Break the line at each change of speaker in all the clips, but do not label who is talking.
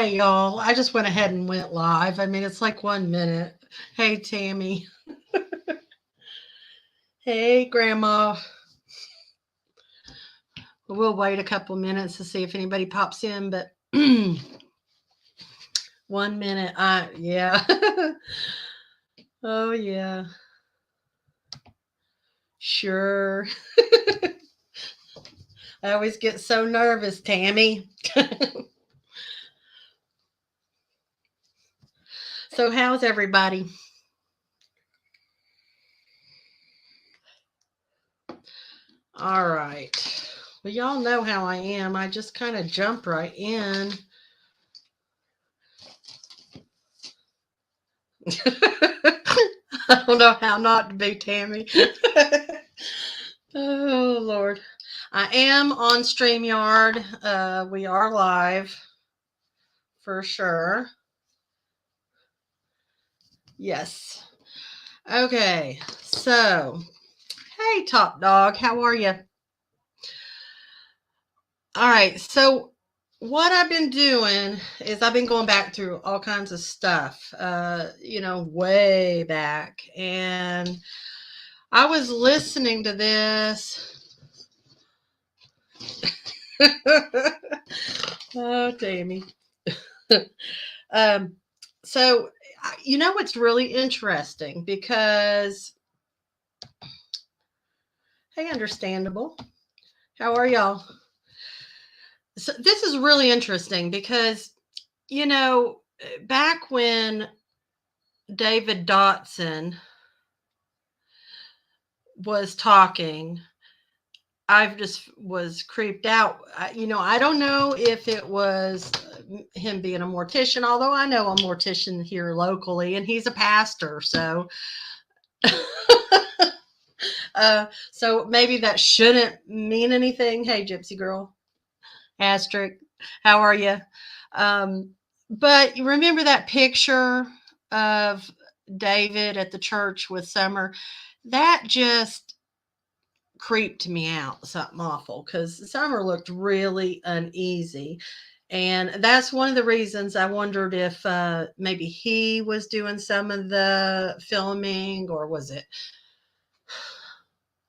Okay, y'all. I just went ahead and went live. I mean, it's like 1 minute. Hey, Tammy. Hey, Grandma. We'll wait a couple minutes to see if anybody pops in, but 1 minute. Yeah. Oh, yeah. Sure. I always get so nervous, Tammy. So, how's everybody? All right. Well, y'all know how I am. I just kind of jump right in. I don't know how not to be, Tammy. Oh, Lord. I am on StreamYard. We are live for sure. Yes. Okay. So, hey, Top Dog. How are you? All right. So, what I've been doing is I've been going back through all kinds of stuff, way back. And I was listening to this. Oh, Tammy. um, so, what's really interesting because, hey, understandable. How are y'all? So, this is really interesting because, back when David Dotson was talking, I just was creeped out. I don't know if it was him being a mortician, although I know a mortician here locally, and he's a pastor. So, so maybe that shouldn't mean anything. Hey, Gypsy Girl, Asterisk, how are you? Um, but you remember that picture of David at the church with Summer? That just creeped me out, something awful, because Summer looked really uneasy. And that's one of the reasons I wondered if maybe he was doing some of the filming, or was it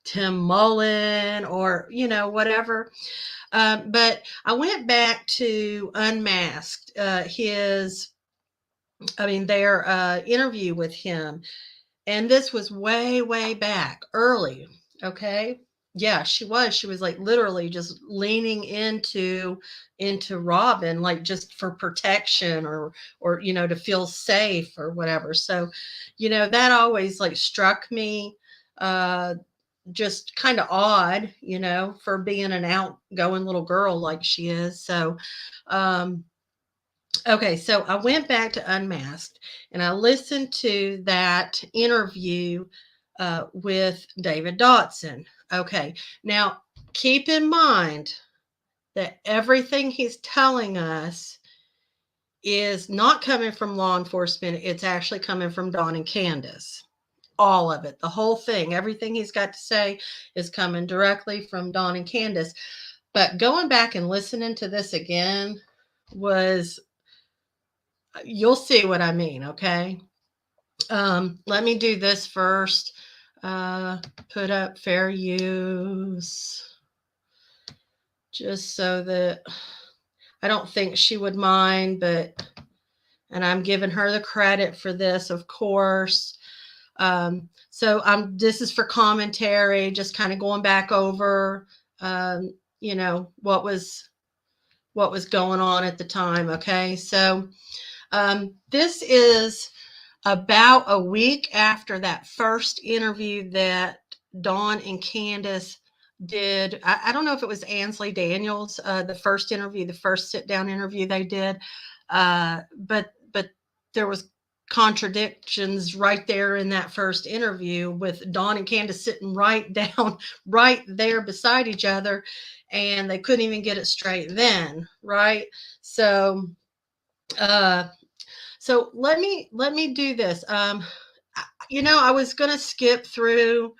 Tim Mullen, or, whatever. But I went back to Unmasked, their interview with him. And this was way, way back, early. Okay. Yeah, she was. She was like literally just leaning into Robin, like just for protection, or to feel safe or whatever. So, that always like struck me just kind of odd, for being an outgoing little girl like she is. So, um, okay, so I went back to Unmasked and I listened to that interview with David Dotson. Okay, now keep in mind that everything he's telling us is not coming from law enforcement, it's actually coming from Dawn and Candace. All of it, the whole thing, everything he's got to say is coming directly from Dawn and Candace. But going back and listening to this again was, you'll see what I mean, okay? Let me do this first. Put up fair use, just so that I don't think she would mind, and I'm giving her the credit for this, of course. So this is for commentary, just kind of going back over, what was going on at the time. Okay. So, this is about a week after that first interview that Dawn and Candace did. I don't know if it was Ansley Daniels, the first interview, the first sit-down interview they did, but there was contradictions right there in that first interview with Dawn and Candace sitting right down, right there beside each other, and they couldn't even get it straight then, right? So, let me do this. I was going to skip through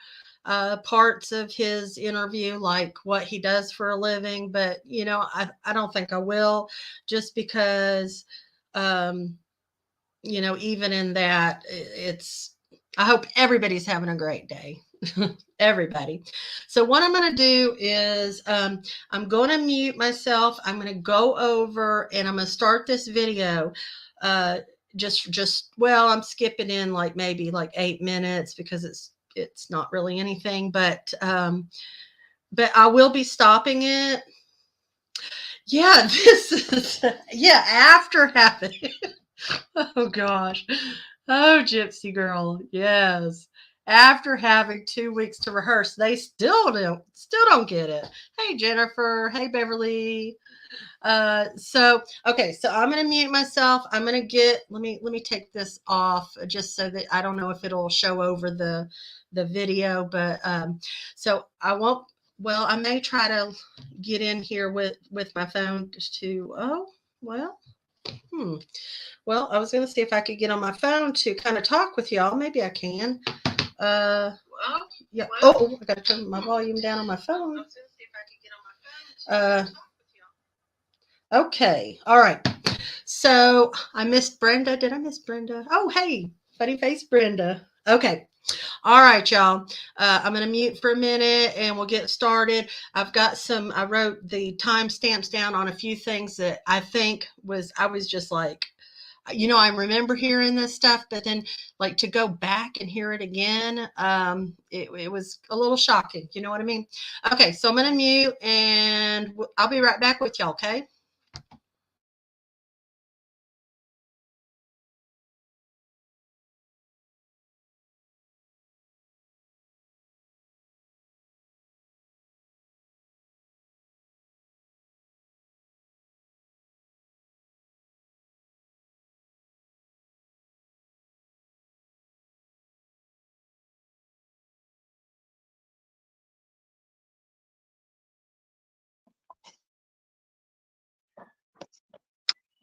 parts of his interview, like what he does for a living, but I don't think I will, just because um, even in that, it's, I hope everybody's having a great day. Everybody. So, what I'm going to do is I'm going to mute myself. I'm going to go over and I'm going to start this video. Uh, well, I'm skipping in like maybe like 8 minutes because it's not really anything, but I will be stopping it. Yeah, this is yeah, after having oh gosh. Oh, Gypsy girl. Yes. After having 2 weeks to rehearse, they still don't get it. Hey Jennifer. Hey Beverly. So I'm gonna mute myself. I'm gonna get let me take this off just so that I don't know if it'll show over the video, but so I won't well, I may try to get in here with my phone just to well. Hmm. Well, I was going to see if I could get on my phone to kind of talk with y'all. Maybe I can. Yeah. Oh, I got to turn my volume down on my phone. Uh, okay. All right. So I missed Brenda. Did I miss Brenda? Oh, hey, funny face Brenda. Okay. All right, y'all. I'm going to mute for a minute and we'll get started. I wrote the timestamps down on a few things that I was just like, I remember hearing this stuff, but then like to go back and hear it again, it was a little shocking. You know what I mean? Okay, so I'm going to mute and I'll be right back with y'all. Okay.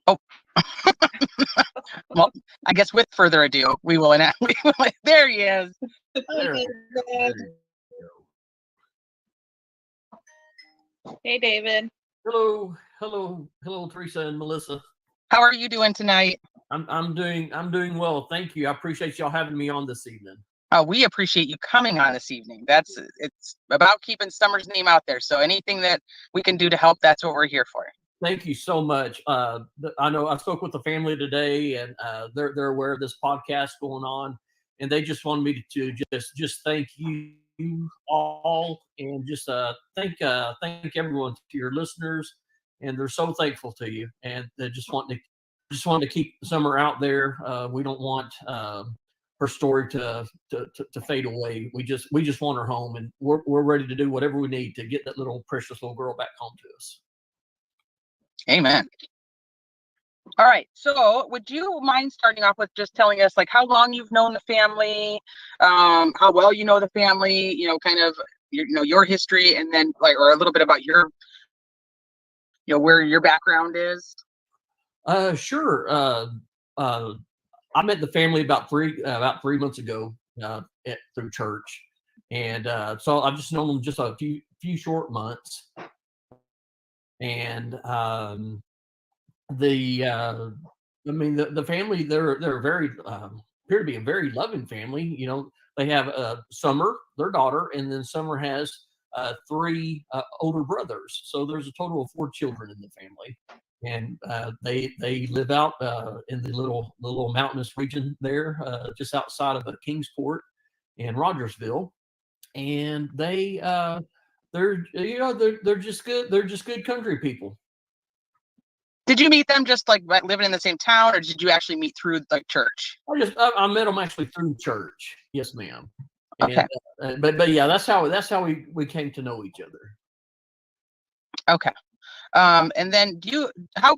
Oh, well, I guess with further ado, we will enact. There he is.
There.
Hey, David.
Hello, Teresa and Melissa.
How are you doing tonight?
I'm doing well. Thank you. I appreciate y'all having me on this evening.
We appreciate you coming on this evening. It's about keeping Summer's name out there. So anything that we can do to help, that's what we're here for.
Thank you so much. I know I spoke with the family today, and they're aware of this podcast going on, and they just wanted me to just thank you all, and just thank everyone, to your listeners, and they're so thankful to you, and they just want to keep Summer out there. We don't want her story to fade away. We just want her home, and we're ready to do whatever we need to get that little precious little girl back home to us.
Amen. All right. So would you mind starting off with just telling us like how long you've known the family, how well you know the family, kind of your history, and then or a little bit about your where your background is?
Sure. I met the family about 3 months ago through church, and so I've just known them just a few short months, and the family, they're very appear to be a very loving family. They have Summer, their daughter, and then Summer has three older brothers. So there's a total of 4 children in the family, and they live out in the little mountainous region there, just outside of Kingsport and Rogersville, and they're just good. They're just good country people.
Did you meet them just like living in the same town, or did you actually meet through like church?
I met them actually through church. Yes, ma'am.
Okay.
And, but yeah, that's how we came to know each other.
Okay. And then how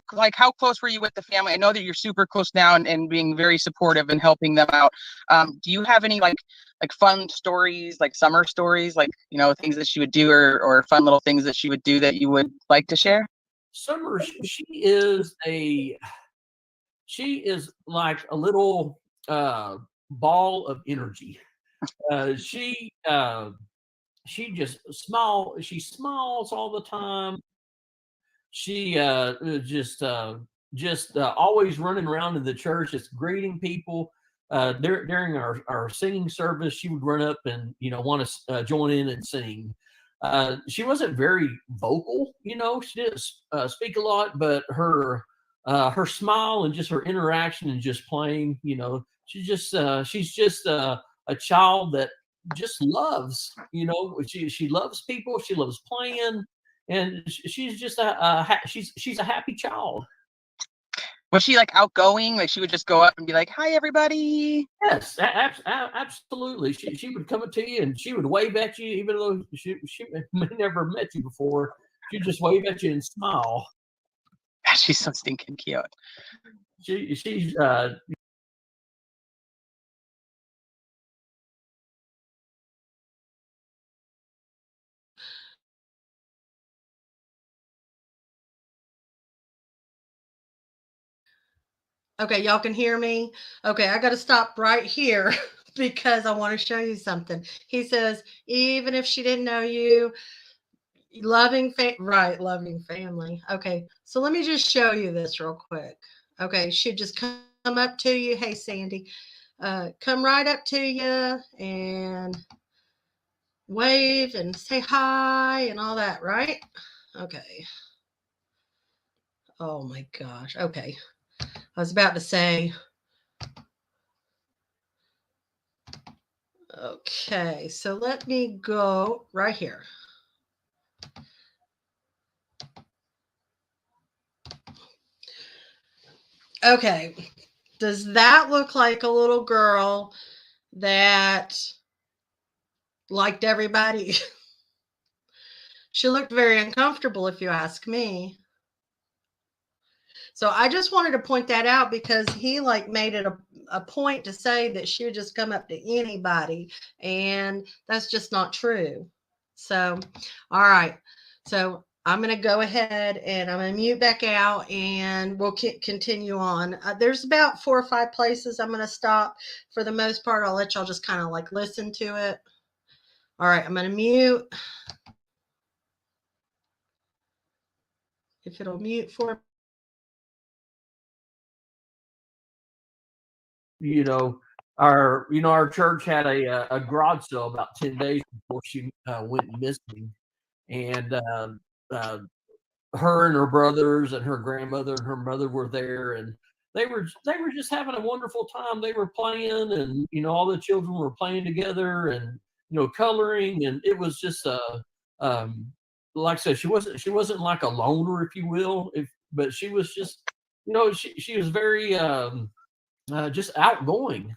close were you with the family? I know that you're super close now and being very supportive and helping them out. Do you have any like fun stories, like Summer stories, like things that she would do, or fun little things that she would do that you would like to share?
Summer, she is like a little ball of energy. she just she smiles all the time. She just always running around in the church, just greeting people. During our singing service, she would run up and want to join in and sing. She wasn't very vocal, she didn't speak a lot, but her smile and just her interaction and just playing, she's just a child that just loves, she loves people, she loves playing, and she's just she's a happy child.
Was she like outgoing? Like she would just go up and be like, "Hi, everybody."
Yes, absolutely. She would come up to you and she would wave at you, even though she may never met you before. She'd just wave at you and smile.
She's so stinking cute.
She's
Okay, y'all can hear me? Okay, I got to stop right here because I want to show you something. He says, even if she didn't know you, loving family. Okay, so let me just show you this real quick. Okay, she'd just come up to you. Hey, Sandy, come right up to you and wave and say hi and all that, right? Okay. Oh my gosh. Okay. I was about to say, okay, so let me go right here. Okay, does that look like a little girl that liked everybody? She looked very uncomfortable, if you ask me. So I just wanted to point that out because he like made it a point to say that she would just come up to anybody, and that's just not true. So, all right. So I'm going to go ahead and I'm going to mute back out and we'll continue on. There's about 4 or 5 places I'm going to stop. For the most part, I'll let y'all just kind of like listen to it. All right, I'm going to mute. If it'll mute for
our church had a garage sale about 10 days before she went missing, and her and her brothers and her grandmother and her mother were there, and they were just having a wonderful time. They were playing, and all the children were playing together, and coloring, and it was just um like I said, she wasn't like a loner, if you will, but she was just she was very just outgoing.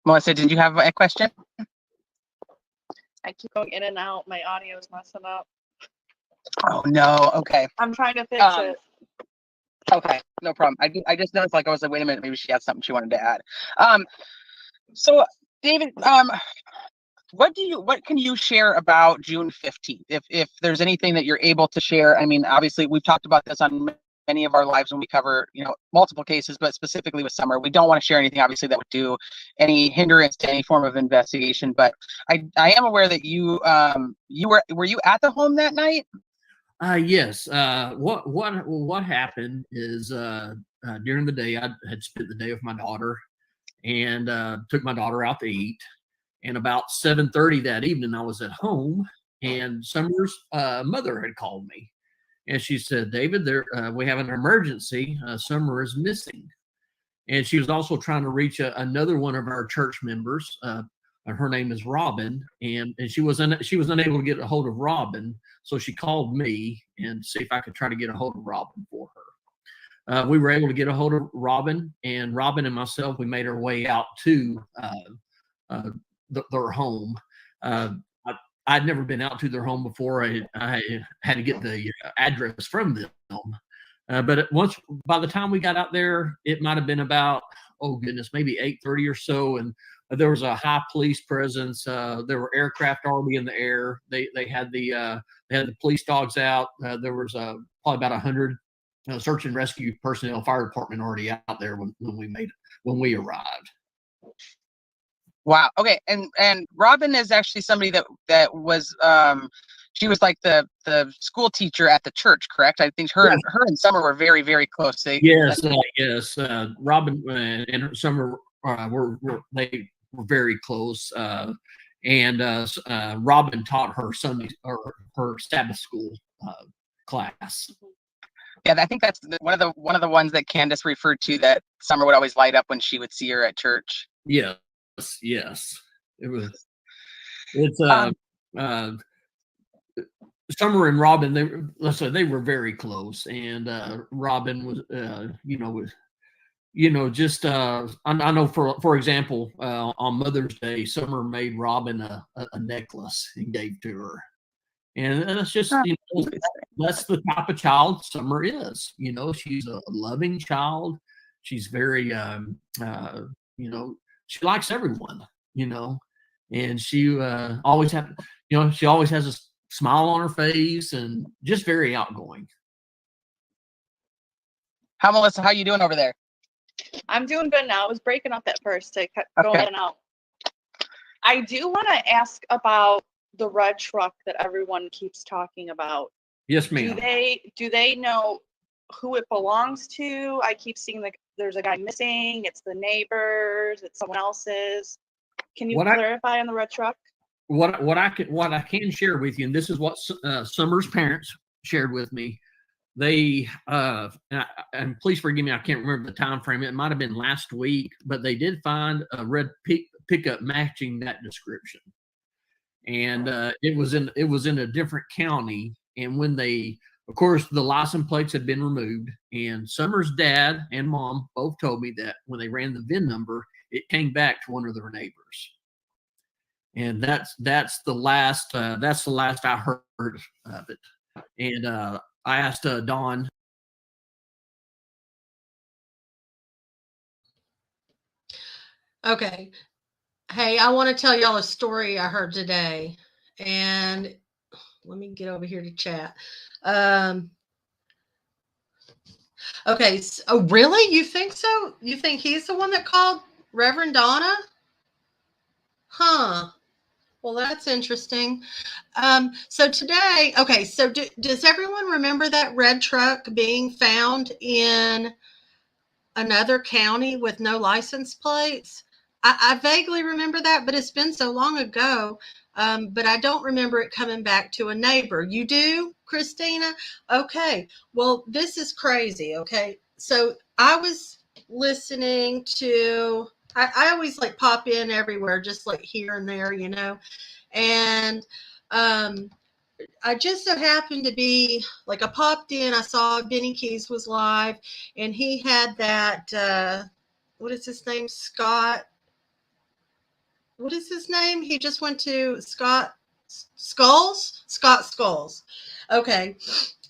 Melissa, did you have a question?
I keep going in and out. My audio is messing up.
Oh no. Okay.
I'm trying to fix it.
Okay, no problem. I just noticed, like, I was like, wait a minute, maybe she had something she wanted to add. So David, what can you share about June 15th? If there's anything that you're able to share. I mean, obviously we've talked about this on many of our lives when we cover, multiple cases, but specifically with Summer, we don't want to share anything obviously that would do any hindrance to any form of investigation. But I am aware that you were you at the home that night?
Yes. What happened is during the day I had spent the day with my daughter and took my daughter out to eat. And about 7:30 that evening, I was at home, and Summer's mother had called me, and she said, "David, we have an emergency. Summer is missing." And she was also trying to reach another one of our church members. Her name is Robin, and she was unable to get a hold of Robin, so she called me and see if I could try to get a hold of Robin for her. We were able to get a hold of Robin, and Robin and myself, we made our way out to their home. I'd never been out to their home before. I had to get the address from them. But by the time we got out there, it might have been about, oh goodness, maybe 8:30 or so, and there was a high police presence. There were aircraft already in the air. They had the police dogs out. There was probably about 100 search and rescue personnel, fire department already out there when we arrived.
Wow. Okay. And Robin is actually somebody that was she was like the school teacher at the church, correct? I think her
Yes.
and Summer were very, very close.
Yes, yes. Robin and Summer they were very close. And Robin taught her Sunday or her Sabbath school class.
Yeah, I think that's one of the ones that Candace referred to, that Summer would always light up when she would see her at church.
Yes, yes. It was. It's Summer and Robin. Let's say they were very close, and Robin was, just I know for example, on Mother's Day, Summer made Robin a necklace and gave to her, and it's just that's the type of child Summer is. She's a loving child. She's very she likes everyone. And she always she always has a smile on her face and just very outgoing.
How, Melissa, how you doing over there?
I'm doing good now. It was breaking up at first. I kept going in and out. I do want to ask about the red truck that everyone keeps talking about.
Yes, ma'am.
Do they know who it belongs to? I keep seeing there's a guy missing. It's the neighbors. It's someone else's. Can you clarify on the red truck?
What I can share with you, and this is what Summer's parents shared with me. They and please forgive me, I can't remember the time frame. It might have been last week, but they did find a red pickup matching that description, and it was in a different county. And when of course, the license plates had been removed, and Summer's dad and mom both told me that when they ran the VIN number, it came back to one of their neighbors. And that's the last I heard of it. And I asked Dawn.
Okay. Hey, I want to tell y'all a story I heard today. And let me get over here to chat. Okay. Oh, really? You think so? You think he's the one that called Reverend Donna? Huh. Well, that's interesting. So today, okay, so does everyone remember that red truck being found in another county with no license plates? I vaguely remember that, but it's been so long ago. But I don't remember it coming back to a neighbor. You do, Christina? Okay. Well, this is crazy. Okay. So I was listening to, I always like pop in everywhere, just like here and there, and I just so happened to be like, I popped in, I saw Benny Keys was live, and he had that what is his name? Scott. What is his name? He just went to Scott Skulls. Okay.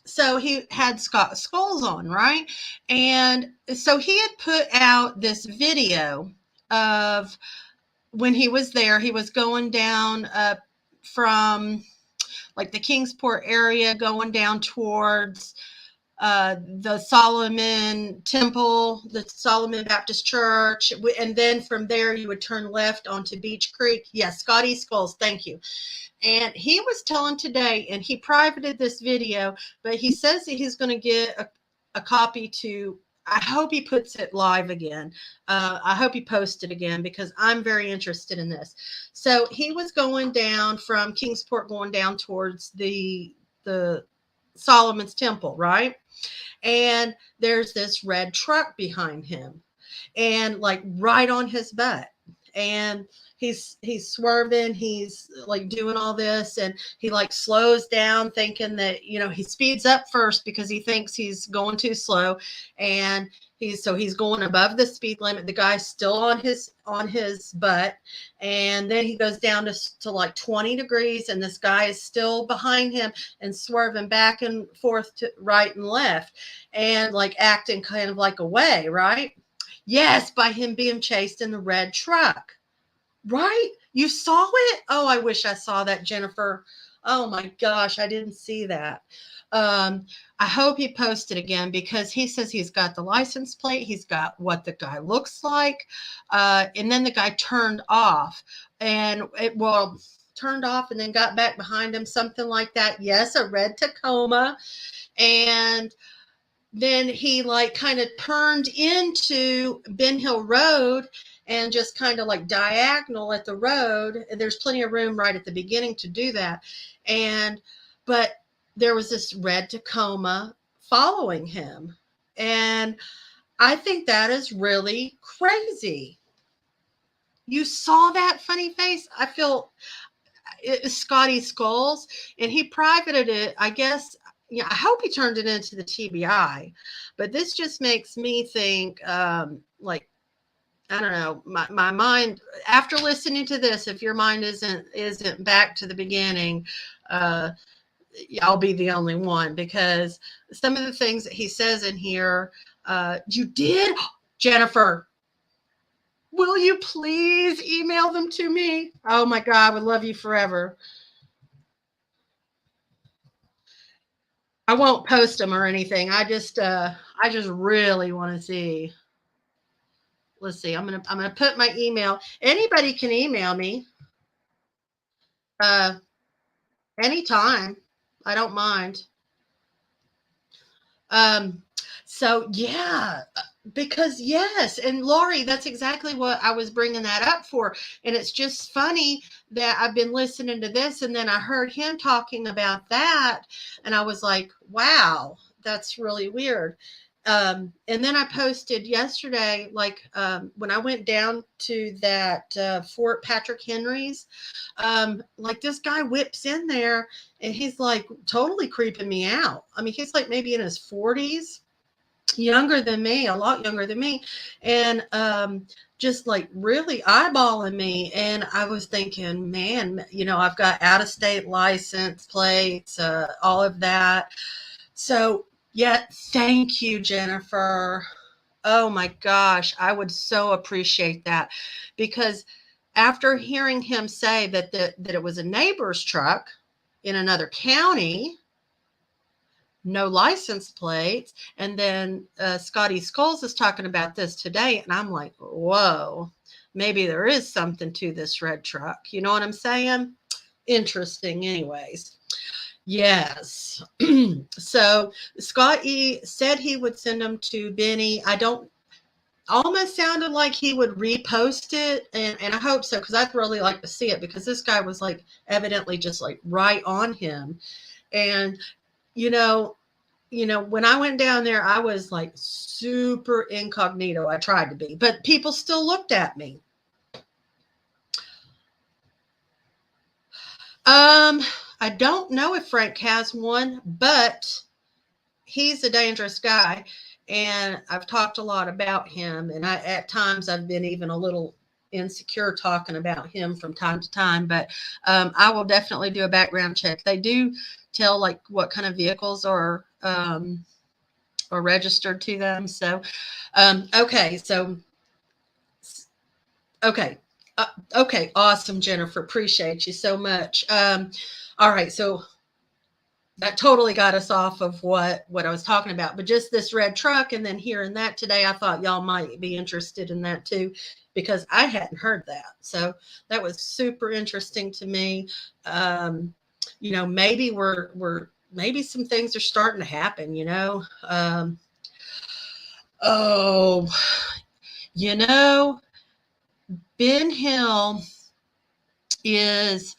So he had Scott Skulls on, right? And so he had put out this video of when he was there. He was going down from like the Kingsport area, going down towards the Solomon Temple, the Solomon Baptist Church, and then from there you would turn left onto Beach Creek. Yes, Scotty Skulls, thank you. And he was telling today, and he privated this video, but he says that he's going to get a copy to, I hope he puts it live again. I hope he posts it again because I'm very interested in this. So he was going down from Kingsport, going down towards the Solomon's Temple, right? And there's this red truck behind him and like right on his butt. And he's swerving, he's like doing all this, and he like slows down thinking that, he speeds up first because he thinks he's going too slow, and he's going above the speed limit. The guy's still on his butt, and then he goes down to like 20 degrees, and this guy is still behind him and swerving back and forth to right and left, and like acting kind of like a way, right? Yes, by him being chased in the red truck. Right? You saw it? Oh, I wish I saw that, Jennifer. Oh my gosh, I didn't see that. I hope he posted again because he says he's got the license plate, he's got what the guy looks like, and then the guy turned off, and turned off and then got back behind him, something like that. Yes, a red Tacoma, and then he like kind of turned into Ben Hill Road and just kind of like diagonal at the road. There's plenty of room right at the beginning to do that. But there was this red Tacoma following him. And I think that is really crazy. You saw that funny face? I feel Scotty Skulls, and he privated it, I guess. Yeah, I hope he turned it into the TBI, but this just makes me think, like, I don't know, my mind after listening to this, if your mind isn't back to the beginning, I'll be the only one, because some of the things that he says in here, you did, Jennifer, will you please email them to me? Oh my God, I would love you forever. I won't post them or anything. I just really want to see. Let's see. I'm gonna put my email. Anybody can email me. Anytime. I don't mind. So yeah, because yes, and Lori, that's exactly what I was bringing that up for. And it's just funny that I've been listening to this, and then I heard him talking about that, and I was like, wow, that's really weird. And then I posted yesterday, like when I went down to that Fort Patrick Henry's, like this guy whips in there, and he's like totally creeping me out. I mean, he's like maybe in his 40s, younger than me, a lot younger than me, and just like really eyeballing me. And I was thinking, man, I've got out of state license plates, all of that. So yeah, thank you, Jennifer. Oh my gosh, I would so appreciate that, because after hearing him say that it was a neighbor's truck in another county, no license plates, and then Scotty Skulls is talking about this today, and I'm like, whoa, maybe there is something to this red truck. You know what I'm saying? Interesting, anyways. Yes. So Scott E said he would send them to Benny. Almost sounded like he would repost it, and I hope so, because I'd really like to see it, because this guy was like evidently just like right on him. And when I went down there, I was like super incognito. I tried to be, but people still looked at me. I don't know if Frank has one, but he's a dangerous guy, and I've talked a lot about him, and at times I've been even a little insecure talking about him from time to time, but I will definitely do a background check. They do tell like what kind of vehicles are registered to them. So okay, awesome, Jennifer, appreciate you so much. All right, so that totally got us off of what I was talking about, but just this red truck, and then hearing that today, I thought y'all might be interested in that too, because I hadn't heard that. So that was super interesting to me. Maybe maybe some things are starting to happen, Ben Hill is,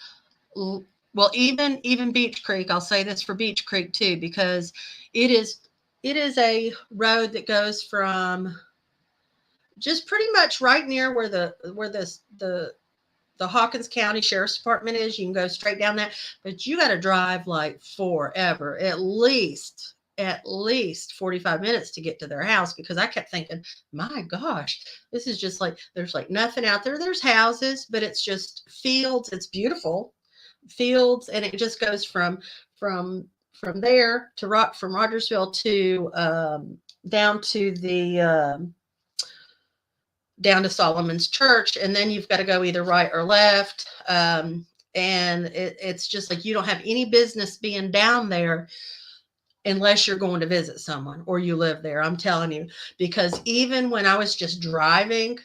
well, even Beach Creek. I'll say this for Beach Creek too, because it is a road that goes from just pretty much right near where the Hawkins County Sheriff's Department is. You can go straight down that, but you got to drive like forever, at least 45 minutes to get to their house, because I kept thinking, my gosh, this is just like, there's like nothing out there. There's houses, but it's just fields. It's beautiful fields, and it just goes from there to from Rogersville to down to the down to Solomon's Church, and then you've got to go either right or left. And it's just like you don't have any business being down there unless you're going to visit someone or you live there. I'm telling you, because even when I was just driving,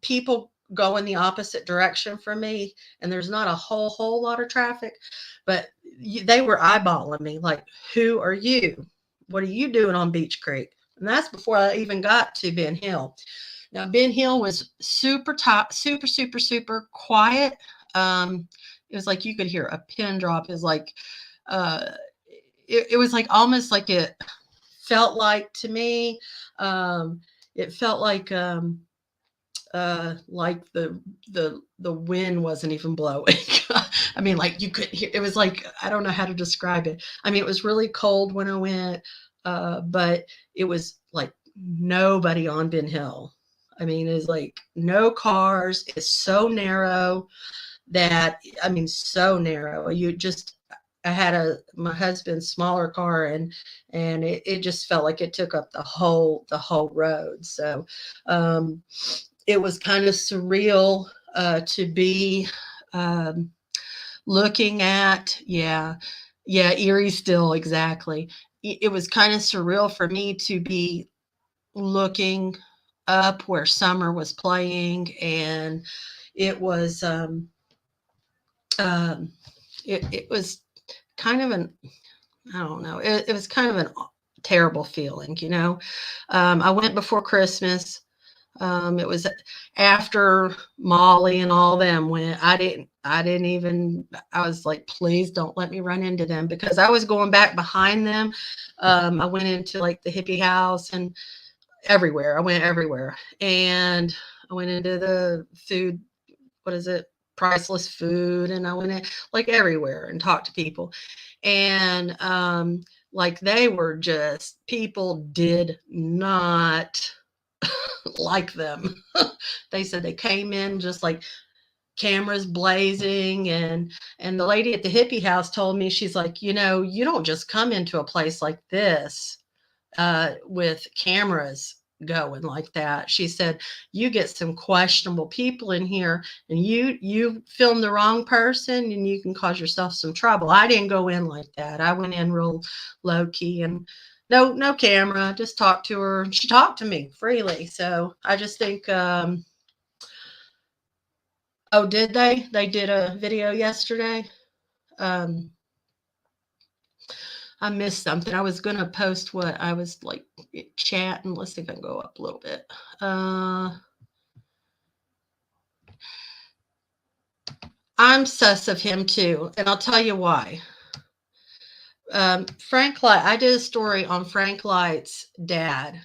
people go in the opposite direction from me, and there's not a whole lot of traffic, but they were eyeballing me like, who are you? What are you doing on Beach Creek? And that's before I even got to Ben Hill. Now, Ben Hill was super top, super quiet. It was like you could hear a pin drop. It was like, uh, it was like almost like it felt like to me. It felt like the wind wasn't even blowing. I mean, like you could hear. It was like, I don't know how to describe it. I mean, it was really cold when I went, but it was like nobody on Ben Hill. I mean, it's like no cars. It's so narrow that, I mean, so narrow. I had my husband's smaller car, and it just felt like it took up the whole road. So it was kind of surreal to be looking at, yeah, Erie still, exactly. It was kind of surreal for me to be looking up where Summer was playing, and it was um, it was kind of I don't know, it was kind of a terrible feeling, you know. I went before Christmas. It was after Molly and all them went. I didn't even, I was like, please don't let me run into them, because I was going back behind them. I went into like the hippie house and everywhere. I went everywhere. And I went into the food, what is it? Priceless food. And I went in like everywhere and talked to people. And like they were just, people did not like them. They said they came in just like cameras blazing, and the lady at the hippie house told me, she's like, you know, you don't just come into a place like this with cameras going like that. She said, you get some questionable people in here, and you film the wrong person and you can cause yourself some trouble. I didn't go in like that. I went in real low key, and no camera, just talked to her. She talked to me freely. So I just think oh, did they did a video yesterday. um I missed something. I was going to post what I was like chatting. Let's see if I can go up a little bit. I'm sus of him too, and I'll tell you why. Frank Light, I did a story on Frank Light's dad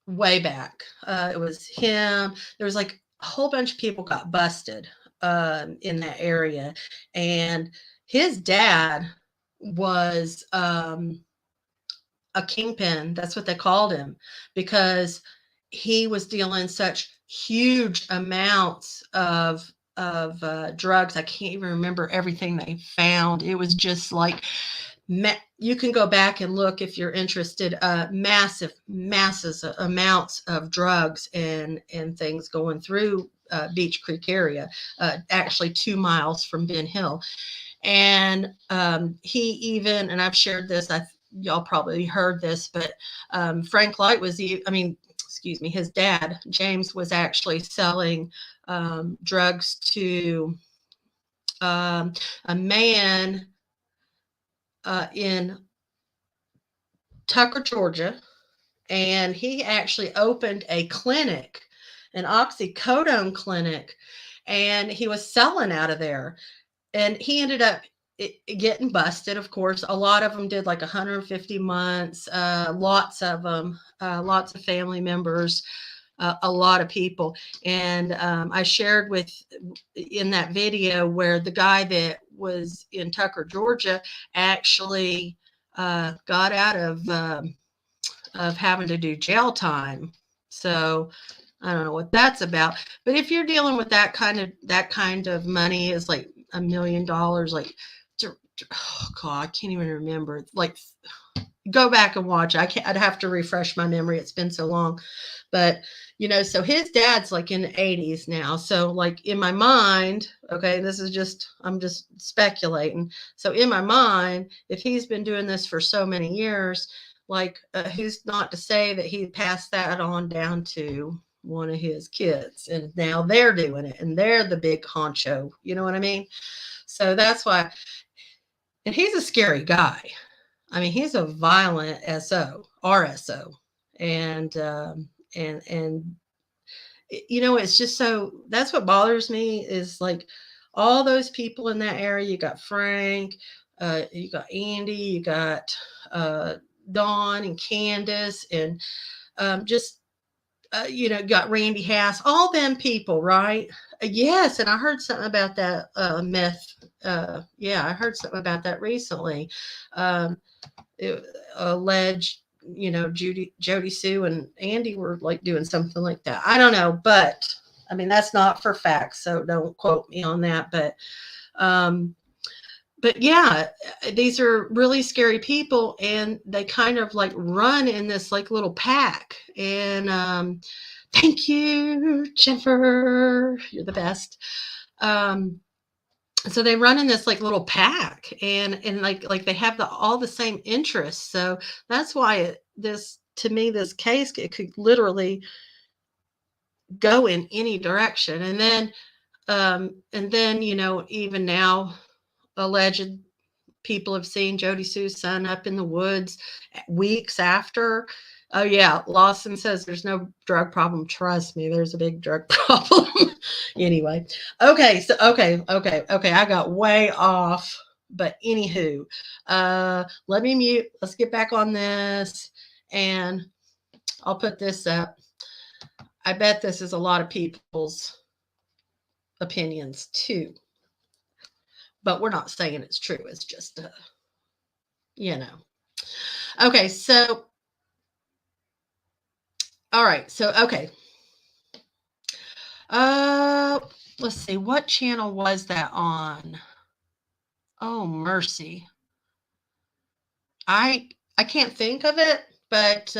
way back. It was him. There was like a whole bunch of people got busted in that area, and his dad was a kingpin. That's what they called him, because he was dealing such huge amounts of drugs. I can't even remember everything they found. It was just like, you can go back and look if you're interested. Massive amounts of drugs and things going through Beach Creek area, actually 2 miles from Ben Hill. And he even, and I've shared this, y'all probably heard this, but Frank Light was excuse me, his dad, James, was actually selling drugs to a man in Tucker, Georgia. And he actually opened a clinic, an oxycodone clinic, and he was selling out of there. And he ended up getting busted. Of course, a lot of them did like 150 months, lots of them, lots of family members, a lot of people. And I shared in that video where the guy that was in Tucker, Georgia, actually got out of having to do jail time. So I don't know what that's about. But if you're dealing with that kind of money, is like $1 million, like, oh God, I can't even remember. Like go back and watch. I'd have to refresh my memory. It's been so long. But, so his dad's like in the 80s now. So like in my mind, okay, I'm just speculating. So in my mind, if he's been doing this for so many years, like who's not to say that he passed that on down to one of his kids, and now they're doing it and they're the big honcho. You know what I mean? So that's why, and he's a scary guy. I mean, he's a violent SO, RSO, and it's just so, that's what bothers me is like all those people in that area. You got Frank, you got Andy, you got Dawn and Candace, and just got Randy Hass, all them people, right? Yes, and I heard something about that meth. Yeah, I heard something about that recently. Alleged, Jody Sue and Andy were like doing something like that. I don't know, but I mean that's not for facts, so don't quote me on that. But yeah, these are really scary people, and they kind of like run in this like little pack. And thank you, Jennifer, you're the best. So they run in this like little pack, and like they have all the same interests. So that's why this case, it could literally go in any direction. And then even now, alleged people have seen Jody Sue's son up in the woods weeks after. Oh yeah, Lawson says there's no drug problem. Trust me, there's a big drug problem. Anyway, okay, I got way off, but anywho, let me mute. Let's get back on this, and I'll put this up. I bet this is a lot of people's opinions too, but we're not saying it's true. It's just, Okay, so, all right, so, okay. Let's see, what channel was that on? Oh, mercy. I can't think of it, but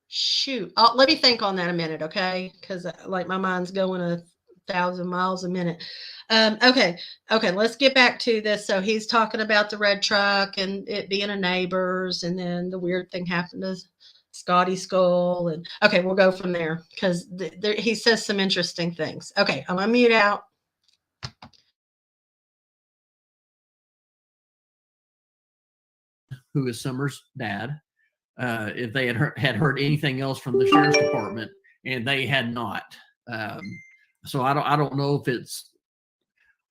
shoot. Let me think on that a minute, okay? Because like my mind's going 1,000 miles a minute. Okay, let's get back to this. So he's talking about the red truck and it being a neighbor's, and then the weird thing happened to Scotty Skull. And okay, we'll go from there because he says some interesting things. Okay, I'm gonna mute out.
Who is Summer's dad? If they had heard anything else from the sheriff's department, and they had not. So I don't know if it's,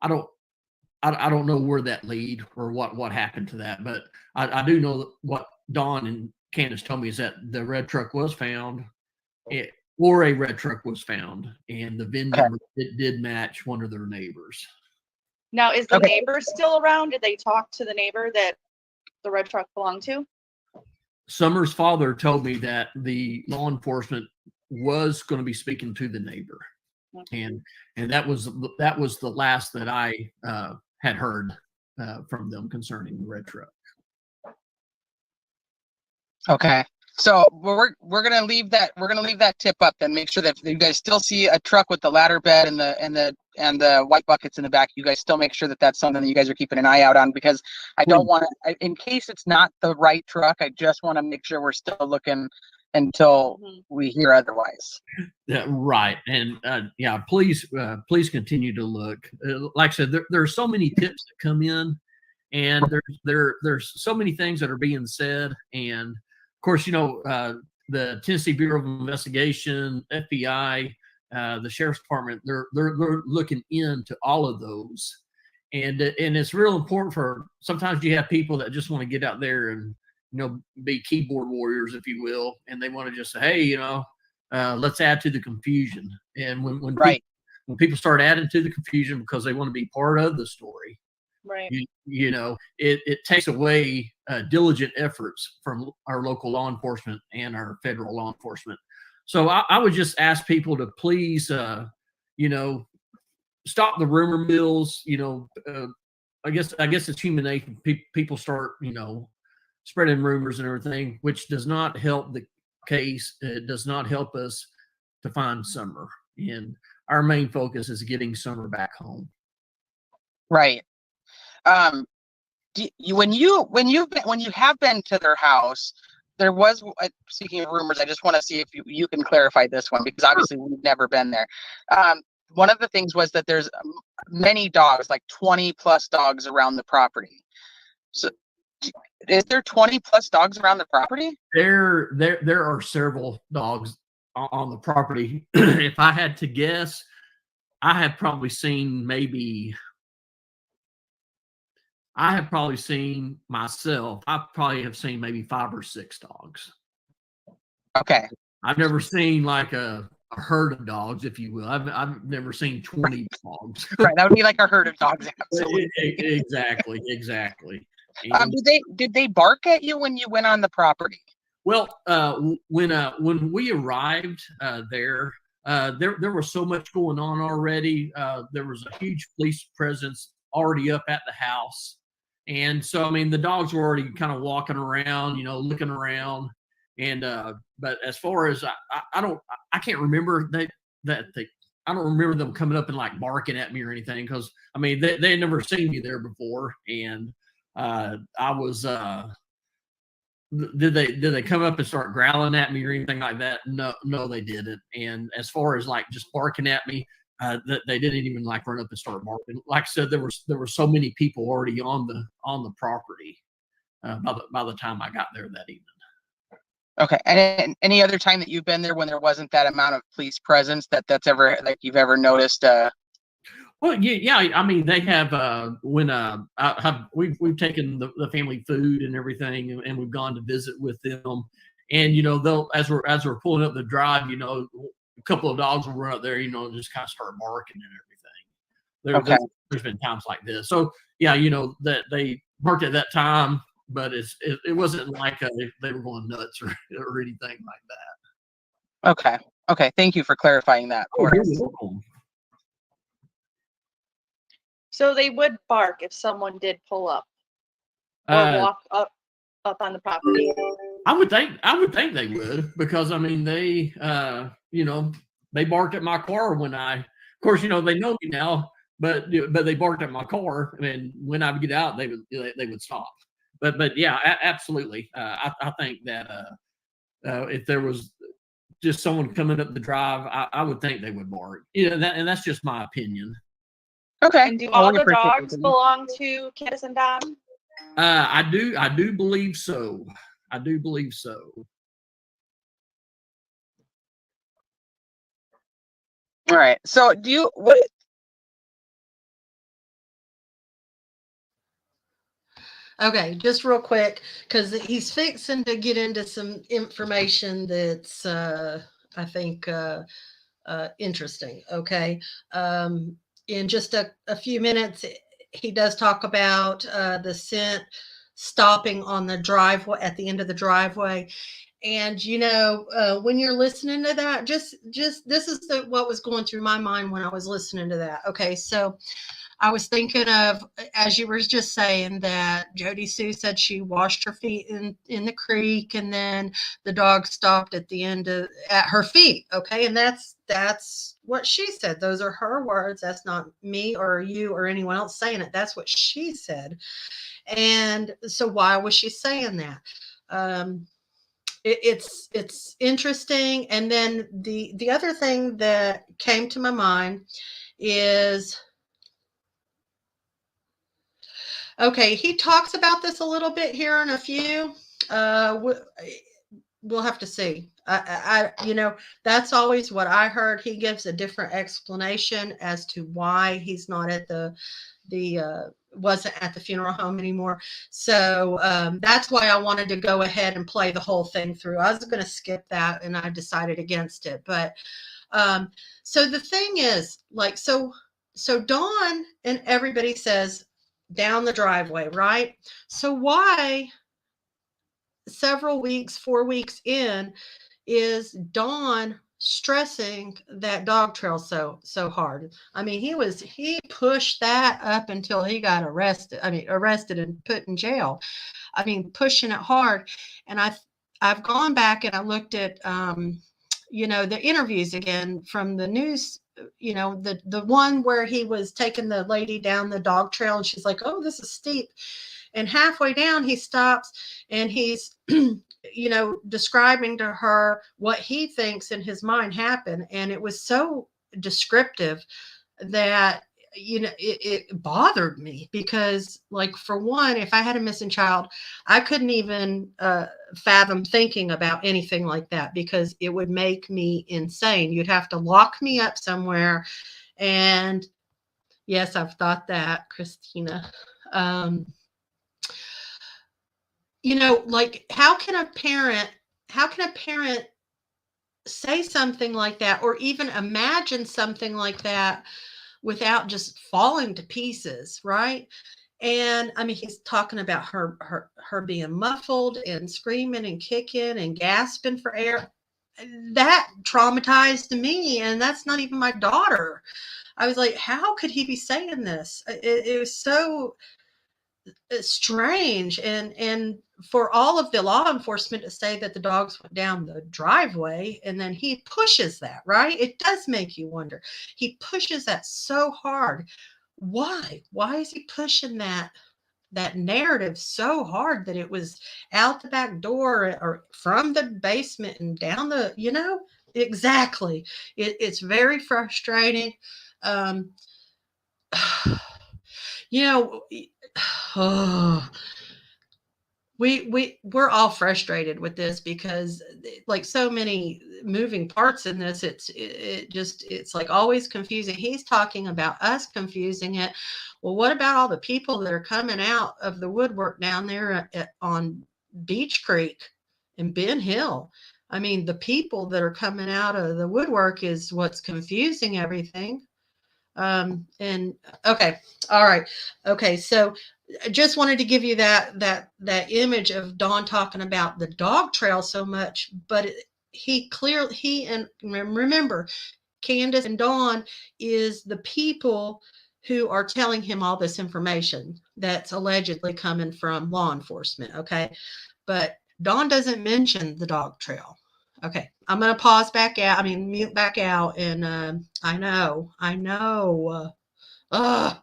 I don't know where that lead or what happened to that, but I do know what Dawn and Candace told me is that the red truck was found, or a red truck was found, and the VIN number did match one of their neighbors.
Now, is the neighbor still around? Did they talk to the neighbor that the red truck belonged to?
Summer's father told me that the law enforcement was going to be speaking to the neighbor, and that was the last that I had heard from them concerning the red truck.
Okay, so we're gonna leave that tip up then. Make sure that you guys still see a truck with the ladder bed and the white buckets in the back. You guys still make sure that that's something that you guys are keeping an eye out on, because I don't want to, in case it's not the right truck, I just want to make sure we're still looking until we hear otherwise.
Yeah, right. And yeah, please continue to look. Like I said, there are so many tips that come in, and there's so many things that are being said. And of course, the Tennessee Bureau of Investigation, FBI, the Sheriff's Department, they're looking into all of those. And it's real important for, sometimes you have people that just want to get out there and, be keyboard warriors, if you will, and they want to just say, hey, let's add to the confusion. And when people start adding to the confusion because they want to be part of the story,
right?
It takes away diligent efforts from our local law enforcement and our federal law enforcement. So I would just ask people to please, stop the rumor mills. I guess it's human nature. People start, spreading rumors and everything, which does not help the case. It does not help us to find Summer. And our main focus is getting Summer back home.
Right. When you have been to their house, there was, speaking of rumors, I just want to see if you can clarify this one, because obviously we've never been there. One of the things was that there's many dogs, like 20 plus dogs around the property. So is there 20 plus dogs around the property?
There are several dogs on the property. If I had to guess, I have probably seen myself, I probably have seen maybe 5 or 6 dogs.
Okay.
I've never seen like a herd of dogs, if you will. I've never seen 20 dogs.
Right, that would be like a herd of dogs. Absolutely.
Exactly.
And, did they bark at you when you went on the property?
Well, when we arrived there was so much going on already. There was a huge police presence already up at the house. And so, I mean, the dogs were already kind of walking around, looking around. And but as far as I can't remember I don't remember them coming up and like barking at me or anything, because I mean they had never seen me there before. And I was did they come up and start growling at me or anything like that? No, they didn't. And as far as like just barking at me, they didn't even like run up and start barking. Like I said, there were so many people already on the property by the time I got there that evening.
Okay. And any other time that you've been there when there wasn't that amount of police presence that's ever, like, you've ever noticed?
Well, yeah. I mean, they have we've taken the family food and everything, and we've gone to visit with them. And they'll as we're pulling up the drive, a couple of dogs will run up there, just kind of start barking and everything. There's been times like this. So yeah, that they barked at that time, but it wasn't like they were going nuts or anything like that.
Okay. Thank you for clarifying that for us.
So they would bark if someone did pull up or walk up on the property.
I would think they would, because I mean they barked at my car when of course they know me now, but they barked at my car, and when I would get out they would stop. But yeah, absolutely. I think that if there was just someone coming up the drive, I would think they would bark. And that's just my opinion.
Okay.
And do all the dogs belong to Candace and Don?
I do believe so. I do believe so.
All right. So what?
Okay, just real quick, because he's fixing to get into some information that's I think interesting. Okay. In just a few minutes, he does talk about the scent stopping on the driveway at the end of the driveway. And when you're listening to that, just this is what was going through my mind when I was listening to that. Okay, so I was thinking of, as you were just saying, that Jody Sue said she washed her feet in the creek, and then the dog stopped at her feet. Okay, and that's what she said. Those are her words. That's not me or you or anyone else saying it. That's what she said. And so why was she saying that? It's interesting. And then the other thing that came to my mind is, okay, he talks about this a little bit here in a few. We'll have to see. That's always what I heard. He gives a different explanation as to why he's not at wasn't at the funeral home anymore. So that's why I wanted to go ahead and play the whole thing through. I was going to skip that, and I decided against it. But so the thing is, like, so Dawn and everybody says down the driveway, right? So why 4 weeks in is Dawn stressing that dog trail so hard. I mean, he pushed that up until he got arrested. I mean, arrested and put in jail. I mean, pushing it hard. And I've gone back and I looked at the interviews again from the news, the one where he was taking the lady down the dog trail and she's like, "Oh, this is steep." And halfway down he stops and he's describing to her what he thinks in his mind happened, and it was so descriptive that it bothered me because, like, for one, if I had a missing child, I couldn't even fathom thinking about anything like that because it would make me insane. You'd have to lock me up somewhere. And yes, I've thought that, Christina. Like, how can a parent say something like that or even imagine something like that without just falling to pieces, right? And I mean, he's talking about her being muffled and screaming and kicking and gasping for air. That traumatized me, and that's not even my daughter. I was like, how could he be saying this? It was so strange. And for all of the law enforcement to say that the dogs went down the driveway and then he pushes that, right? It does make you wonder. He pushes that so hard. Why is he pushing that narrative so hard that it was out the back door or from the basement and down exactly. It's very frustrating. um you know oh, we're all frustrated with this because, like, so many moving parts in this, it's like always confusing. He's talking about us confusing it. Well, what about all the people that are coming out of the woodwork down there on Beach Creek and Ben Hill? I mean, the people that are coming out of the woodwork is what's confusing everything. And okay, all right, okay, so I just wanted to give you that image of Don talking about the dog trail so much, but and remember, Candace and Dawn is the people who are telling him all this information that's allegedly coming from law enforcement. Okay, but Dawn doesn't mention the dog trail. Okay, I'm gonna pause back out. I mean, mute back out, and I know. Ugh.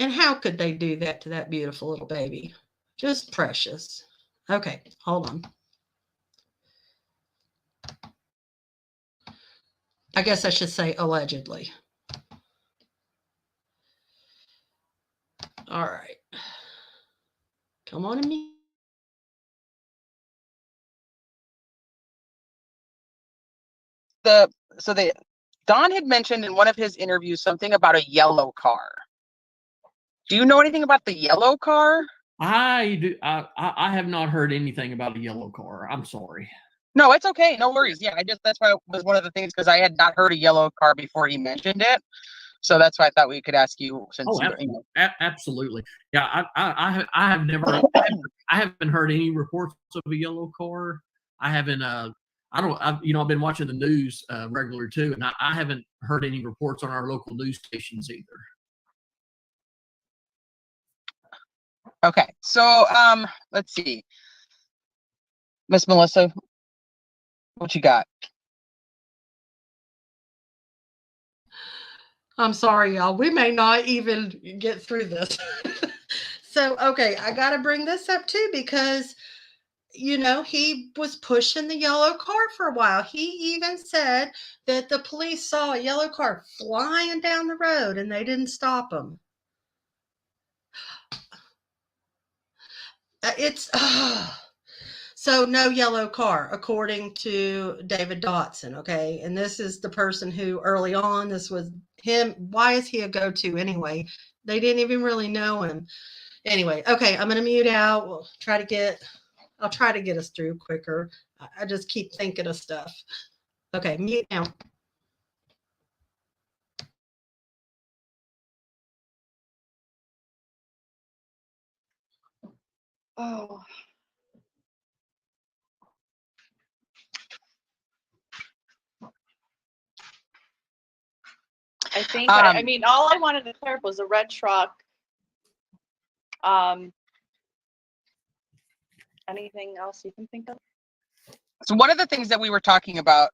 And how could they do that to that beautiful little baby? Just precious. Okay, hold on. I guess I should say allegedly. All right. Come on and me.
Don had mentioned in one of his interviews something about a yellow car. Do you know anything about the yellow car?
I do. I have not heard anything about a yellow car. I'm sorry.
No, it's okay. No worries. Yeah, that's why it was one of the things, because I had not heard a yellow car before he mentioned it. So that's why I thought we could ask you, since
absolutely. Yeah, I have never, I haven't heard any reports of a yellow car. I haven't. I've been watching the news regular too, and I haven't heard any reports on our local news stations either.
Okay, so let's see, Miss Melissa, what you got?
I'm sorry, y'all. We may not even get through this. So, okay, I got to bring this up too because, he was pushing the yellow car for a while. He even said that the police saw a yellow car flying down the road and they didn't stop him. So no yellow car, according to David Dotson. Okay. And this is the person who early on, this was him. Why is he a go-to anyway? They didn't even really know him. Anyway, okay, I'm going to mute out. I'll try to get us through quicker. I just keep thinking of stuff. Okay, mute now.
Oh. I think, I mean, all I wanted to clarify was the red truck. Anything else you can think of?
So one of the things that we were talking about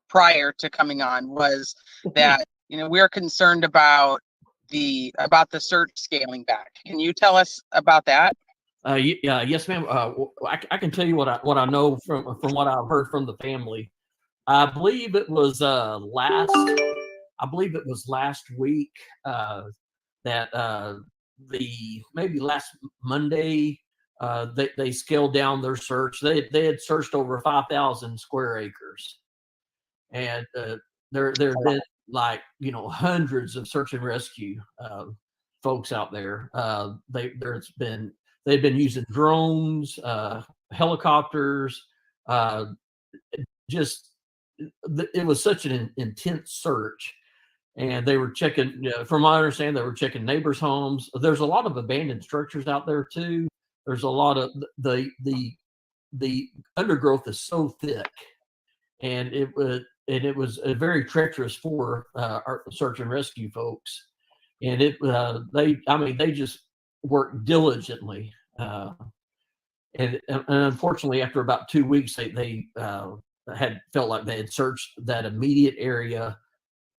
prior to coming on was that, you know, we're concerned about the search scaling back. Can you tell us about that?
Yeah, yes, ma'am. I can tell you what I know from what I've heard from the family. I believe it was last week that maybe last Monday they scaled down their search. They had searched over 5,000 square acres, and there have been, like, you know, hundreds of search and rescue folks out there. They've been using drones, helicopters. Just it was such an intense search, and they were checking. You know, from my understanding, they were checking neighbors' homes. There's a lot of abandoned structures out there too. There's a lot of the undergrowth is so thick, and it was very treacherous for our search and rescue folks. And they just worked diligently. And unfortunately, after about 2 weeks, they had felt like they had searched that immediate area.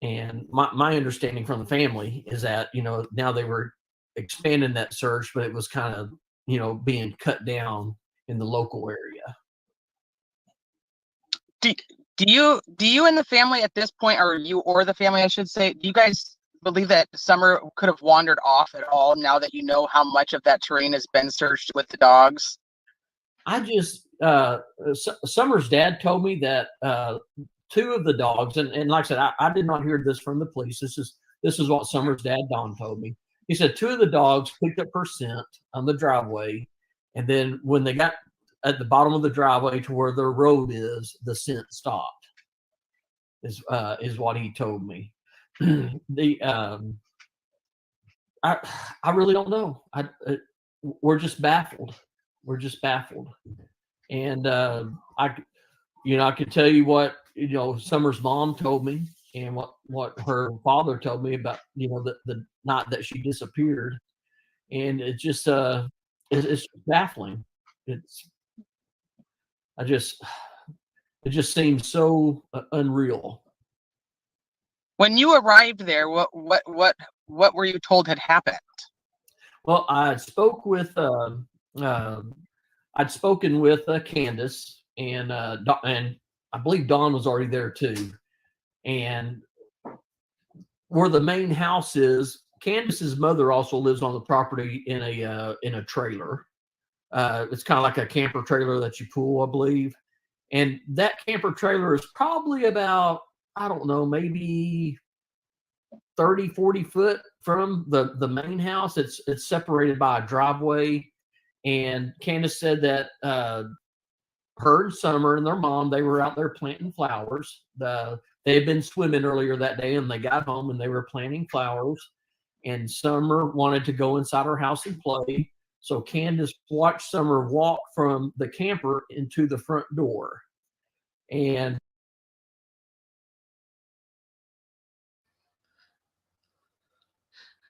And my understanding from the family is that, you know, now they were expanding that search, but it was kind of, you know, being cut down in the local area.
Do you and the family at this point, or you or the family, I should say, do you guys believe that Summer could have wandered off at all now that you know how much of that terrain has been searched with the dogs?
I just Summer's dad told me that two of the dogs, and like I said, I did not hear this from the police. This is what Summer's dad, Don, told me. He said two of the dogs picked up her scent on the driveway, and then when they got at the bottom of the driveway to where their road is, the scent stopped. Is what he told me. I really don't know. We're just baffled. We're just baffled. And I could tell you what, you know, Summer's mom told me, and what her father told me about, you know, the night that she disappeared. And it just it's baffling. It just seems so unreal.
When you arrived there, what were you told had happened?
Well, I'd spoken with Candace, and I believe Dawn was already there too. And where the main house is, Candace's mother also lives on the property in a trailer. It's kind of like a camper trailer that you pull, I believe. And that camper trailer is probably about, I don't know, maybe 30, 40 foot from the main house. It's separated by a driveway. And Candace said that her and Summer and their mom, they were out there planting flowers. They had been swimming earlier that day, and they got home and they were planting flowers. And Summer wanted to go inside her house and play. So Candace watched Summer walk from the camper into the front door. And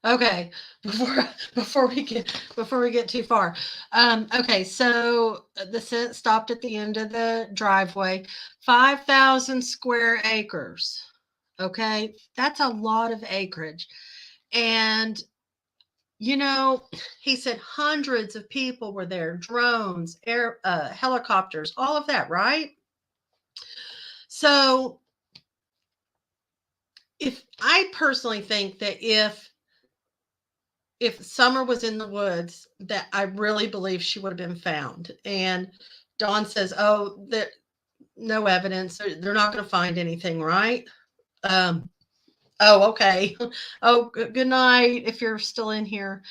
Okay, before we get too far. Okay, so the scent stopped at the end of the driveway. 5,000 square acres. Okay, that's a lot of acreage. And you know, he said hundreds of people were there, drones, air, helicopters, all of that, right? So I personally think that if Summer was in the woods, that I really believe she would have been found. And Dawn says, "Oh, there, no evidence. They're not going to find anything, right?" Oh, okay. Oh, good night if you're still in here.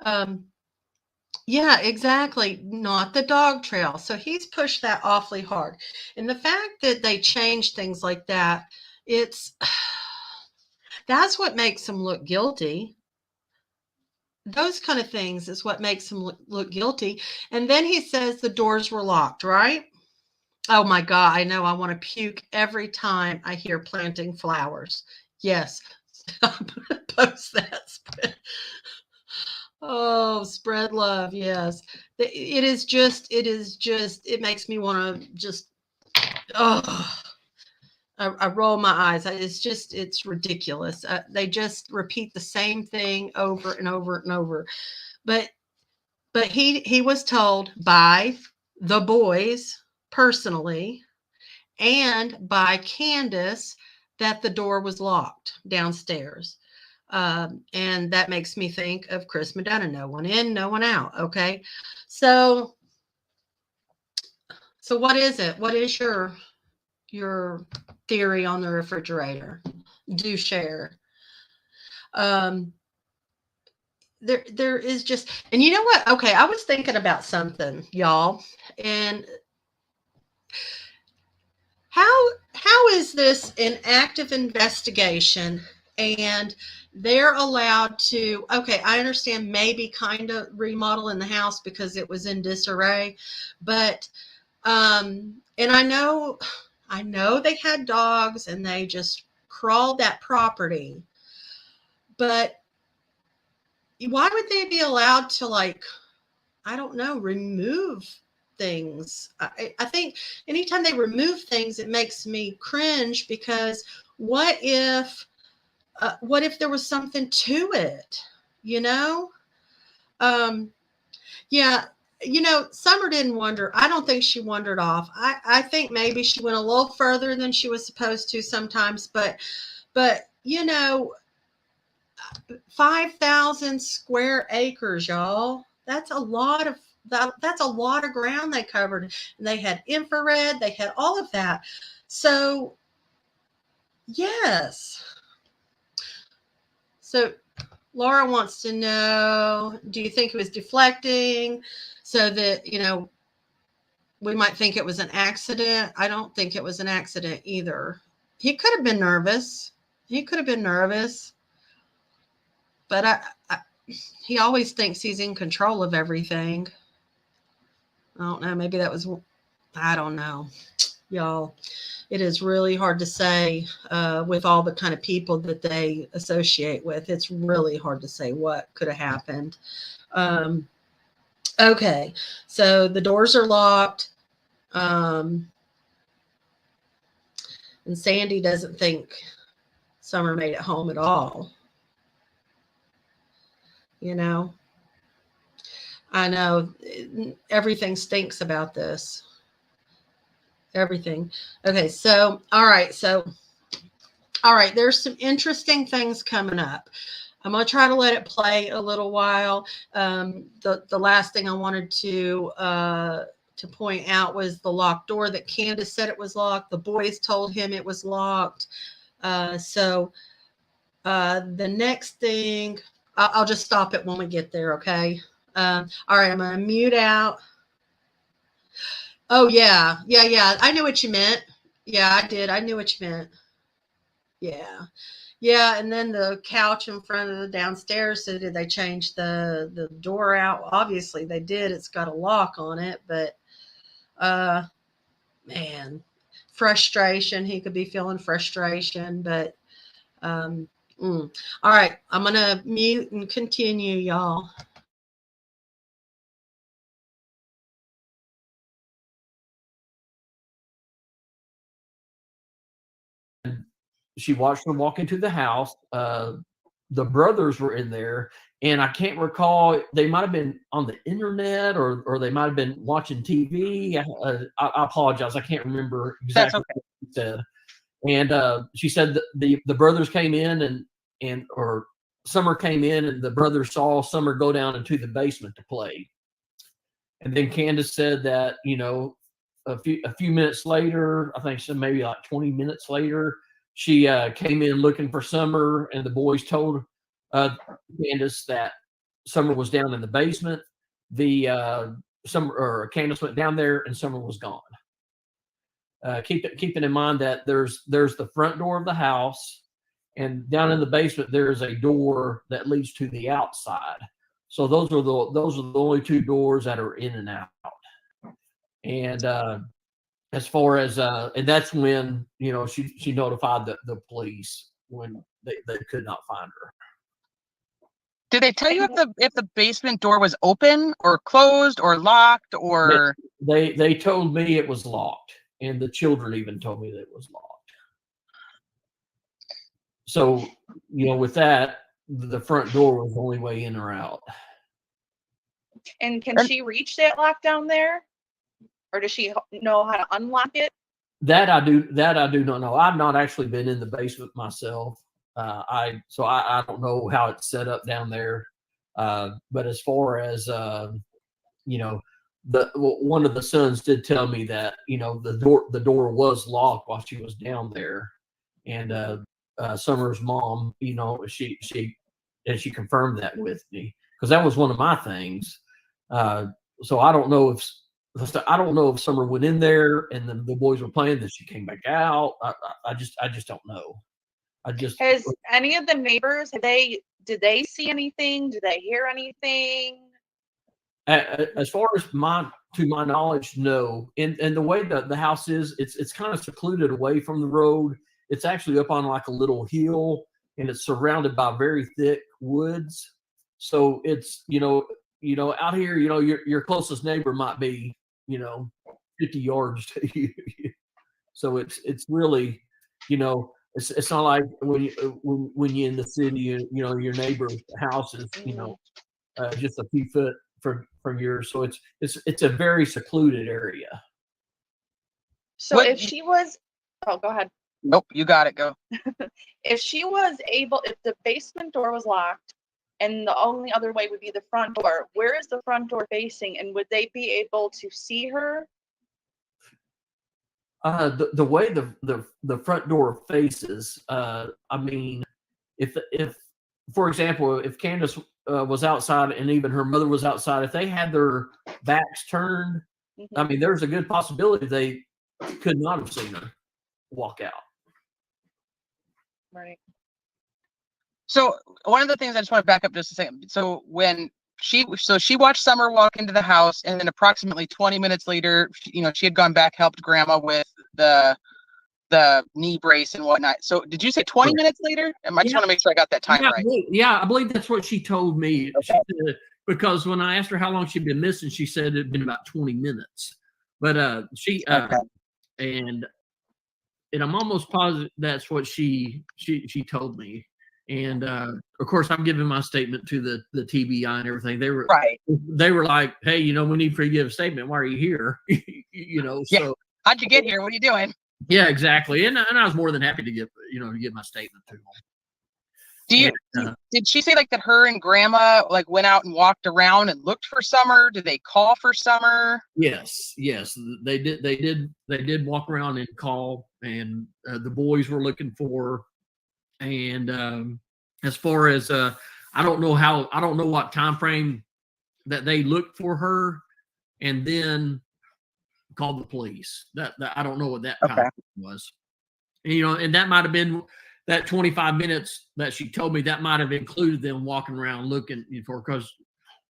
Yeah, exactly. Not the dog trail. So he's pushed that awfully hard. And the fact that they changed things like that, that's what makes them look guilty. Those kind of things is what makes him look guilty. And then he says the doors were locked, right? Oh my God, I know I want to puke every time I hear planting flowers. Yes, I'm gonna post that. Oh, spread love. Yes. It is just, it makes me want to just, oh, I roll my eyes. It's ridiculous. They just repeat the same thing over and over and over. But, he was told by the boys personally and by Candace that the door was locked downstairs. And that makes me think of Chris Madonna. No one in, no one out. Okay. So what is it? What is your theory on the refrigerator? Do share. There is just, and you know what? Okay, I was thinking about something, y'all, and how is this an active investigation and they're allowed to, okay, I understand maybe kind of remodeling the house because it was in disarray, but and I know they had dogs and they just crawled that property, but why would they be allowed to, like, I don't know, remove things? I think anytime they remove things, it makes me cringe, because what if there was something to it, you know? Yeah, Summer didn't wander. I don't think she wandered off. I think maybe she went a little further than she was supposed to sometimes, but 5,000 square acres, y'all. That's a lot of that's a lot of ground they covered. And they had infrared, they had all of that. So, yes. So, Laura wants to know, do you think it was deflecting so that, we might think it was an accident? I don't think it was an accident either. He could have been nervous. But he always thinks he's in control of everything. I don't know. Maybe that was, I don't know. Y'all, it is really hard to say with all the kind of people that they associate with. It's really hard to say what could have happened. Okay, so the doors are locked. And Sandy doesn't think Summer made it home at all. I know everything stinks about this. Everything. Okay, so all right, there's some interesting things coming up. I'm going to try to let it play a little while. The last thing I wanted to point out was the locked door that Candace said it was locked. The boys told him it was locked. So the next thing, I'll just stop it when we get there, okay? All right, I'm going to mute out. Oh, yeah. I knew what you meant. Yeah, I did. I knew what you meant. Yeah. Yeah, and then the couch in front of the downstairs, so did they change the door out? Obviously they did. It's got a lock on it, but man, frustration. He could be feeling frustration, but all right, I'm gonna mute and continue, y'all.
She watched them walk into the house. The brothers were in there, and I can't recall. They might have been on the internet, or they might have been watching TV. I apologize. I can't remember exactly what she said. And she said that the brothers came in, or Summer came in, and the brothers saw Summer go down into the basement to play. And then Candace said that, a few minutes later, I think so, maybe like 20 minutes later, she came in looking for Summer, and the boys told Candace that Summer was down in the basement. Candace went down there, and Summer was gone. Keeping in mind that there's the front door of the house, and down in the basement there's a door that leads to the outside. So those are the only two doors that are in and out. And as far as and that's when she notified the police. when they could not find her.
Did they tell you if the basement door was open or closed or locked or?
They told me it was locked, and the children even told me that it was locked. So, with that, the front door was the only way in or out.
And can she reach that lock down there? Or does she know how to unlock it?
That I do not know. I've not actually been in the basement myself. I don't know how it's set up down there. But as far as one of the sons did tell me that the door was locked while she was down there, and Summer's mom, she confirmed that with me, because that was one of my things. So I don't know if Summer went in there and the boys were playing, that she came back out. I just don't know.
Has any of the neighbors, did they see anything? Did they hear anything?
As far as to my knowledge, no. And the way that the house is, it's kind of secluded away from the road. It's actually up on like a little hill, and it's surrounded by very thick woods. So it's out here, your closest neighbor might be 50 yards to you. So it's really, it's not like when you're in the city, your neighbor's house is just a few foot from yours. So it's a very secluded area.
So if she was, go ahead.
Nope, you got it. Go.
If the basement door was locked and the only other way would be the front door, where is the front door facing, and would they be able to see her?
The way the front door faces, if for example, if Candace was outside and even her mother was outside, if they had their backs turned, there's a good possibility they could not have seen her walk out.
Right.
So one of the things, I just want to back up just a second. So she watched Summer walk into the house, and then approximately 20 minutes later, she had gone back, helped Grandma with the knee brace and whatnot. So did you say 20 minutes later? I just want to make sure I got that time right.
I believe that's what she told me. Okay. Because when I asked her how long she'd been missing, she said it had been about 20 minutes. But and I'm almost positive that's what she told me. And of course, I'm giving my statement to the TBI and everything. They were right. They were like, "Hey, we need for you to give a statement. Why are you here?"
Yeah.
So
how'd you get here? What are you doing?
Yeah, exactly. And I was more than happy to give my statement to them.
Did she say that her and Grandma went out and walked around and looked for Summer? Did they call for Summer?
Yes, they did. They did walk around and call, and the boys were looking for her. And as far as I don't know what time frame that they looked for her, and then called the police. That I don't know what that time was. And that might have been that 25 minutes that she told me. That might have included them walking around looking for. Because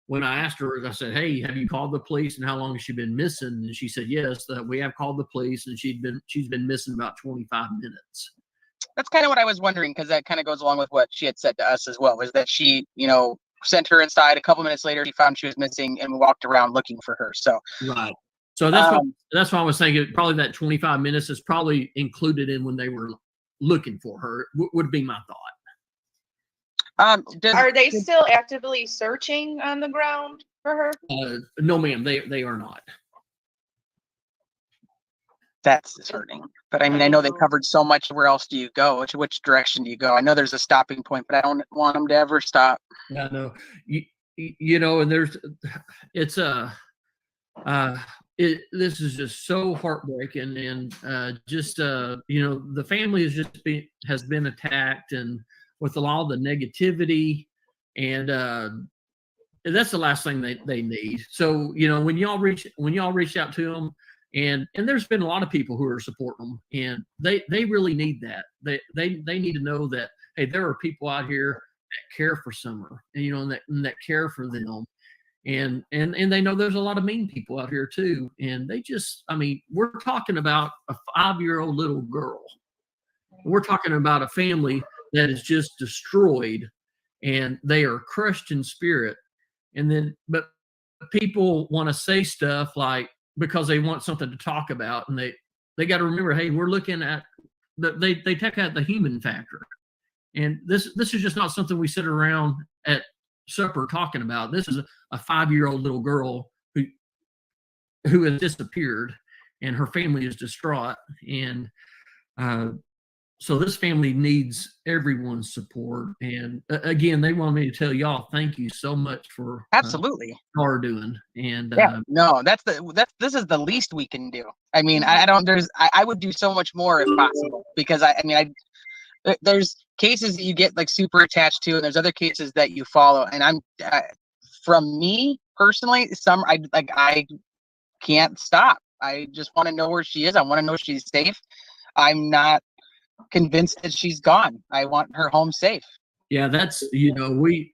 when I asked her, I said, "Hey, have you called the police, and how long has she been missing?" And she said, "Yes, that we have called the police, and she's been missing about 25 minutes."
That's kind of what I was wondering, because that kind of goes along with what she had said to us as well, was that she, sent her inside. A couple minutes later, she found she was missing, and we walked around looking for her. So
right. So that's why I was thinking probably that 25 minutes is probably included in when they were looking for her. Would be my thought.
Are they still actively searching on the ground for her?
No, ma'am. They are not.
That's disheartening. But I know they covered so much. Where else do you go? Which direction do you go? I know there's a stopping point, but I don't want them to ever stop.
Yeah, no. And it's this is just so heartbreaking, and the family has been attacked, and with all the negativity, and that's the last thing they need. So when y'all reach out to them, and there's been a lot of people who are supporting them, and they really need that. They need to know that, hey, there are people out here that care for Summer, and that care for them. And they know there's a lot of mean people out here too. And they just, we're talking about a 5-year-old little girl. We're talking about a family that is just destroyed, and they are crushed in spirit. And then, but people want to say stuff like, because they want something to talk about, and they got to remember, hey, we're looking at they take out the human factor, and this is just not something we sit around at supper talking about. This is a 5-year-old little girl who has disappeared, and her family is distraught, and so this family needs everyone's support. And again, they want me to tell y'all thank you so much for
Absolutely.
are doing. And
yeah, no, this is the least we can do. I mean, I would do so much more if possible, because I mean, there's cases that you get like super attached to, and there's other cases that you follow. And from me personally, I can't stop. I just want to know where she is. I want to know she's safe. I'm not convinced that she's gone. I want her home safe.
Yeah, that's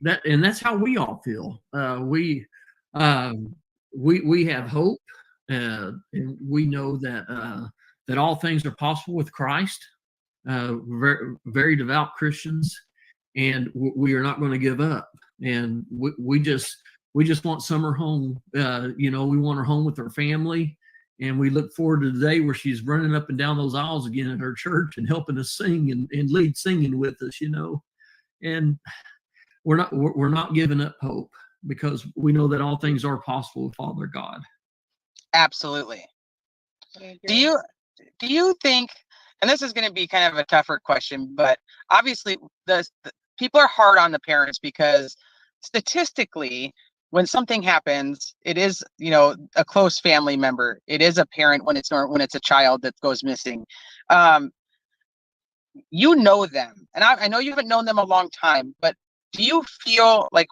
that's how we all feel. We have hope, and we know that all things are possible with Christ. Very, very devout Christians, and we are not going to give up. And we just want Summer home. We want her home with her family. And we look forward to the day where she's running up and down those aisles again at her church and helping us sing and lead singing with us, And we're not giving up hope, because we know that all things are possible with Father God.
Absolutely. Do you think, and this is going to be kind of a tougher question, but obviously the people are hard on the parents, because statistically, when something happens, it is, a close family member. It is a parent when it's a child that goes missing. You know them, and I know you haven't known them a long time, but do you feel like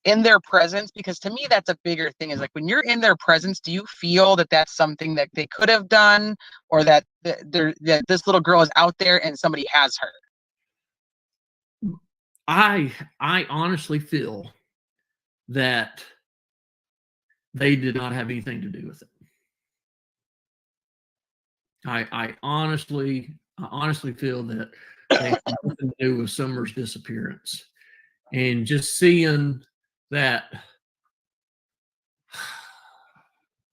in their presence, because to me that's a bigger thing, is like when you're in their presence, do you feel that that's something that they could have done, or that this little girl is out there and somebody has her?
I honestly feel that they did not have anything to do with it. I honestly feel that they had nothing to do with Summer's disappearance. And just seeing that,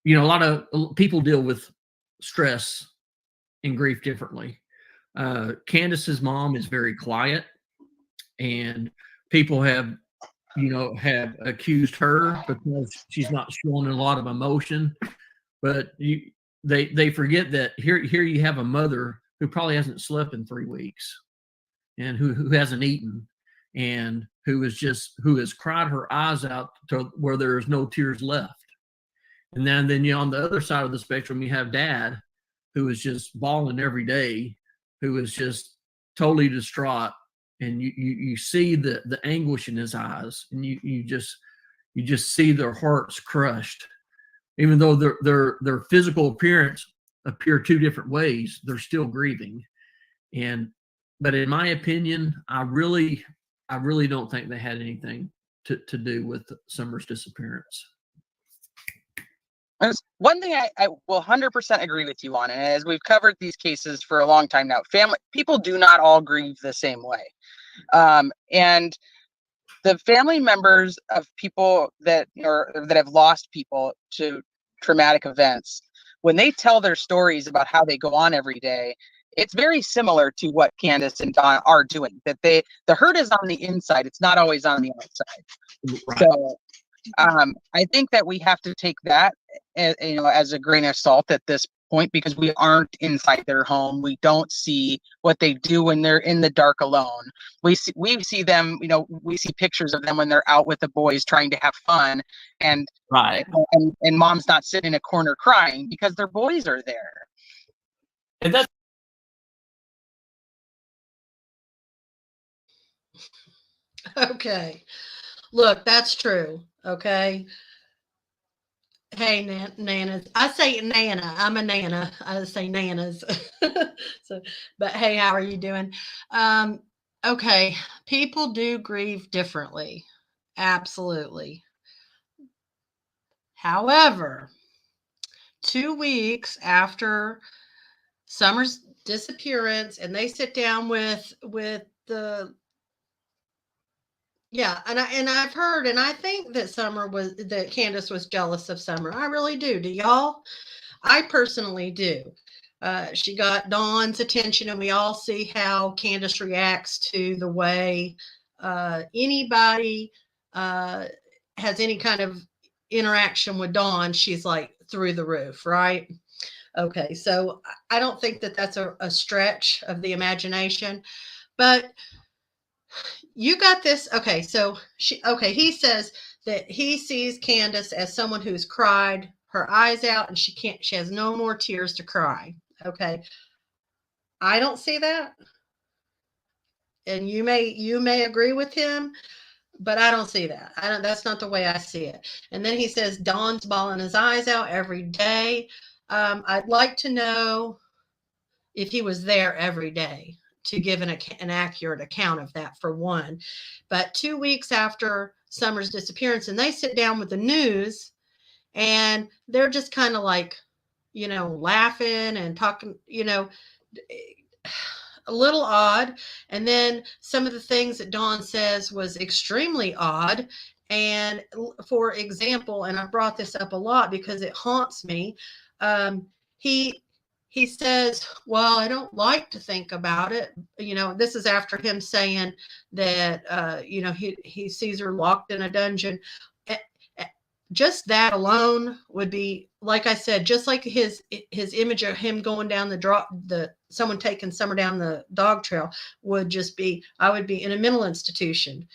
a lot of people deal with stress and grief differently. Candace's mom is very quiet, and people have accused her because she's not showing a lot of emotion. But they forget that here you have a mother who probably hasn't slept in 3 weeks, and who hasn't eaten, and who has cried her eyes out to where there's no tears left. And then on the other side of the spectrum, you have Dad, who is just bawling every day, who is just totally distraught. And you see the anguish in his eyes, and you just see their hearts crushed. Even though their physical appearance appear 2 different ways, they're still grieving. But in my opinion, I really don't think they had anything to do with Summer's disappearance.
There's one thing I will 100% agree with you on, and as we've covered these cases for a long time now, people do not all grieve the same way. And the family members of people that have lost people to traumatic events, when they tell their stories about how they go on every day, it's very similar to what Candace and Don are doing. That the hurt is on the inside; it's not always on the outside. Right. So, I think that we have to take that, as a grain of salt at this point, because we aren't inside their home. We don't see what they do when they're in the dark alone. We see them, we see pictures of them when they're out with the boys trying to have fun, and
right.
And mom's not sitting in a corner crying because their boys are there.
And that's
okay. Look, that's true. Okay. Hey, nanas. I say nana. I'm a nana. I say nanas. But hey, how are you doing? Okay. People do grieve differently. Absolutely. However, 2 weeks after Summer's disappearance, and they sit down with yeah, and I've heard, and I think that Candace was jealous of Summer. I really do. Do y'all? I personally do. She got Dawn's attention, and we all see how Candace reacts to the way anybody has any kind of interaction with Dawn. She's like through the roof, right? Okay, so I don't think that that's a stretch of the imagination, but you got this. Okay, so he says that he sees Candace as someone who's cried her eyes out and she has no more tears to cry. Okay. I don't see that. And you may agree with him, but I don't see that. That's not the way I see it. And then he says Dawn's bawling his eyes out every day. I'd like to know if he was there every day to give an accurate account of that, for one. But 2 weeks after Summer's disappearance, and they sit down with the news, and they're just kind of like, laughing and talking, a little odd. And then some of the things that Dawn says was extremely odd. And for example, and I brought this up a lot because it haunts me. He says, well, I don't like to think about it. This is after him saying that, he sees her locked in a dungeon. Just that alone would be, like I said, just like his image of him going down someone taking Summer down the dog trail would just be, I would be in a mental institution,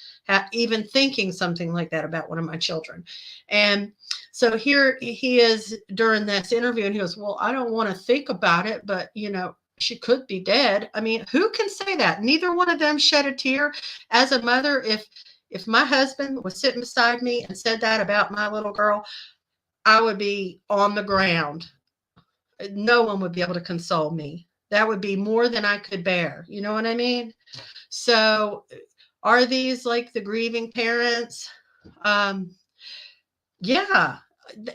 even thinking something like that about one of my children. And so here he is during this interview, and he goes, well, I don't want to think about it, but she could be dead. I mean, who can say that? Neither one of them shed a tear. As a mother, if my husband was sitting beside me and said that about my little girl, I would be on the ground. No one would be able to console me. That would be more than I could bear. You know what I mean? So are these like the grieving parents? Yeah,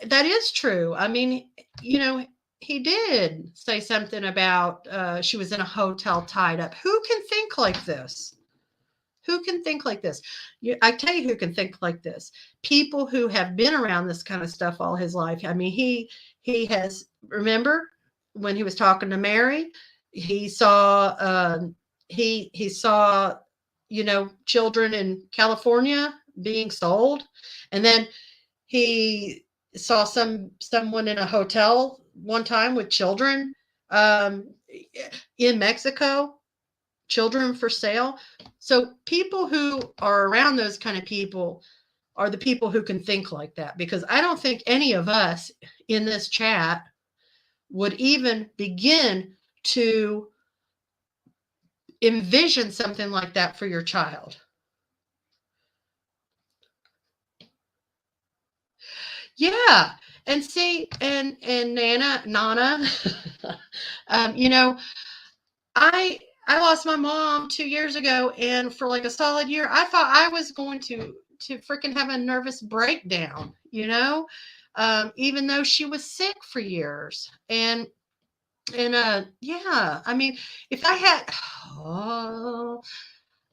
that is true. I mean, he did say something about she was in a hotel tied up. Who can think like this? Who can think like this? I tell you who can think like this. People who have been around this kind of stuff all his life. I mean, he has, remember when he was talking to Mary, he saw he saw, children in California being sold. And then he saw someone in a hotel one time with children in Mexico, children for sale. So people who are around those kind of people are the people who can think like that, because I don't think any of us in this chat would even begin to envision something like that for your child. Yeah. And see, and Nana, I lost my mom 2 years ago, and for like a solid year, I thought I was going to freaking have a nervous breakdown, even though she was sick for years. And yeah, I mean, if I had,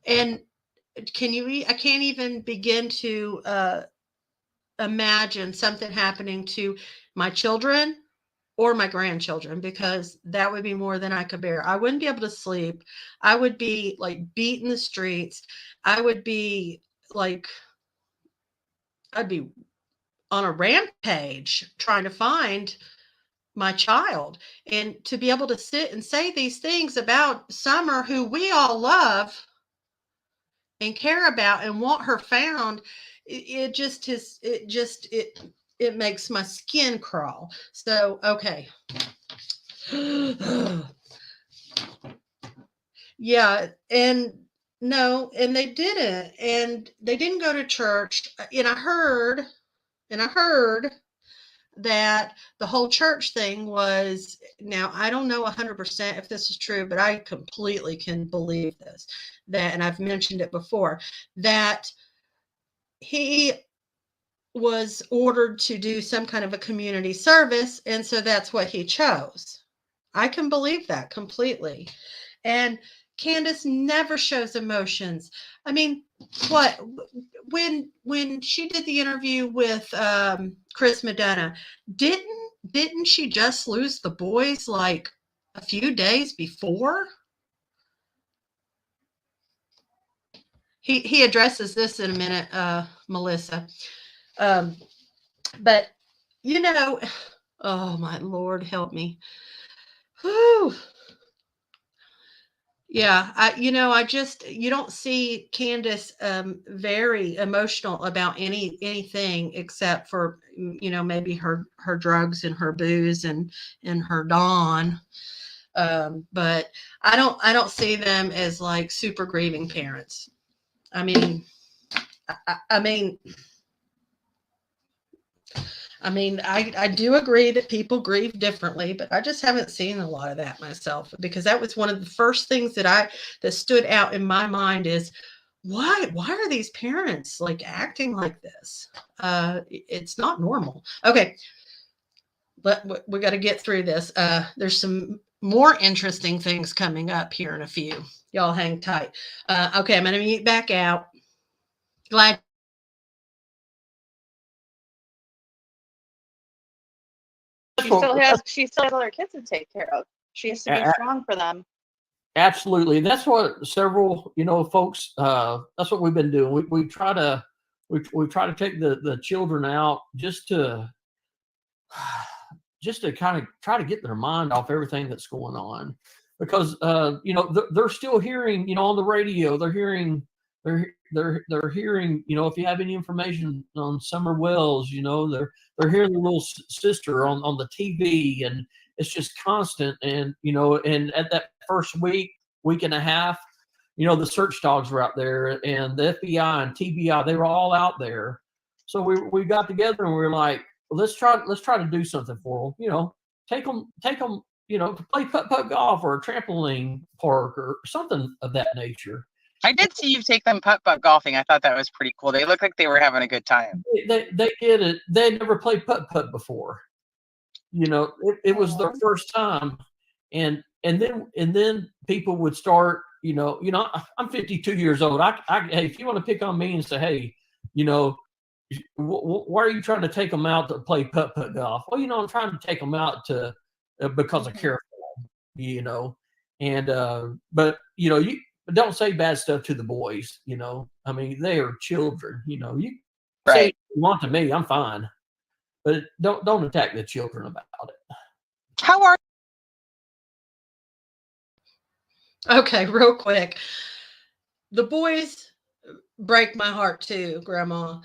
and I can't even begin to imagine something happening to my children or my grandchildren, because that would be more than I could bear. I wouldn't be able to sleep. I would be like beating the streets. I would be like, I'd be on a rampage trying to find my child. And to be able to sit and say these things about Summer, who we all love and care about and want her found, it makes my skin crawl. So, okay. Yeah, and no, and they didn't go to church. And I heard that the whole church thing was, now I don't know 100% if this is true, but I completely can believe this, and I've mentioned it before, that he was ordered to do some kind of a community service, and so that's what he chose. I can believe that completely. And Candace never shows emotions. I mean, what when she did the interview with Chris Medina, didn't she just lose the boys like a few days before? He addresses this in a minute, Melissa. But you know, oh my Lord, help me. Whew. Yeah, I just you don't see Candace very emotional about anything except for maybe her drugs and her booze and her Dawn. But I don't see them as like super grieving parents. I mean, I mean. I do agree that people grieve differently, but I just haven't seen a lot of that myself, because that was one of the first things that stood out in my mind is why are these parents like acting like this? It's not normal. Okay, but we got to get through this. There's some more interesting things coming up here in a few. Y'all hang tight. Okay, I'm going to mute back out. Glad.
She still has other kids to take care of. She has to be strong for them.
Absolutely. That's what several, folks, that's what we've been doing. We try to take the children out just to kind of try to get their mind off everything that's going on, because they're still hearing, on the radio, they're hearing, if you have any information on Summer Wells, they're hearing the little sister on the TV, and it's just constant. And and at that first week and a half, the search dogs were out there, and the FBI and TBI, they were all out there. So we got together and we were like, well, let's try to do something for them. Take them, to play putt-putt golf or a trampoline park or something of that nature.
I did see you take them putt-putt golfing. I thought that was pretty cool. They looked like they were having a good time.
They did it. They had never played putt-putt before. It was their first time. And then people would start, I'm 52 years old. Hey, if you want to pick on me and say, hey, why are you trying to take them out to play putt-putt golf? Well, I'm trying to take them out to because I care for them, and but you don't say bad stuff to the boys. I mean, they are children. You
right.
Say what you want to me, I'm fine, but don't attack the children about it.
How are?
Okay, real quick. The boys break my heart too, Grandma.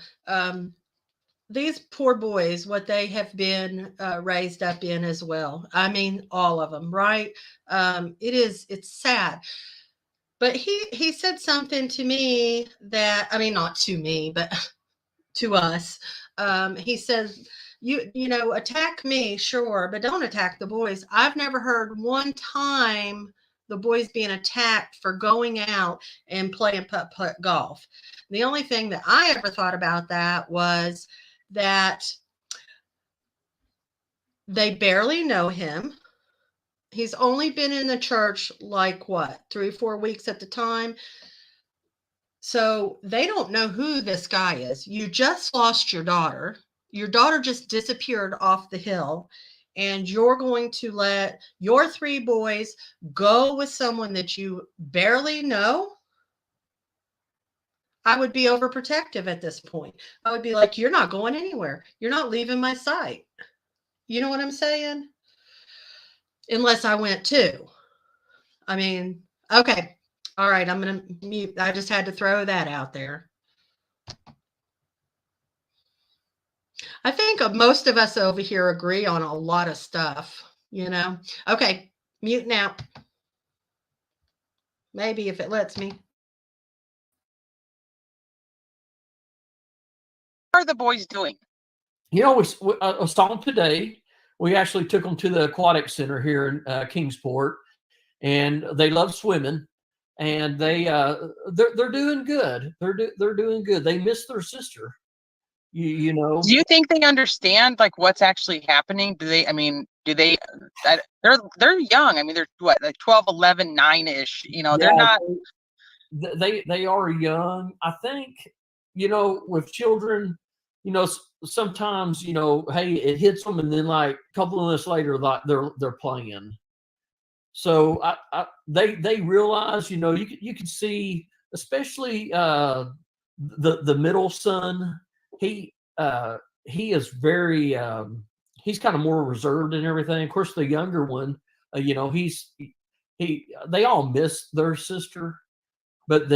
These poor boys, what they have been raised up in as well. I mean, all of them, right? It's sad. But he said something to me that, I mean, not to me, but to us. He says, attack me, sure, but don't attack the boys. I've never heard one time the boys being attacked for going out and playing putt-putt golf. The only thing that I ever thought about that was that they barely know him. He's only been in the church like 3-4 weeks at the time. So they don't know who this guy is. You just lost your daughter. Your daughter just disappeared off the hill, and you're going to let your 3 boys go with someone that you barely know? I would be overprotective at this point. I would be like, you're not going anywhere. You're not leaving my sight. You know what I'm saying? Unless I went too. I mean, okay. All right, I'm going to mute. I just had to throw that out there. I think most of us over here agree on a lot of stuff, Okay, mute now. Maybe if it lets me.
What are the boys doing?
We saw them today. We actually took them to the aquatic center here in Kingsport, and they love swimming, and they're doing good. They're doing good. They miss their sister. Do
you think they understand like what's actually happening? Do do they, they're young. I mean, they're what, like 12, 11, 9-ish, you know, they're
Yeah,
not.
they are young. I think, you know, with children, you know, sometimes, you know, hey, it hits them, and then like a couple of minutes later, like they're playing. So they realize, you know, you can see, especially the middle son, he is very he's kind of more reserved and everything. Of course, the younger one, you know, they all miss their sister, but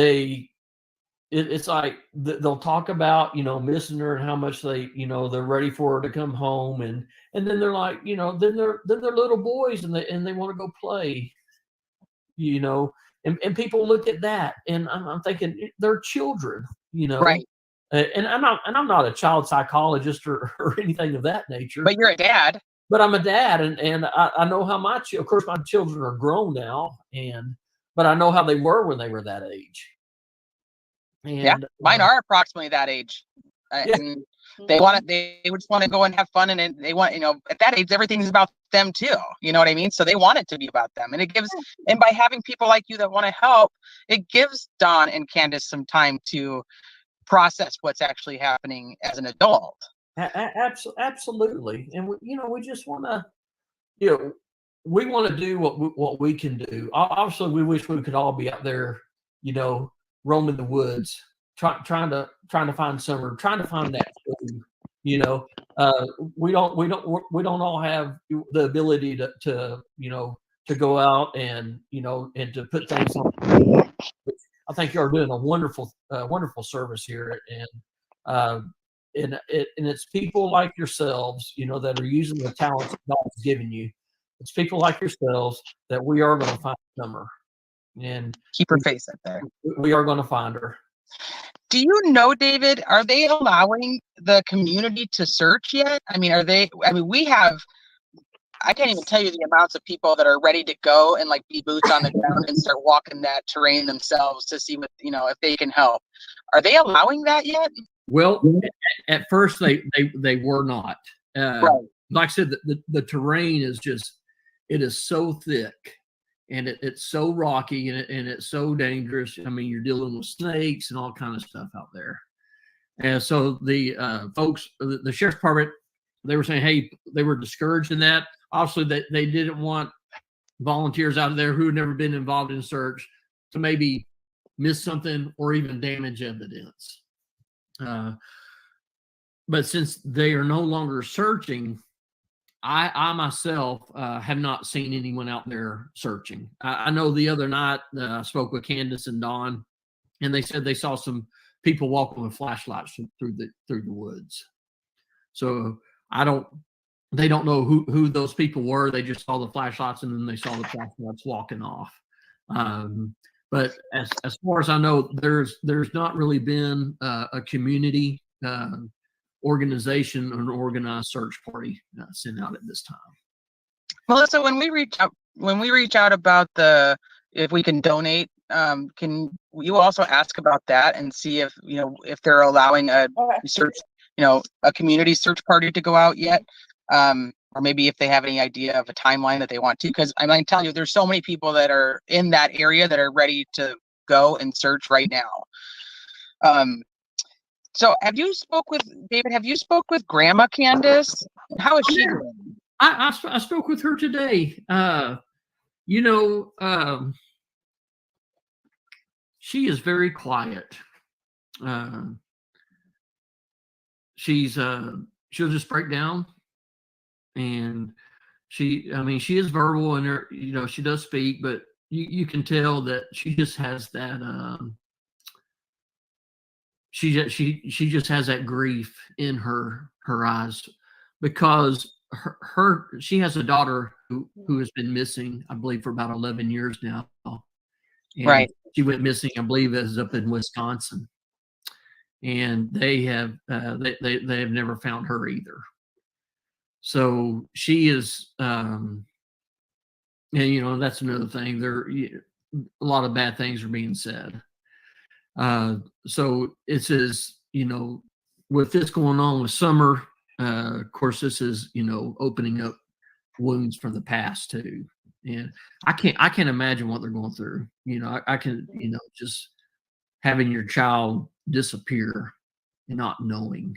it's like they'll talk about, you know, missing her and how much they, you know, they're ready for her to come home, and then they're like, you know, then they're little boys, and they want to go play, you know, and people look at that, and I'm thinking they're children, you know,
Right.
and I'm not a child psychologist or anything of that nature,
But you're a dad.
but I'm a dad, and I know how of course my children are grown now, but I know how they were when they were that age.
Yeah,
And
mine are approximately that age,
yeah.
and they just want to go and have fun, and they want, you know, at that age, everything's about them too. You know what I mean? So they want it to be about them, and and by having people like you that want to help, it gives Dawn and Candace some time to process what's actually happening as an adult.
Absolutely, and you know, we just want to, you know, we want to do what we can do. Obviously, we wish we could all be out there, you know, roaming the woods, trying to find summer, trying to find that food. You know, we don't all have the ability to you know, to go out and, you know, and to put things on. I think you're doing a wonderful service here, and it's people like yourselves, you know, that are using the talents God's given you. It's people like yourselves that we are going to find summer, and
Keep her face up there.
we are going to find her.
Do you know, David, are they allowing the community to search yet? I mean, we have, I can't even tell you the amounts of people that are ready to go and like be boots on the ground and start walking that terrain themselves to see what, you know, if they can help. Are they allowing that yet?
Well, at first they were not.
Right.
Like I said, the terrain is just, it is so thick, and it's so rocky, and it's so dangerous. I mean, you're dealing with snakes and all kind of stuff out there. And so the folks, the sheriff's department, they were saying, hey, they were discouraged in that. Obviously, they didn't want volunteers out there who had never been involved in search to maybe miss something or even damage evidence. But since they are no longer searching, I myself have not seen anyone out there searching. I know the other night I spoke with Candace and Dawn, and they said they saw some people walking with flashlights through the woods. So they don't know who those people were. They just saw the flashlights, and then they saw the flashlights walking off. But as far as I know, there's not really been a community organization or an organized search party sent out at this time.
Melissa, when we reach out about if we can donate, can you also ask about that and see if, you know, if they're allowing a search, you know, a community search party to go out yet? Or maybe if they have any idea of a timeline that they want to, because I'm telling you, there's so many people that are in that area that are ready to go and search right now. So have you spoke with Grandma Candace? How is she doing?
I spoke with her today. You know, she is very quiet. She'll just break down, and she is verbal, and her, you know, she does speak, but you can tell that she just has that she just has that grief in her eyes, because she has a daughter who has been missing, I believe, for about 11 years now. And
right.
She went missing, I believe, is up in Wisconsin, and they have never found her either. So she is, and you know, that's another thing. There, a lot of bad things are being said. So it says, you know, with this going on with summer, of course, this is, you know, opening up wounds from the past too. And I can't imagine what they're going through. I can, just having your child disappear and not knowing.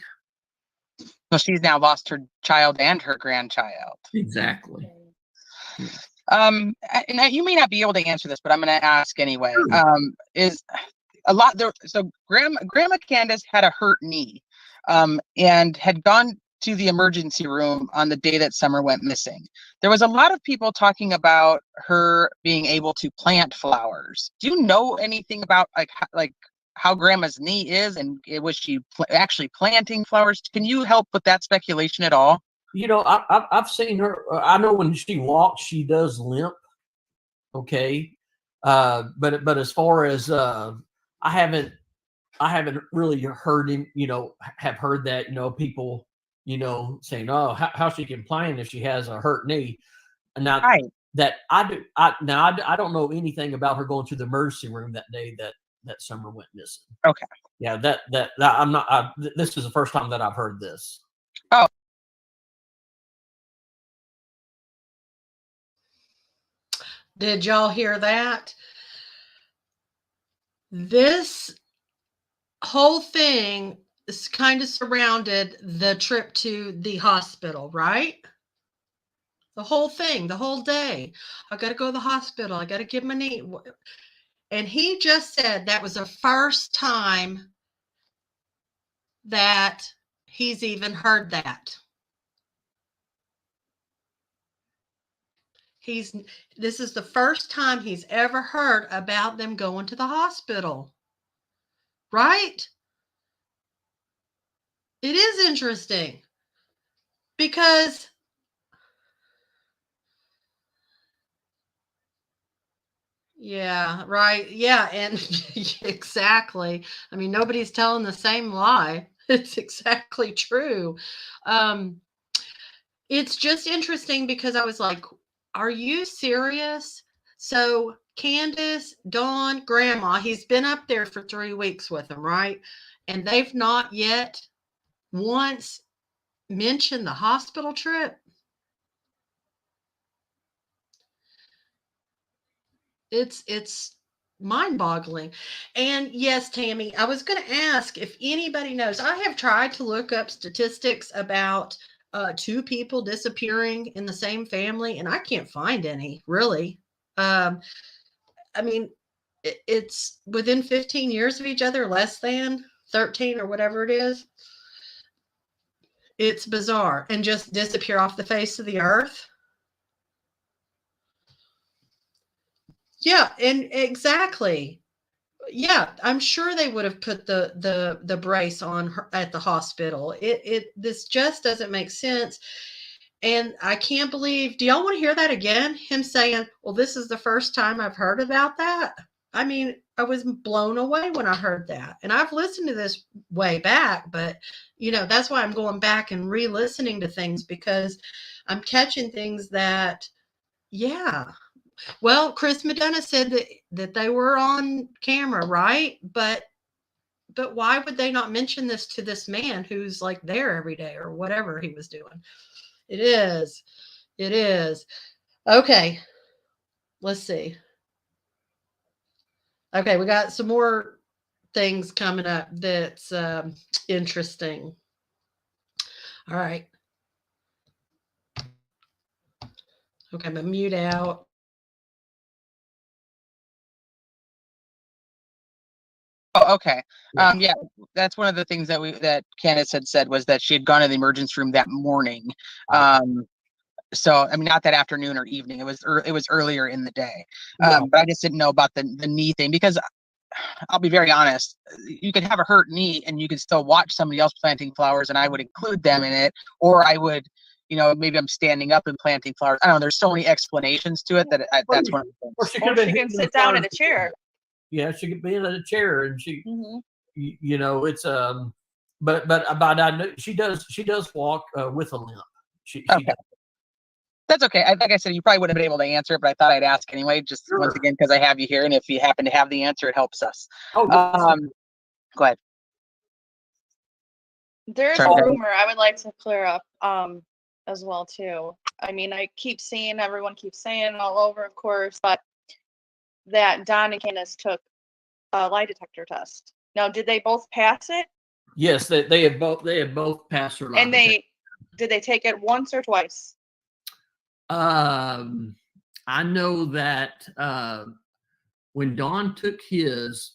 So she's now lost her child and her grandchild.
Exactly. Yeah.
And you may not be able to answer this, but I'm going to ask anyway.
Sure.
Is a lot there? So Grandma Candace had a hurt knee, and had gone to the emergency room on the day that Summer went missing. There was a lot of people talking about her being able to plant flowers. Do you know anything about like how Grandma's knee is, and was she actually planting flowers? Can you help with that speculation at all?
I've seen her. I know when she walks, she does limp. Okay, but as far as I haven't really heard him. Have heard that people saying, "Oh, how she can plan if she has a hurt knee." And now
Right.
that I don't know anything about her going to the emergency room that day that Summer went missing.
Okay.
Yeah, that I'm not. This is the first time that I've heard this.
Oh.
Did y'all hear that? This whole thing is kind of surrounded the trip to the hospital, right? The whole thing, the whole day. I got to go to the hospital. I got to get my knee. And he just said that was the first time that he's even heard that. This is the first time he's ever heard about them going to the hospital. Right? It is interesting because yeah, right. Yeah, and exactly. I mean, nobody's telling the same lie. It's exactly true. It's just interesting because I was like, are you serious? So Candace, Dawn, Grandma, he's been up there for 3 weeks with them, right? And they've not yet once mentioned the hospital trip. It's mind-boggling. And yes, Tammy, I was going to ask if anybody knows. I have tried to look up statistics about 2 people disappearing in the same family, and I can't find any, really. I mean, it's within 15 years of each other, less than 13 or whatever it is. It's bizarre. And just disappear off the face of the earth. Yeah, and exactly. Yeah, I'm sure they would have put the brace on her at the hospital. This just doesn't make sense. And I can't believe, do y'all want to hear that again? Him saying, well, this is the first time I've heard about that. I mean, I was blown away when I heard that. And I've listened to this way back, but that's why I'm going back and re-listening to things, because I'm catching things that, yeah. Well, Chris Madonna said that they were on camera, right? But why would they not mention this to this man who's like there every day or whatever he was doing? It is. Okay. Let's see. Okay, we got some more things coming up that's interesting. All right. Okay, I'm gonna mute out.
Oh, okay. Yeah, that's one of the things that Candace had said, was that she had gone to the emergency room that morning. So I mean, not that afternoon or evening. It was earlier in the day. But I just didn't know about the knee thing, because I'll be very honest. You could have a hurt knee and you could still watch somebody else planting flowers, and I would include them in it, or I would, maybe I'm standing up and planting flowers. I don't know. There's so many explanations to it that that's one of the things.
Or she
can sit down in a chair.
Yeah, she could be in a chair, and she, it's but I know she does walk with a limp. She does.
That's okay. Like I said, you probably wouldn't have been able to answer it, but I thought I'd ask anyway, just once again, because I have you here, and if you happen to have the answer, it helps us.
Oh,
go ahead.
There's a rumor I would like to clear up as well too. I mean, everyone keeps saying it all over, of course, but that Don and Candace took a lie detector test. Now, did they both pass it?
Yes, they have both passed their lie
And
detector.
did they take it once or twice?
I know that when Don took his,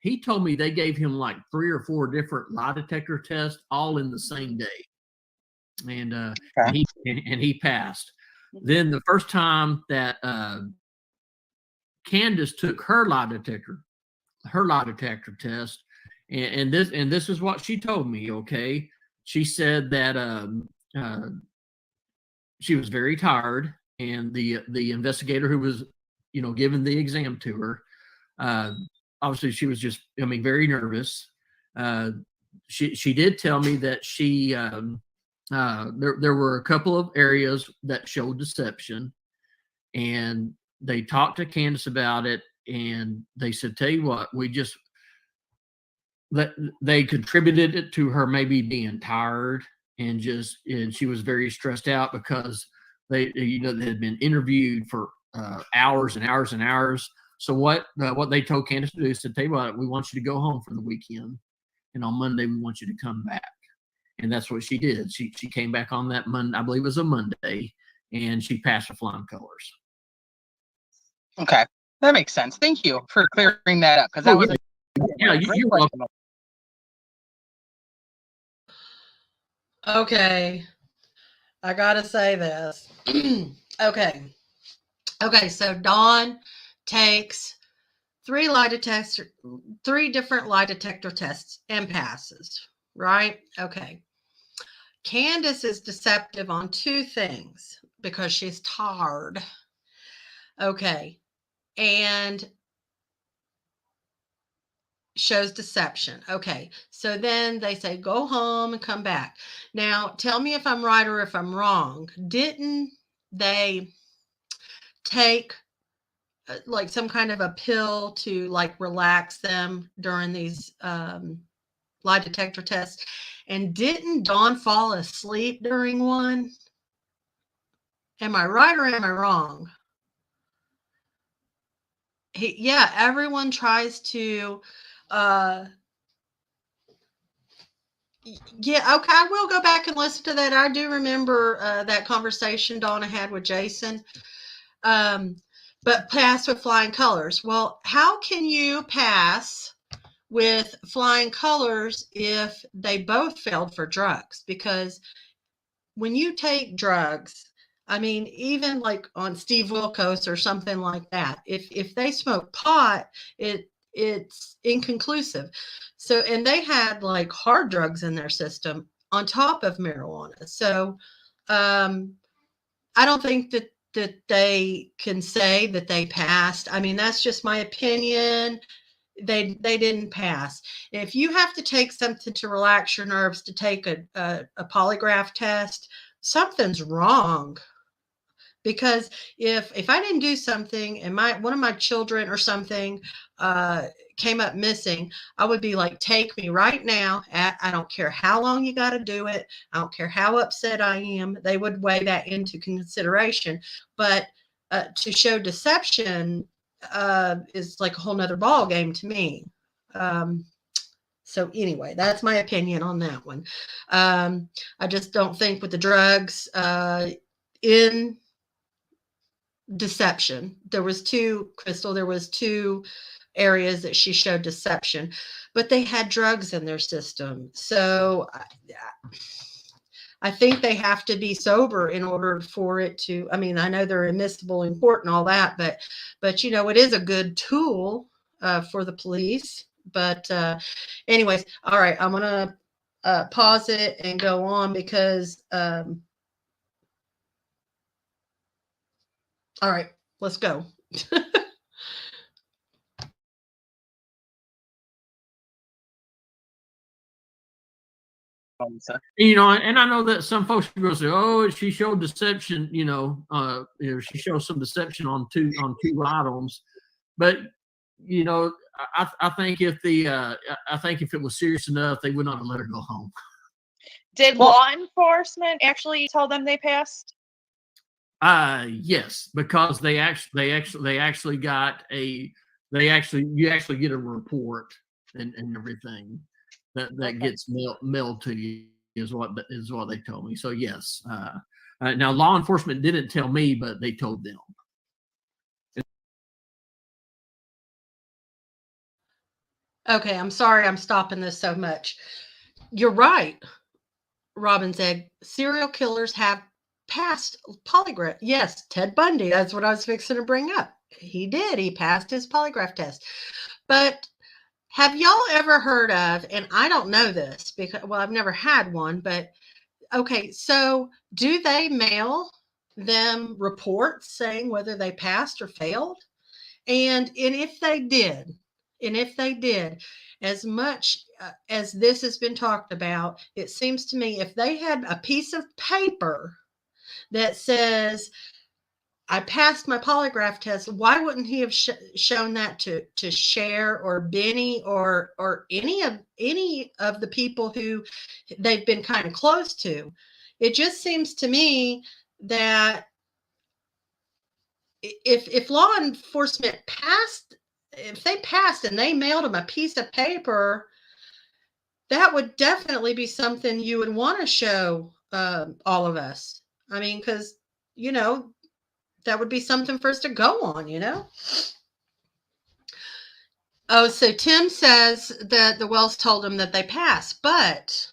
he told me they gave him like 3 or 4 different lie detector tests all in the same day, and
Okay.
he passed. Then the first time that Candace took her lie detector test, and this is what she told me. Okay, she said that she was very tired, and the investigator who was, giving the exam to her, obviously she was just, very nervous. She did tell me that there were a couple of areas that showed deception, and they talked to Candace about it, and they said, tell you what, they contributed it to her maybe being tired, and she was very stressed out because they had been interviewed for hours and hours and hours. So what they told Candace to do is to tell you what, we want you to go home for the weekend, and on Monday we want you to come back. And that's what she did. She came back on that Monday, I believe it was a Monday, and she passed with flying colors.
Okay, that makes sense. Thank you for clearing that up, because that was
you're welcome.
Okay, I gotta say this. Okay, so Dawn takes 3 different lie detector tests and passes, right? Okay. Candace is deceptive on 2 things because she's tired. Okay. And shows deception. Okay. So then they say, go home and come back. Now, tell me if I'm right or if I'm wrong. Didn't they take like some kind of a pill to like relax them during these lie detector tests? And didn't Dawn fall asleep during one? Am I right or am I wrong? Everyone tries to yeah, okay, I will go back and listen to that. I do remember that conversation Donna had with Jason. But pass with flying colors. Well, how can you pass with flying colors if they both failed for drugs? Because when you take drugs, I mean, even like on Steve Wilkos or something like that, if they smoke pot, it's inconclusive. So, and they had like hard drugs in their system on top of marijuana. So, I don't think that they can say that they passed. I mean, that's just my opinion. They didn't pass. If you have to take something to relax your nerves, to take a polygraph test, something's wrong. Because if I didn't do something and one of my children or something came up missing, I would be like, take me right now. I don't care how long you got to do it. I don't care how upset I am. They would weigh that into consideration. But to show deception is like a whole nother ball game to me. So anyway, that's my opinion on that one. I just don't think with the drugs in deception, there was two areas that she showed deception, but they had drugs in their system. So I think they have to be sober in order for it to, I mean, I know they're admissible in court and all that, but it is a good tool for the police. But anyways, all right, I'm going to pause it and go on because, all right, let's go.
And I know that some folks will say, "Oh, she showed deception." She showed some deception on two items, but I think if it was serious enough, they would not have let her go home.
Did law enforcement actually tell them they passed?
Yes, because you actually get a report and everything that
Okay.
gets mailed to you is what they told me. So yes, now law enforcement didn't tell me, but they told them.
Okay, I'm sorry I'm stopping this so much. You're right, Robin's Egg. Serial killers have passed polygraph. Yes, Ted Bundy. That's what I was fixing to bring up. He did. He passed his polygraph test. But have y'all ever heard of, and I don't know this because, well, I've never had one, but okay, so do they mail them reports saying whether they passed or failed? And if they did, as much as this has been talked about, it seems to me if they had a piece of paper that says I passed my polygraph test, why wouldn't he have shown that to Cher or Benny or any of the people who they've been kind of close to? It just seems to me that if law enforcement passed, if they passed and they mailed him a piece of paper, that would definitely be something you would want to show all of us. I mean, because that would be something for us to go on. Oh, so Tim says that the Wells told him that they passed, but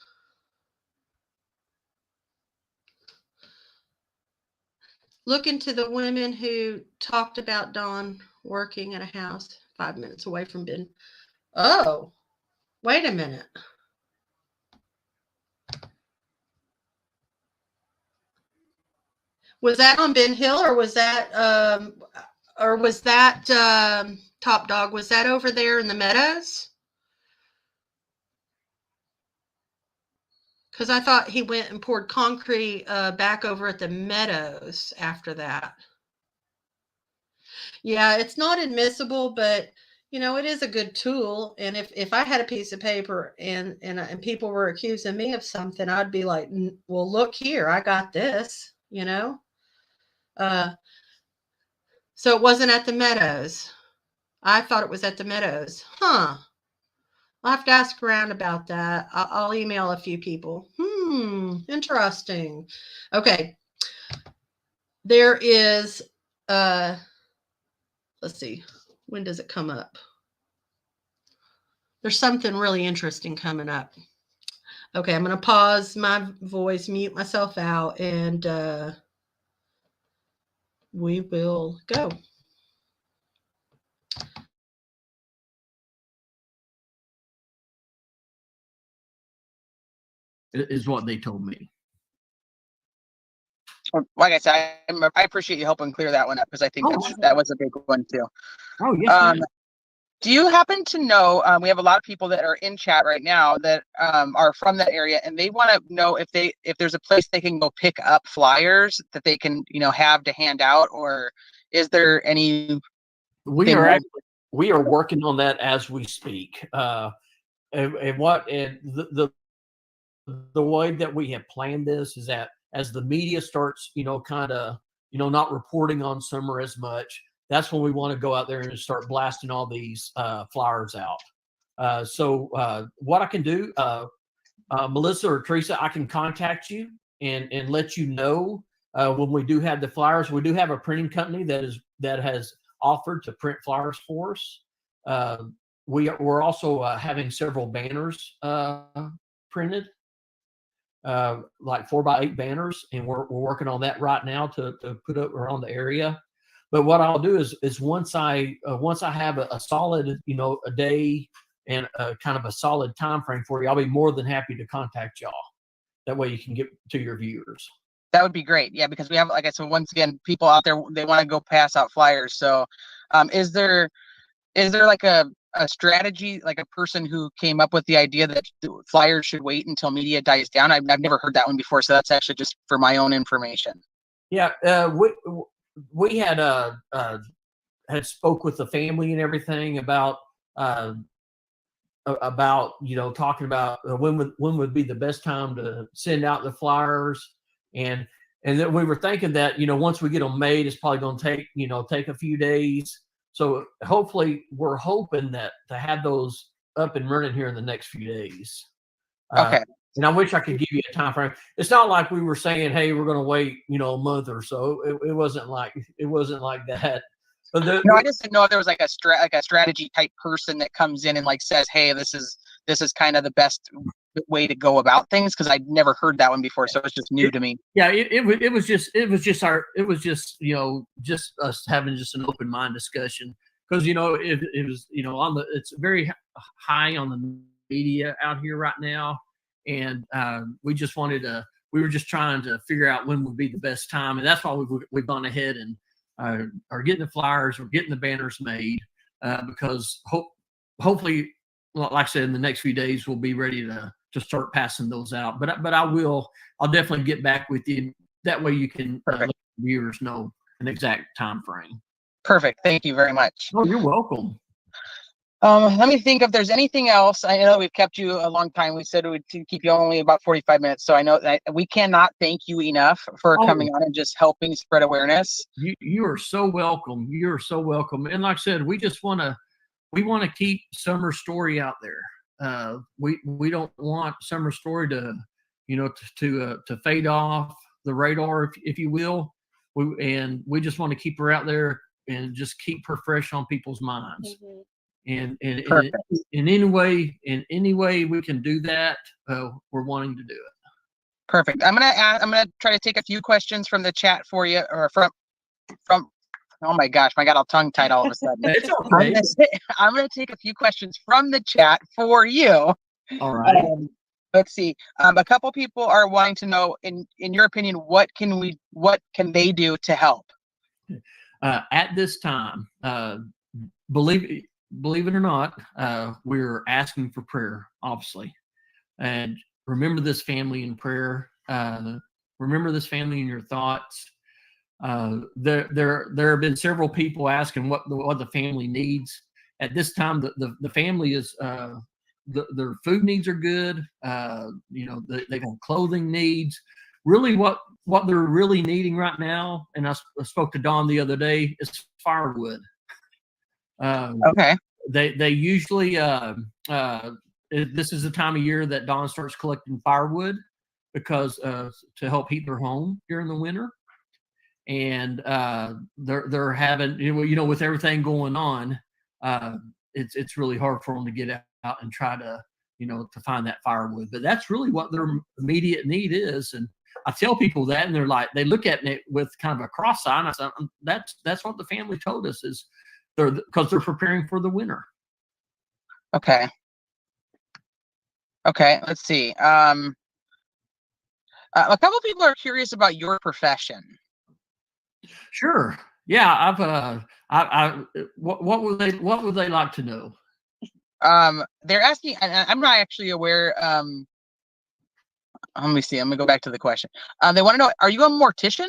look into the women who talked about Dawn working at a house 5 minutes away from Ben. Oh, wait a minute. Was that on Ben Hill, or was that Top Dog? Was that over there in the Meadows? Because I thought he went and poured concrete back over at the Meadows after that. Yeah, it's not admissible, but it is a good tool. And if I had a piece of paper and people were accusing me of something, I'd be like, well, look here, I got this. So it wasn't at the Meadows. I thought it was at the Meadows. Huh. I'll have to ask around about that. I'll email a few people. Interesting. Okay. There is, let's see, when does it come up? There's something really interesting coming up. Okay, I'm going to pause my voice, mute myself out, and we will go.
Is what they told me.
Like I said, I appreciate you helping clear that one up because I think that was a big one too.
Oh, yes.
Do you happen to know, we have a lot of people that are in chat right now that are from that area, and they want to know if there's a place they can go pick up flyers that they can, have to hand out, or is there any?
We are working on that as we speak. The way that we have planned this is that as the media starts, kind of, not reporting on Summer as much, that's when we want to go out there and start blasting all these flyers out. So what I can do, Melissa or Teresa, I can contact you and let you know when we do have the flyers. We do have a printing company that has offered to print flyers for us. We're also having several banners printed. Like 4x8 banners, and we're working on that right now to put up around the area. But what I'll do is once I have a solid, a day and kind of a solid time frame for you, I'll be more than happy to contact y'all. That way you can get to your viewers.
That would be great. Yeah, because we have, like I said, once again, people out there, they want to go pass out flyers. So is there like a strategy, like a person who came up with the idea that flyers should wait until media dies down? I've never heard that one before, so that's actually just for my own information.
Yeah, we had spoke with the family and everything about talking about when would be the best time to send out the flyers, and And then we were thinking that, once we get them made, it's probably going to take a few days. So hopefully we're hoping that to have those up and running here in the next few days.
Okay.
And I wish I could give you a time frame. It's not like we were saying, "Hey, we're going to wait, a month or so." It wasn't like that. But
No, I just didn't know if there was like a strategy type person that comes in and like says, "Hey, this is kind of the best way to go about things," because I'd never heard that one before, so it's just new to me.
Yeah, it was just just us having just an open mind discussion, because it was it's very high on the media out here right now, and we were just trying to figure out when would be the best time, and that's why we've gone ahead and are getting the flyers, we're getting the banners made, because hopefully, like I said, in the next few days we'll be ready to start passing those out. But I'll definitely get back with you. That way you can let viewers know an exact time frame.
Perfect. Thank you very much.
Oh, you're welcome.
Let me think if there's anything else. I know we've kept you a long time. We said we'd keep you only about 45 minutes. So I know that we cannot thank you enough for coming on and just helping spread awareness.
You are so welcome. You're so welcome. And like I said, we want to keep Summer Story out there. We don't want Summer Story to fade off the radar, if you will. We just want to keep her out there and just keep her fresh on people's minds.
Mm-hmm.
And in any way we can do that, we're wanting to do it.
Perfect. I'm gonna try to take a few questions from the chat for you, or from. Oh my gosh, I got all tongue tied all of a sudden.
It's okay.
I'm gonna take a few questions from the chat for you.
All right.
Let's see. A couple people are wanting to know, in your opinion, what can they do to help?
At this time, believe it or not, we're asking for prayer, obviously, and remember this family in prayer. Remember this family in your thoughts. There have been several people asking what the family needs at this time. The family is their food needs are good. They've got clothing needs. Really, what they're really needing right now, and I spoke to Dawn the other day, is firewood.
Okay.
They usually this is the time of year that Dawn starts collecting firewood, because to help heat their home during the winter. And they're having, with everything going on, it's really hard for them to get out and try to to find that firewood. But that's really what their immediate need is. And I tell people that, and they look at me with kind of a cross eye, and I said, that's what the family told us, is because they're preparing for the winter.
Okay. Let's see. A couple people are curious about your profession.
Sure. Yeah. What would they like to know?
They're asking, and I'm not actually aware. Let me see. I'm gonna go back to the question. They want to know, are you a mortician?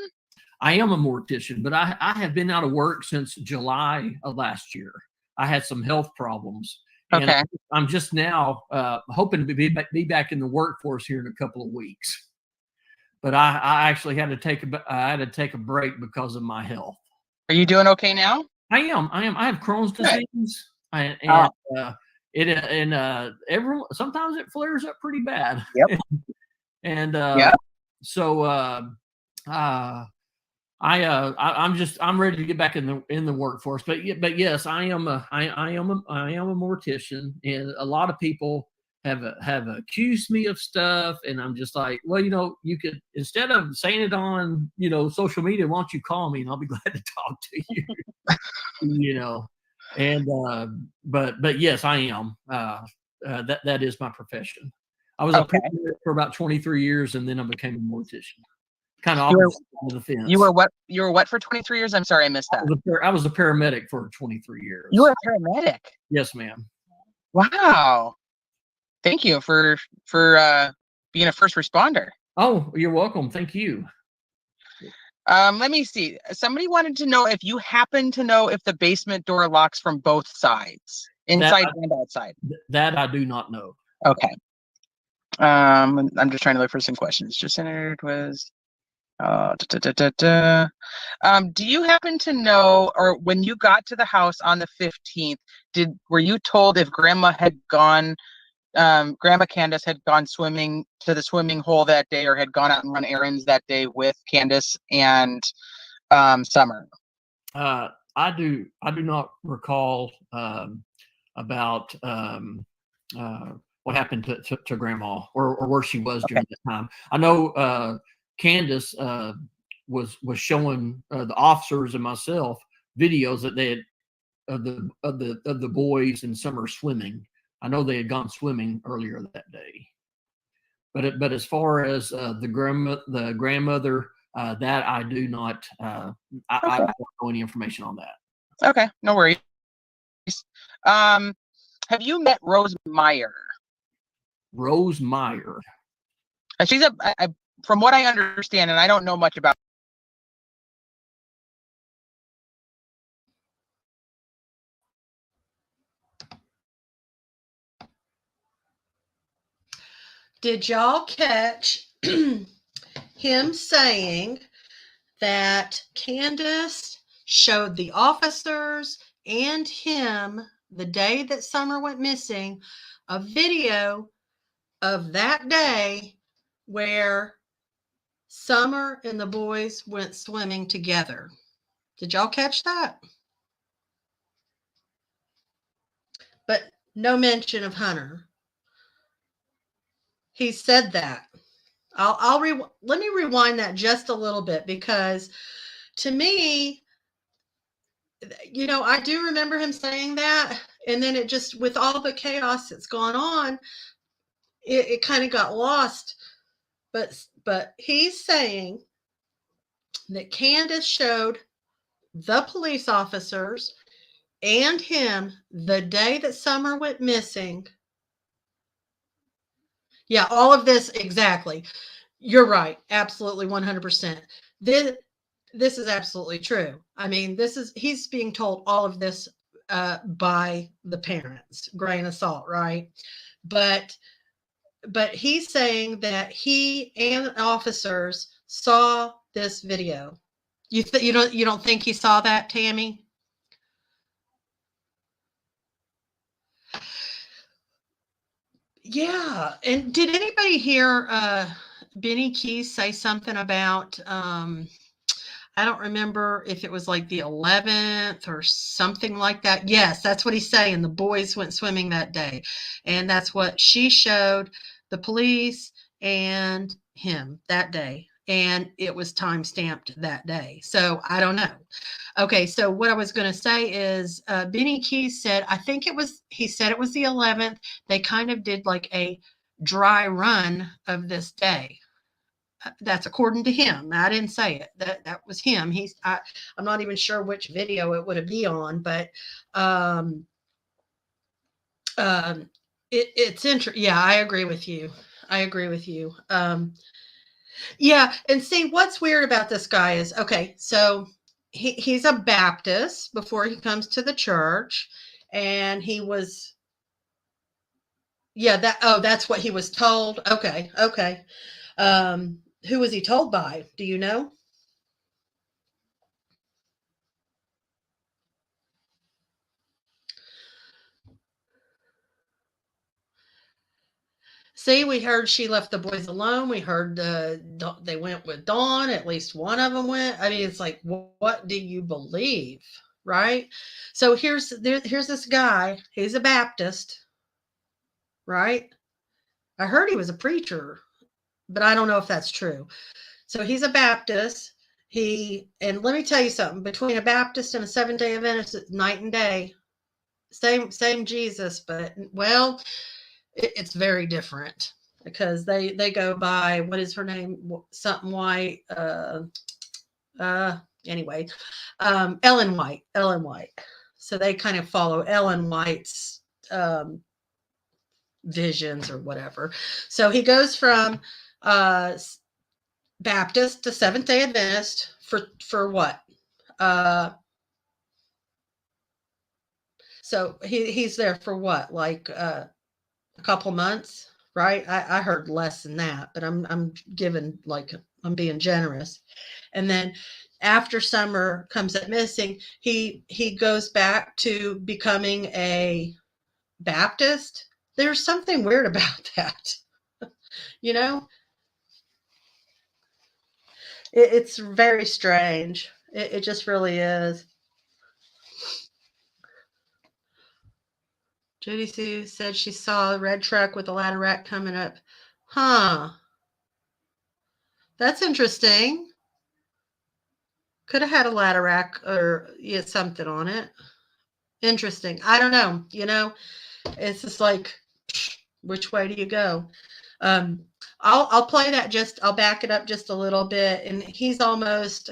I am a mortician, but I have been out of work since July of last year. I had some health problems. And
okay.
I'm just now hoping to be back in the workforce here in a couple of weeks. But I actually had to take a break because of my health.
Are you doing okay now?
I am. I have Crohn's disease, sometimes it flares up pretty bad.
Yep.
And so I'm ready to get back in the workforce. But yes, I am a mortician, and a lot of people have accused me of stuff, and I'm just like, well, you could, instead of saying it on social media, why don't you call me and I'll be glad to talk to you. And but yes, I am. That is my profession. I was a paramedic for about 23 years, and then I became a mortician. Kind of opposite of the fence.
You were what? You were what for 23 years? I'm sorry, I missed that.
I was a paramedic for 23 years.
You were a paramedic?
Yes, ma'am.
Wow. Thank you for being a first responder.
Oh, you're welcome. Thank you.
Let me see. Somebody wanted to know if you happen to know if the basement door locks from both sides, inside and outside.
That I do not know.
Okay. I'm just trying to look for some questions. Just entered was Do you happen to know, or when you got to the house on the 15th, were you told if Grandma Candace had gone swimming to the swimming hole that day, or had gone out and run errands that day with Candace and Summer?
I do not recall about what happened to Grandma, or where she was during that time. I know Candace was showing the officers and myself videos that they had of the boys and Summer swimming. I know they had gone swimming earlier that day. But as far as the grandmother, that I do not. I don't know any information on that.
Okay, no worries. Have you met Rose Meyer?
Rose Meyer.
She's from what I understand, and I don't know much about.
Did y'all catch him saying that Candace showed the officers and him the day that Summer went missing a video of that day where Summer and the boys went swimming together? Did y'all catch that? But no mention of Hunter. He said that. Let me rewind that just a little bit, because to me, I do remember him saying that, and then it just, with all the chaos that's gone on, it kind of got lost. But he's saying that Candace showed the police officers and him the day that Summer went missing. Yeah, all of this, exactly. You're right. Absolutely, 100%. This is absolutely true. I mean, he's being told all of this by the parents. Grain of salt, right? But he's saying that he and officers saw this video. You don't think he saw that, Tammy? Yeah. And did anybody hear Benny Keys say something about I don't remember if it was like the 11th or something like that. Yes, that's what he's saying. The boys went swimming that day. And that's what she showed the police and him that day. And it was time stamped that day. So I don't know. Okay, so what I was going to say is Benny Keys said, he said it was the 11th. They kind of did like a dry run of this day. That's according to him. I didn't say it. That was him. I'm not even sure which video it would have been on, but it's interesting. Yeah, I agree with you. Yeah, and see, what's weird about this guy is, okay, so he's a Baptist before he comes to the church, and he was, yeah, that's what he was told. Okay. Who was he told by? Do you know? See, we heard she left the boys alone. We heard they went with Dawn. At least one of them went. I mean, it's like, what do you believe, right? So here's this guy. He's a Baptist, right? I heard he was a preacher, but I don't know if that's true. So he's a Baptist. And let me tell you something. Between a Baptist and a Seventh-day Adventist, it's night and day. Same Jesus, but well, it's very different, because they go by, what is her name, something White, anyway, Ellen White. So they kind of follow Ellen White's visions or whatever. So he goes from Baptist to Seventh-day Adventist for what, so he's there for what, like a couple months, right? I heard less than that, but I'm giving, like, I'm being generous. And then after Summer comes up missing, he goes back to becoming a Baptist. There's something weird about that, you know? It's very strange. It just really is. Judy Sue said she saw a red truck with a ladder rack coming up. Huh. That's interesting. Could have had a ladder rack or something on it. Interesting. I don't know. It's just like, which way do you go? I'll play that, I'll back it up just a little bit, and he's almost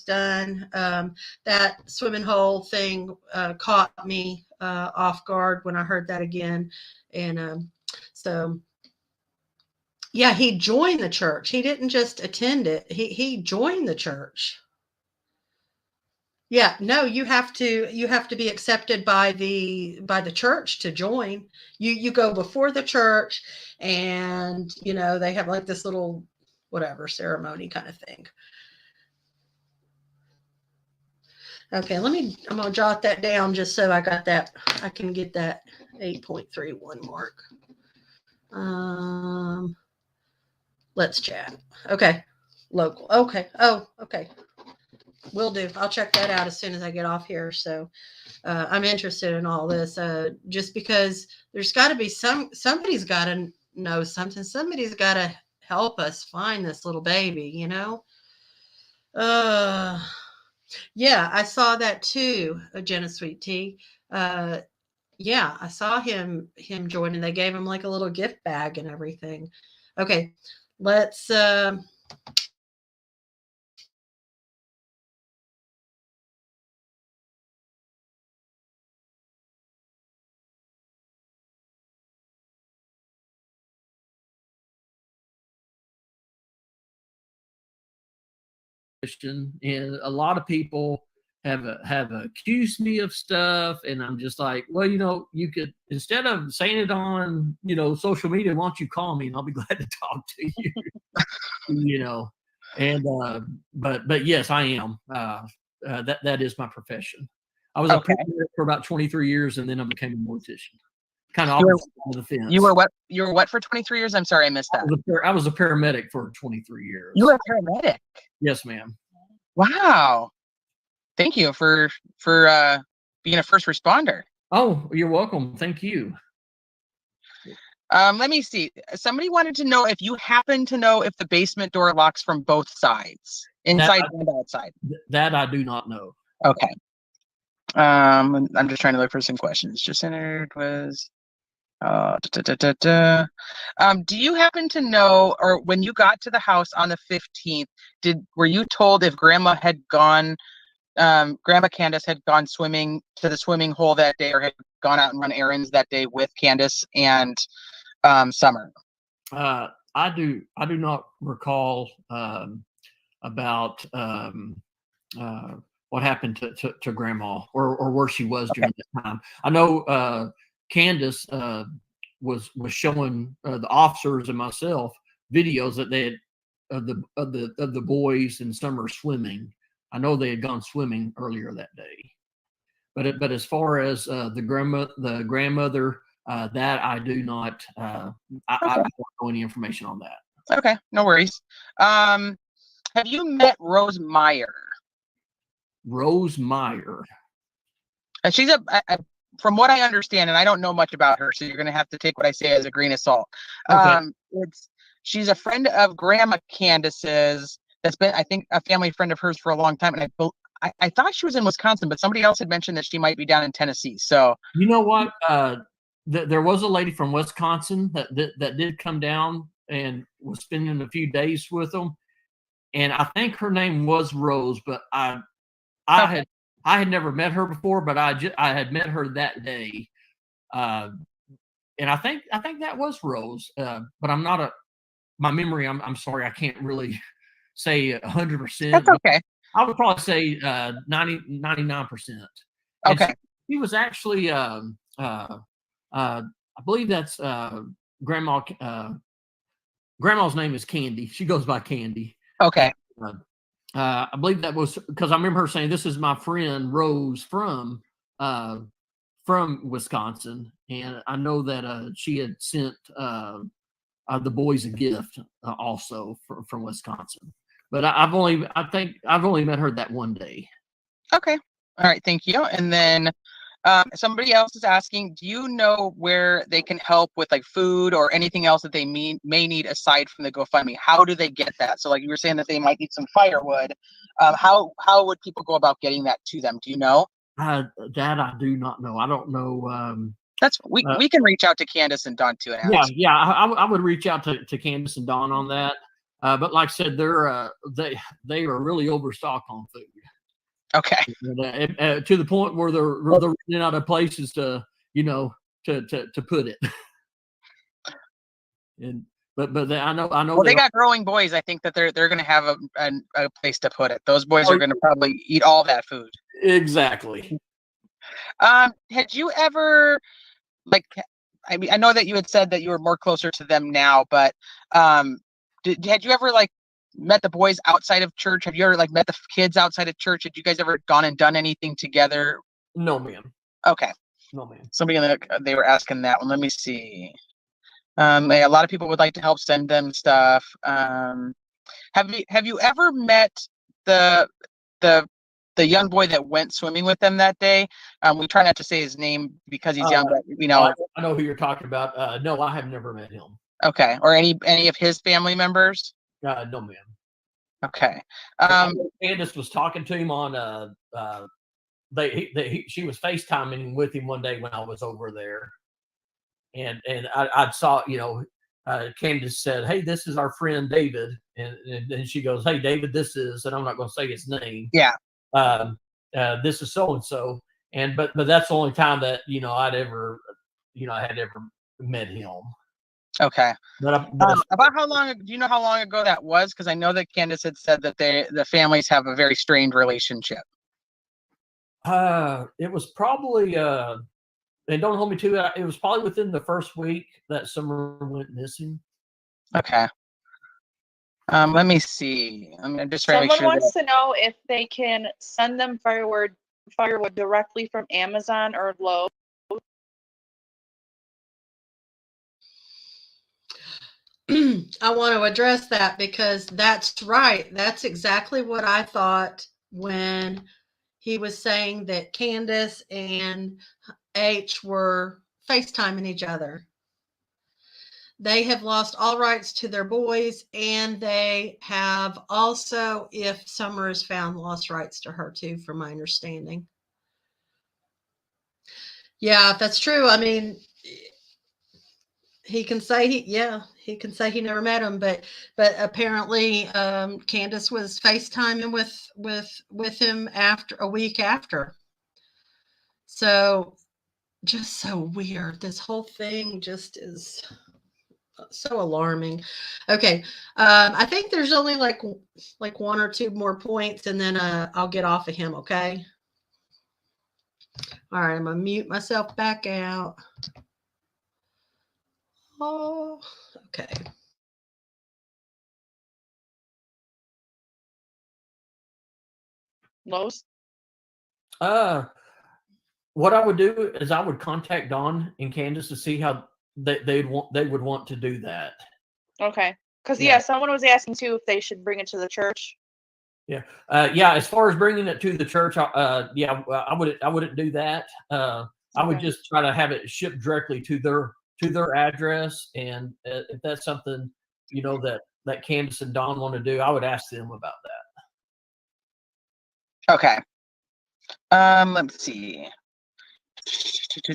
done. That swimming hole thing caught me off guard when I heard that again, and so yeah, he joined the church. He didn't just attend it. He joined the church. Yeah, no, you have to be accepted by the church to join. You go before the church, and they have like this little whatever ceremony kind of thing. Okay, I'm gonna jot that down just so I can get that 8.31 mark. Let's chat. Okay, local. Okay. Oh, okay. Will do. I'll check that out as soon as I get off here. So I'm interested in all this, just because there's got to be somebody's got to know something. Somebody's got to help us find this little baby, Yeah, I saw that too, Jenna Sweet Tea. Yeah, I saw him join, and they gave him like a little gift bag and everything. Okay, let's
and a lot of people have accused me of stuff, and I'm just like, well, you could, instead of saying it on social media, why don't you call me and I'll be glad to talk to you. And but yes, I am. That is my profession. I was a paramedic for about 23 years, and then I became a mortician. Kind of opposite of the fence.
You were what? You were what for 23 years? I'm sorry, I missed that.
I was a paramedic for 23 years.
You were a paramedic?
Yes, ma'am.
Wow. Thank you for being a first responder.
Oh, you're welcome. Thank you.
Let me see. Somebody wanted to know if you happen to know if the basement door locks from both sides, inside and outside.
That I do not know.
Okay. I'm just trying to look for some questions. Just entered was. Do you happen to know, or when you got to the house on the 15th, were you told if Grandma Candace had gone swimming to the swimming hole that day, or had gone out and run errands that day with Candace and Summer?
I do not recall about what happened to Grandma or where she was during that time. I know Candace was showing the officers and myself videos that they had of the boys and Summer swimming. I know they had gone swimming earlier that day, but as far as the grandmother, that I do not. I don't know any information on that.
Okay, no worries. Have you met Rose Meyer?
Rose Meyer.
She's from what I understand, and I don't know much about her, so you're going to have to take what I say as a grain of salt.
Okay.
She's a friend of Grandma Candace's. That's been, I think, a family friend of hers for a long time, and I thought she was in Wisconsin, but somebody else had mentioned that she might be down in Tennessee. So
you know what? There was a lady from Wisconsin that did come down and was spending a few days with them, and I think her name was Rose, but I had never met her before, but I had met her that day, and I think that was Rose, but I'm not my memory. I'm sorry, I can't really say 100%.
That's okay.
I would probably say 99%.
Okay.
He was actually I believe that's grandma's name is Candy. She goes by Candy.
Okay.
I believe that was because I remember her saying, "This is my friend Rose from Wisconsin," and I know that she had sent the boys a gift also from Wisconsin. But I think I've only met her that one day.
Okay. All right. Thank you. And then somebody else is asking, do you know where they can help with like food or anything else that they may need aside from the GoFundMe? How do they get that? So like you were saying that they might need some firewood. How would people go about getting that to them? Do you know?
That I do not know. I don't know.
We can reach out to Candace and Dawn too and ask.
Yeah. I would reach out to Candace and Dawn on that. But like I said, they are really overstocked on food.
Okay.
To the point where they're running out of places to put it. But I know.
Well, they got growing boys. I think that they're going to have a place to put it. Those boys are going to probably eat all that food.
Exactly.
Had you ever I mean, I know that you had said that you were more closer to them now, but had you ever met the boys outside of church? Have you ever met the kids outside of church? Had you guys ever gone and done anything together?
No, ma'am.
Okay.
No, ma'am.
Somebody they were asking that one. Let me see. A lot of people would like to help send them stuff. Have you ever met the young boy that went swimming with them that day? We try not to say his name because he's young, but
I know who you're talking about. No, I have never met him.
Okay. Or any of his family members?
No, ma'am.
Okay.
Candace was talking to him on she was FaceTiming with him one day when I was over there, and I saw Candace said, "Hey, this is our friend David," and then she goes, "Hey, David, this is," and I'm not going to say his name.
Yeah.
This is so and so, but that's the only time that I had ever met him.
Okay.
But
about how long? Do you know how long ago that was? Because I know that Candace had said that the families have a very strained relationship.
It was probably and don't hold me to it. It was probably within the first week that Summer went missing.
Okay. Let me see. I'm just trying to make sure.
Someone wants to know if they can send them firewood directly from Amazon or Lowe's.
I want to address that because that's right. That's exactly what I thought when he was saying that Candace and H were FaceTiming each other. They have lost all rights to their boys, and they have also, if Summer is found, lost rights to her too, from my understanding. Yeah, that's true. I mean, he can say he can say he never met him, but apparently Candace was FaceTiming with him after a week after. So just so weird. This whole thing just is so alarming. Okay, I think there's only like one or two more points, and then I'll get off of him. Okay. All right, I'm gonna mute myself back out. Oh, okay.
Lowe's?
What I would do is I would contact Dawn and Candace to see how they would want to do that.
Okay. Because someone was asking too if they should bring it to the church.
Yeah. As far as bringing it to the church, I wouldn't do that. I would just try to have it shipped directly to their address, and if that's something that Candace and Dawn want to do, I would ask them about
that. Okay. Let's see.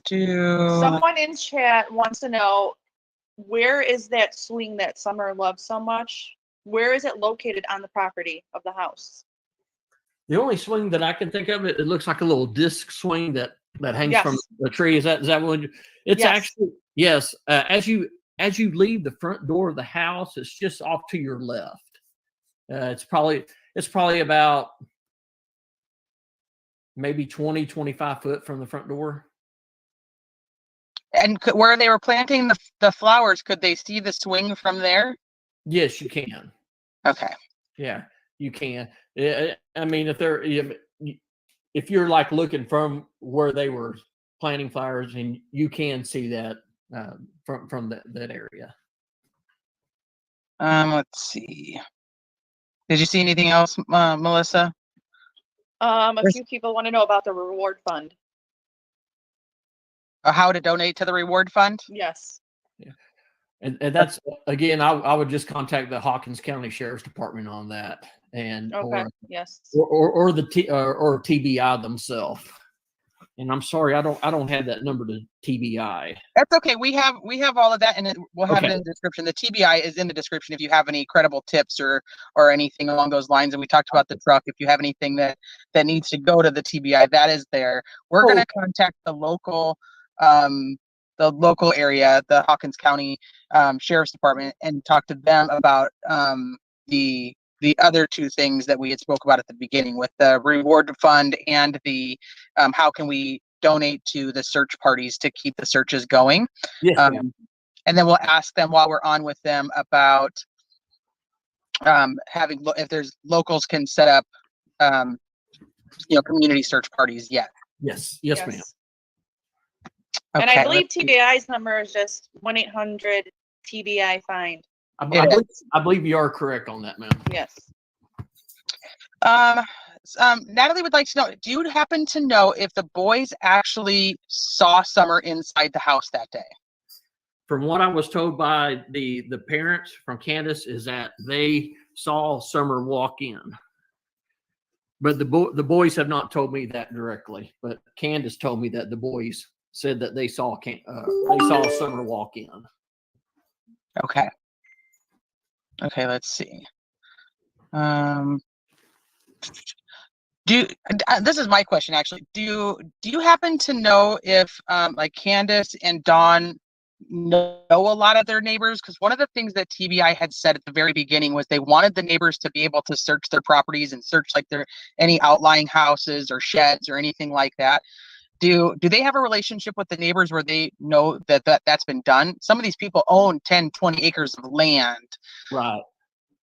Someone in chat wants to know, where is that swing that Summer loves so much? Where is it located on the property of the house?
The only swing that I can think of, it looks like a little disc swing that hangs from the tree. Is that one? It's actually, yes. As you leave the front door of the house, it's just off to your left. It's probably about maybe 20, 25 foot from the front door.
And where they were planting the flowers, could they see the swing from there?
Yes, you can.
Okay.
Yeah, you can. I mean, if you're like looking from where they were planting flowers, and you can see that from that area.
Let's see. Did you see anything else, Melissa?
A few people want to know about the reward fund.
How to donate to the reward fund?
Yes.
Yeah. And that's, again, I would just contact the Hawkins County Sheriff's Department on that, and
Okay. Yes.
or the TBI themselves. And I'm sorry, I don't have that number to TBI.
That's okay. We have all of that, and we'll have it in the description. The TBI is in the description if you have any credible tips or anything along those lines. And we talked about the truck. If you have anything that needs to go to the TBI, that is there. We're going to contact the local area, the Hawkins County Sheriff's Department, and talk to them about the other two things that we had spoke about at the beginning, with the reward fund and the how can we donate to the search parties to keep the searches going.
Yes,
and then we'll ask them while we're on with them about having, if there's locals can set up community search parties yet.
Yes, ma'am.
Okay,
and I believe TBI's number is just 1-800-TBI find.
I believe you are correct on that, ma'am.
Yes.
Natalie would like to know, do you happen to know if the boys actually saw Summer inside the house that day?
From what I was told by the parents from Candace, is that they saw Summer walk in. But the boys have not told me that directly. But Candace told me that the boys said that they saw Summer walk in.
Okay. Okay, let's see. This is my question actually. Do you happen to know if like Candace and Dawn know a lot of their neighbors? Because one of the things that TBI had said at the very beginning was they wanted the neighbors to be able to search their properties and search like any outlying houses or sheds or anything like that. Do they have a relationship with the neighbors where they know that's been done? Some of these people own 10, 20 acres of land.
Right.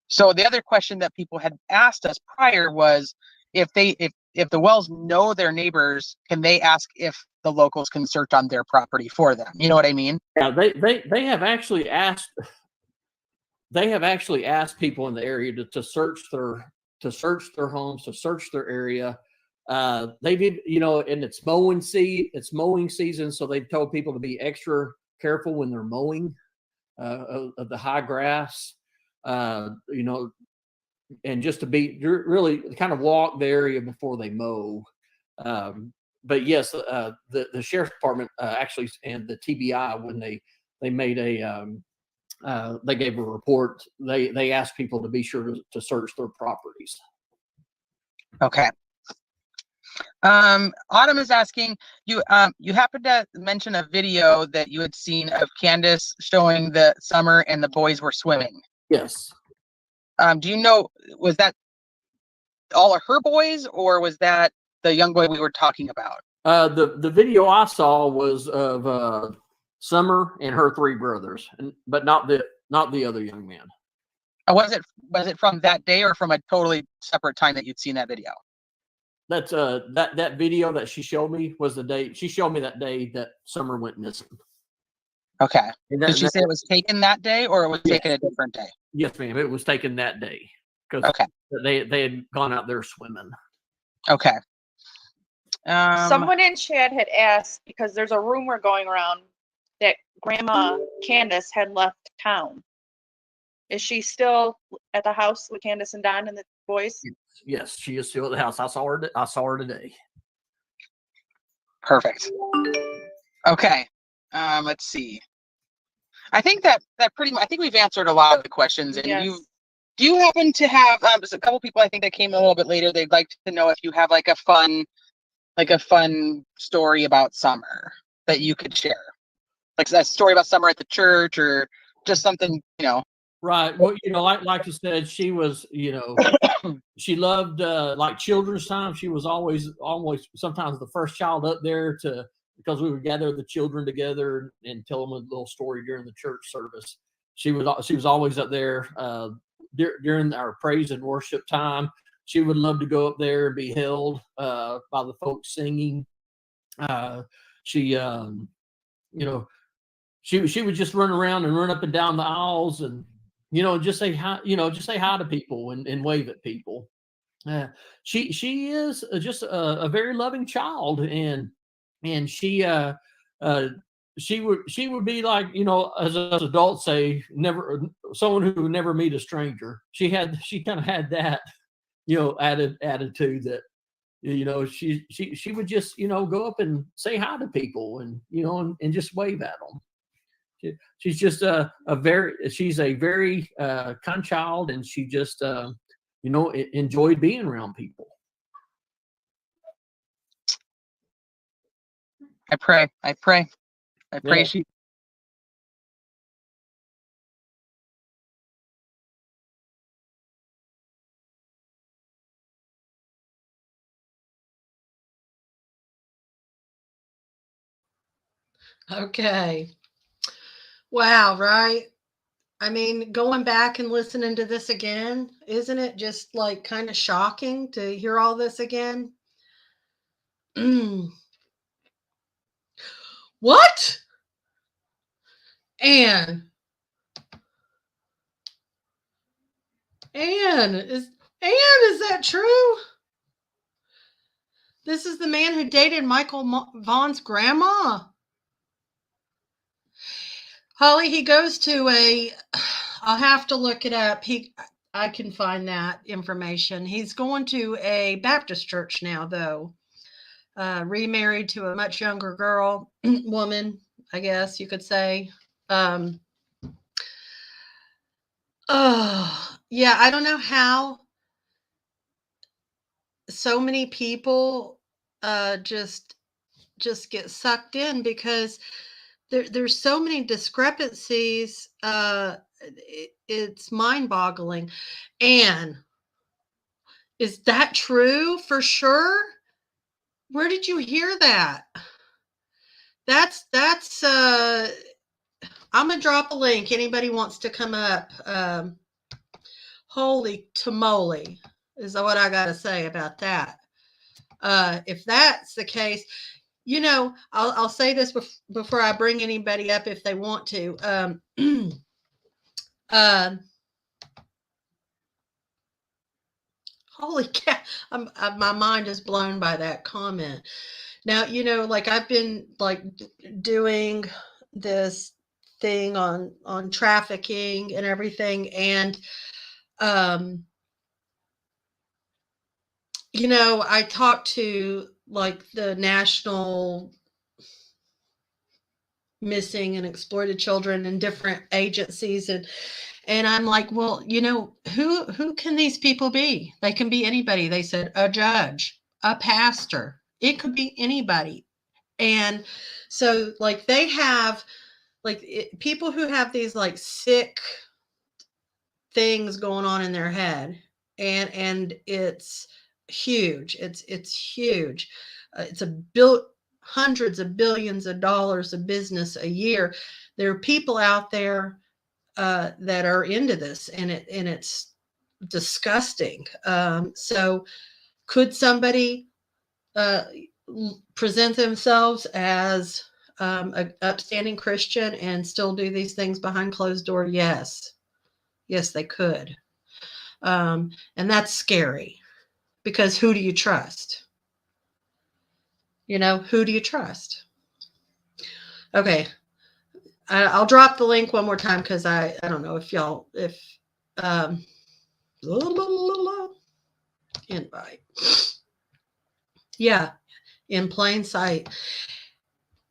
So the other question that people had asked us prior was if the Wells know their neighbors, can they ask if the locals can search on their property for them? You know what I mean?
Yeah, they have actually asked. They have actually asked people in the area to search their homes, to search their area. They did, and it's mowing season, so they've told people to be extra careful when they're mowing of the high grass. And just to be really kind of walk the area before they mow. But yes, the sheriff's department actually, and the TBI, when they made they gave a report, they asked people to be sure to search their properties.
Okay. Autumn is asking, you happened to mention a video that you had seen of Candace showing the Summer and the boys were swimming.
Yes.
Do you know, was that all of her boys, or was that the young boy we were talking about?
The video I saw was of Summer and her three brothers, but not the other young man.
Was it from that day or from a totally separate time that you'd seen that video?
That's that video that she showed me was the day she showed me that day that Summer went missing.
Okay. Did she say it was taken that day, or it was taken a different day?
Yes, ma'am. It was taken that day because they had gone out there swimming.
Okay.
Someone in chat had asked, because there's a rumor going around that Grandma Candace had left town. Is she still at the house with Candace and Don and the boys?
Yes, she is still at the house. I saw her today.
Perfect. Okay. Let's see. I think that pretty much, I think we've answered a lot of the questions. And
yes.
Do you happen to have there's a couple people I think that came a little bit later. They'd like to know if you have like a fun story about Summer that you could share, like a story about Summer at the church, or just something,
Right. Well, like you said, she was, she loved like children's time. She was always sometimes the first child up there to because we would gather the children together and tell them a little story during the church service. She was always up there during our praise and worship time. She would love to go up there and be held by the folks singing. She would just run around and run up and down the aisles and just say hi, just say hi to people and wave at people. She is just a very loving child, and she would be like, as adults say, never someone who would never meet a stranger. She kind of had that attitude that she would just go up and say hi to people and and just wave at them. She's just a very kind child, and she just enjoyed being around people.
I pray
Yeah.
she.
Okay. Wow, right? I mean, going back and listening to this again, isn't it just like kind of shocking to hear all this again? What? Anne. Anne, is that true? This is the man who dated Michael Vaughn's grandma. Holly, he goes to I'll have to look it up. I can find that information. He's going to a Baptist church now, though. Remarried to a much younger woman, I guess you could say. Yeah, I don't know how so many people just get sucked in, because there's so many discrepancies. It's mind-boggling. Anne, is that true for sure? Where did you hear that? That's I'm gonna drop a link. Anybody wants to come up? Holy tamale is what I gotta say about that. If that's the case, I'll say this before I bring anybody up if they want to. Holy cow! My mind is blown by that comment. Now, like I've been like doing this thing on trafficking and everything, and I talked to like the National Missing and Exploited Children and different agencies, and I'm like, well, who can these people be? They can be anybody. They said a judge, a pastor. It could be anybody. And so like they have like people who have these like sick things going on in their head, and it's huge. It's huge. It's hundreds of billions of dollars of business a year. There are people out there that are into this, and it's disgusting. So could somebody present themselves as an upstanding Christian and still do these things behind closed door? Yes, they could. And that's scary, because who do you trust? Who do you trust? Okay. I'll drop the link one more time, because I don't know if invite. Yeah, in plain sight.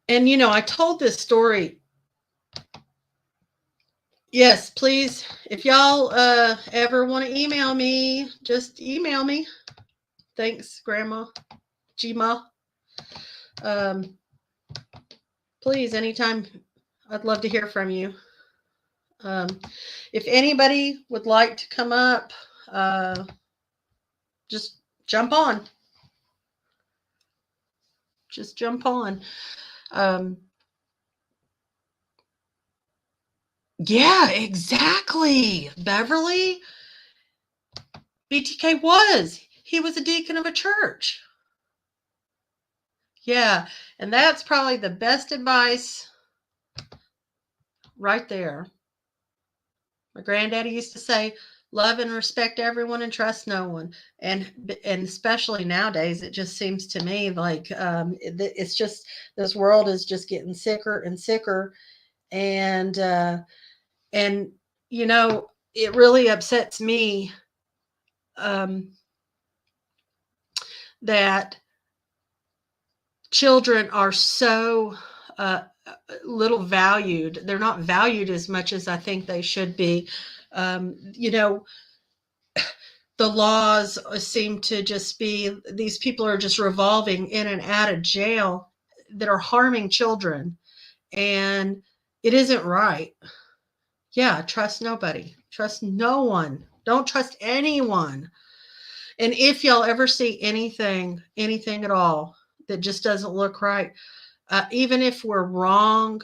And I told this story. Yes, please, if y'all ever want to email me, just email me. Thanks, Grandma Gma. Please, anytime. I'd love to hear from you. If anybody would like to come up, just jump on. Just jump on. Yeah, exactly. Beverly, BTK was. He was a deacon of a church. Yeah, and that's probably the best advice right there. My granddaddy used to say, love and respect everyone and trust no one. And especially nowadays, it just seems to me like it's just, this world is just getting sicker and sicker. And you know, it really upsets me that children are so little valued. They're not valued as much as I think they should be. You know, the laws seem to just be, these people are just revolving in and out of jail that are harming children. And it isn't right. Yeah, trust nobody. Trust no one. Don't trust anyone. And if y'all ever see anything at all that just doesn't look right, even if we're wrong,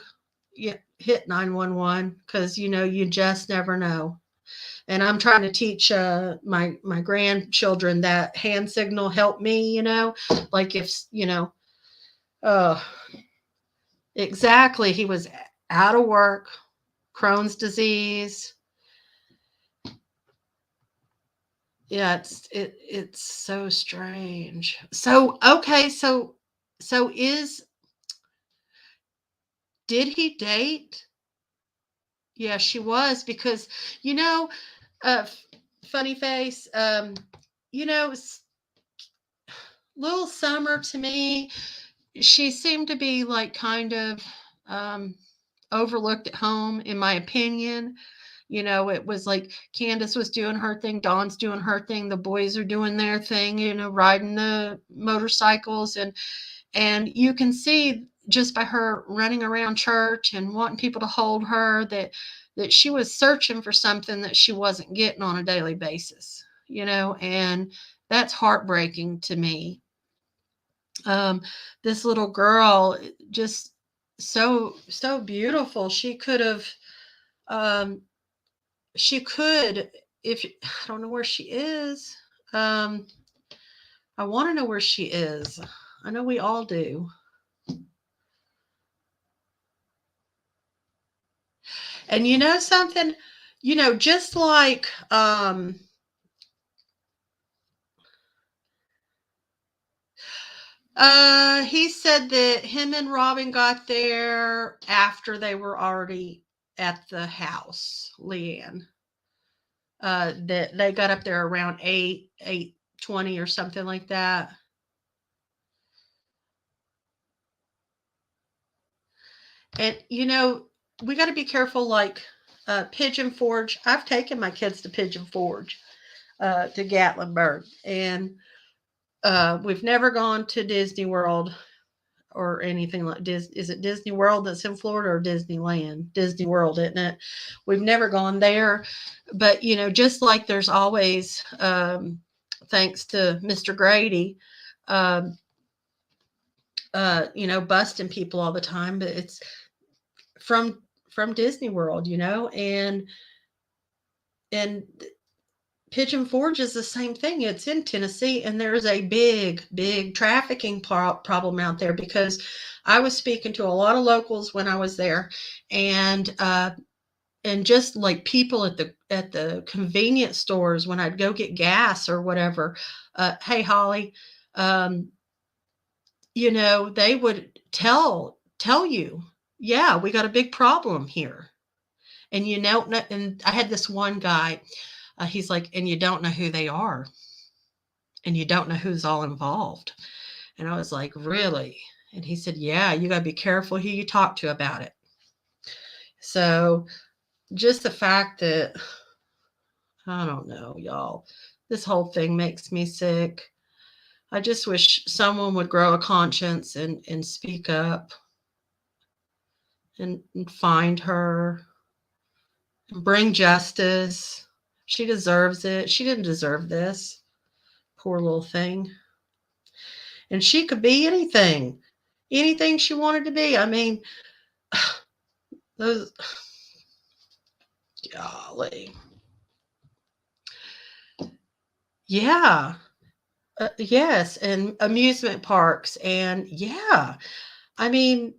hit 911, because you just never know. And I'm trying to teach my grandchildren that hand signal help me. Like if uh, exactly, he was out of work, Crohn's disease. Yeah, it's so strange. So okay, so did he date? Yeah, she was, because uh funny face, little Summer, to me, she seemed to be like kind of overlooked at home, in my opinion. It was like Candace was doing her thing, Dawn's doing her thing, the boys are doing their thing, riding the motorcycles, and you can see just by her running around church and wanting people to hold her that she was searching for something that she wasn't getting on a daily basis, and that's heartbreaking to me. This little girl, just so beautiful. Um, she could, if I don't know where she is. I want to know where she is. I know we all do. And you know something, just like he said that him and Robin got there after they were already at the house, Leanne. That they got up there around 8:20 or something like that. And we got to be careful, like Pigeon Forge. I've taken my kids to Pigeon Forge, to Gatlinburg, and we've never gone to Disney World or anything like this. Is it Disney World that's in Florida, or Disneyland? Disney World, isn't it? We've never gone there. But, just like there's always, thanks to Mr. Grady, busting people all the time, but it's from Disney World, and Pigeon Forge is the same thing. It's in Tennessee, and there's a big trafficking problem out there, because I was speaking to a lot of locals when I was there, and just like people at the convenience stores when I'd go get gas or whatever. Hey, Holly, they would tell you, yeah, we got a big problem here, and and I had this one guy. He's like, and you don't know who they are, and you don't know who's all involved. And I was like, really? And he said, yeah, you got to be careful who you talk to about it. So just the fact that, I don't know, y'all, this whole thing makes me sick. I just wish someone would grow a conscience and speak up and find her and bring justice. She deserves it. She didn't deserve this. Poor little thing. And she could be anything. anything she wanted to be. I mean, those, golly. Yeah. Yes, and amusement parks, and yeah, I mean,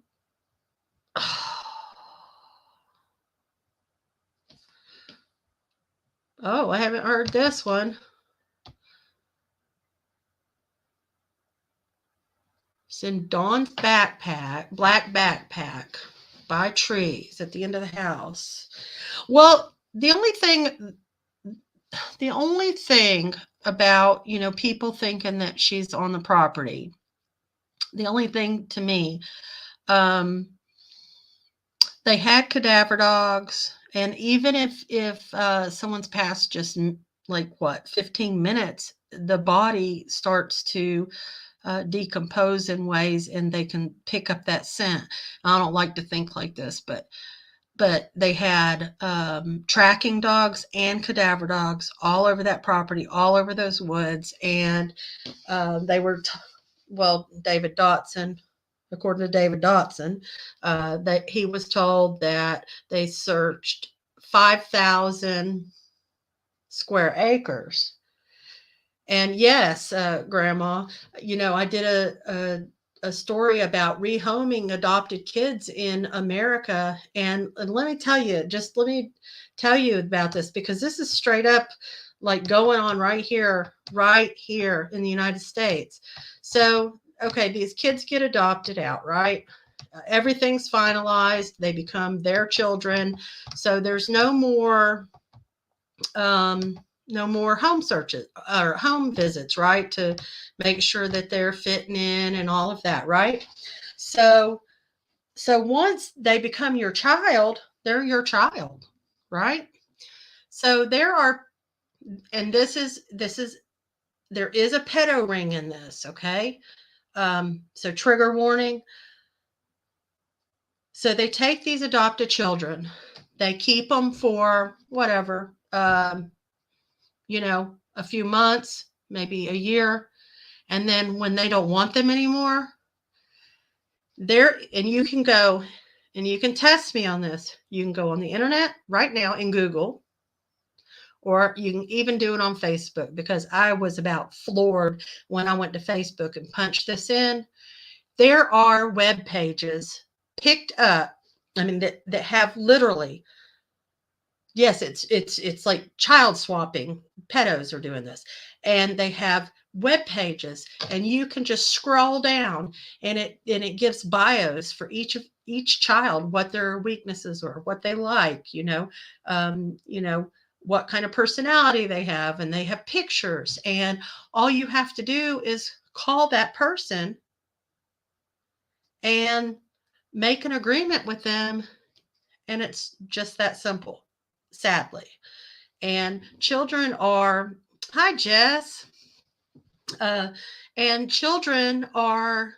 oh, I haven't heard this one. It's in Dawn's backpack, black backpack by trees at the end of the house. Well, the only thing about, people thinking that she's on the property, the only thing to me, they had cadaver dogs, and even if someone's passed just like what 15 minutes, the body starts to decompose in ways, and they can pick up that scent. I don't like to think like this, but they had tracking dogs and cadaver dogs all over that property, all over those woods, and they were David Dotson, according to David Dotson, that he was told that they searched 5,000 square acres. And yes, Grandma, I did a story about rehoming adopted kids in America. And let me tell you about this, because this is straight up like going on right here in the United States. So, okay, these kids get adopted out, right? Everything's finalized. They become their children. So there's no more home searches or home visits, right? To make sure that they're fitting in and all of that, right? So once they become your child, they're your child, right? So there is a pedo ring in this, okay? So trigger warning. So they take these adopted children, they keep them for whatever, a few months, maybe a year. And then when they don't want them anymore, and you can go and you can test me on this. You can go on the internet right now and Google, or you can even do it on Facebook, because I was about floored when I went to Facebook and punched this in. There are web pages picked up, that have literally, yes, it's like child swapping. Pedos are doing this, and they have web pages, and you can just scroll down, and it gives bios for each child, what their weaknesses are, what they like, what kind of personality they have, and they have pictures, and all you have to do is call that person and make an agreement with them, and it's just that simple, sadly. And children are, hi Jess, and children are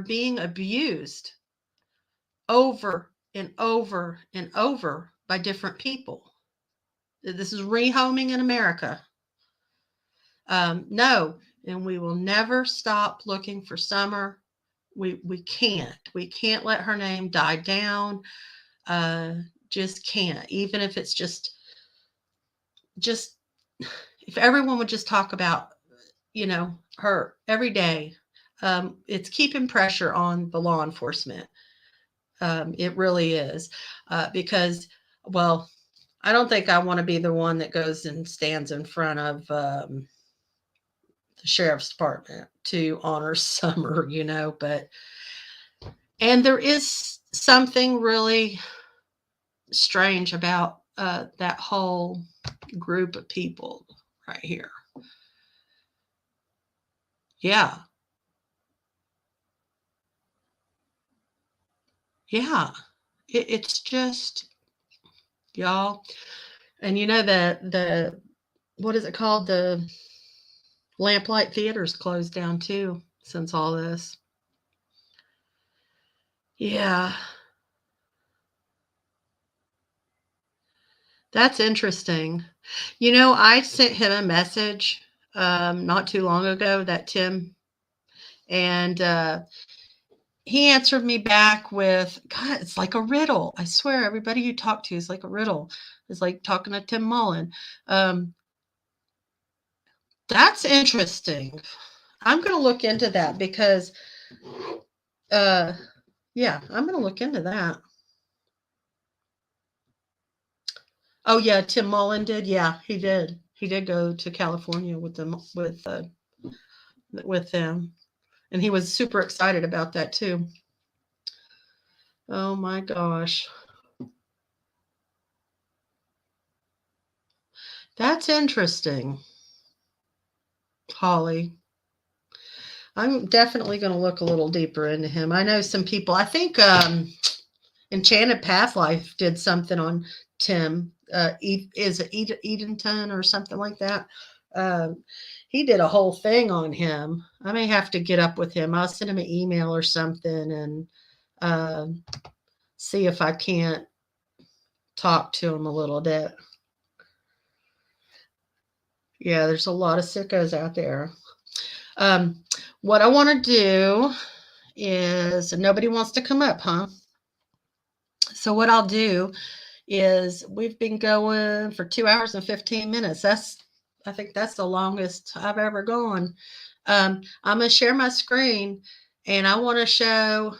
being abused over and over and over by different people. This is rehoming in America. No, and we will never stop looking for Summer. We can't let her name die down. Just can't. Even if it's just if everyone would just talk about, her every day. It's keeping pressure on the law enforcement. It really is, because, well, I don't think I want to be the one that goes and stands in front of the sheriff's department to honor Summer, and there is something really strange about that whole group of people right here. Yeah. Yeah. It's just, y'all. And the what is it called? The Lamplight Theater's closed down too since all this. Yeah. That's interesting. I sent him a message not too long ago, that Tim, and he answered me back with, God, it's like a riddle. I swear, everybody you talk to is like a riddle. It's like talking to Tim Mullen. That's interesting. I'm going to look into that because, yeah, I'm going to look into that. Oh yeah, Tim Mullen did. Yeah, he did. He did go to California with them with them, and he was super excited about that too. Oh my gosh, that's interesting, Holly. I'm definitely going to look a little deeper into him. I know some people. I think Enchanted Path Life did something on Tim. Is it Edenton or something like that? He did a whole thing on him. I may have to get up with him. I'll send him an email or something and see if I can't talk to him a little bit. Yeah, there's a lot of sickos out there. What I want to do is nobody wants to come up, huh? So what I'll do is we've been going for 2 hours and 15 minutes. I think that's the longest I've ever gone. I'm going to share my screen and I want to show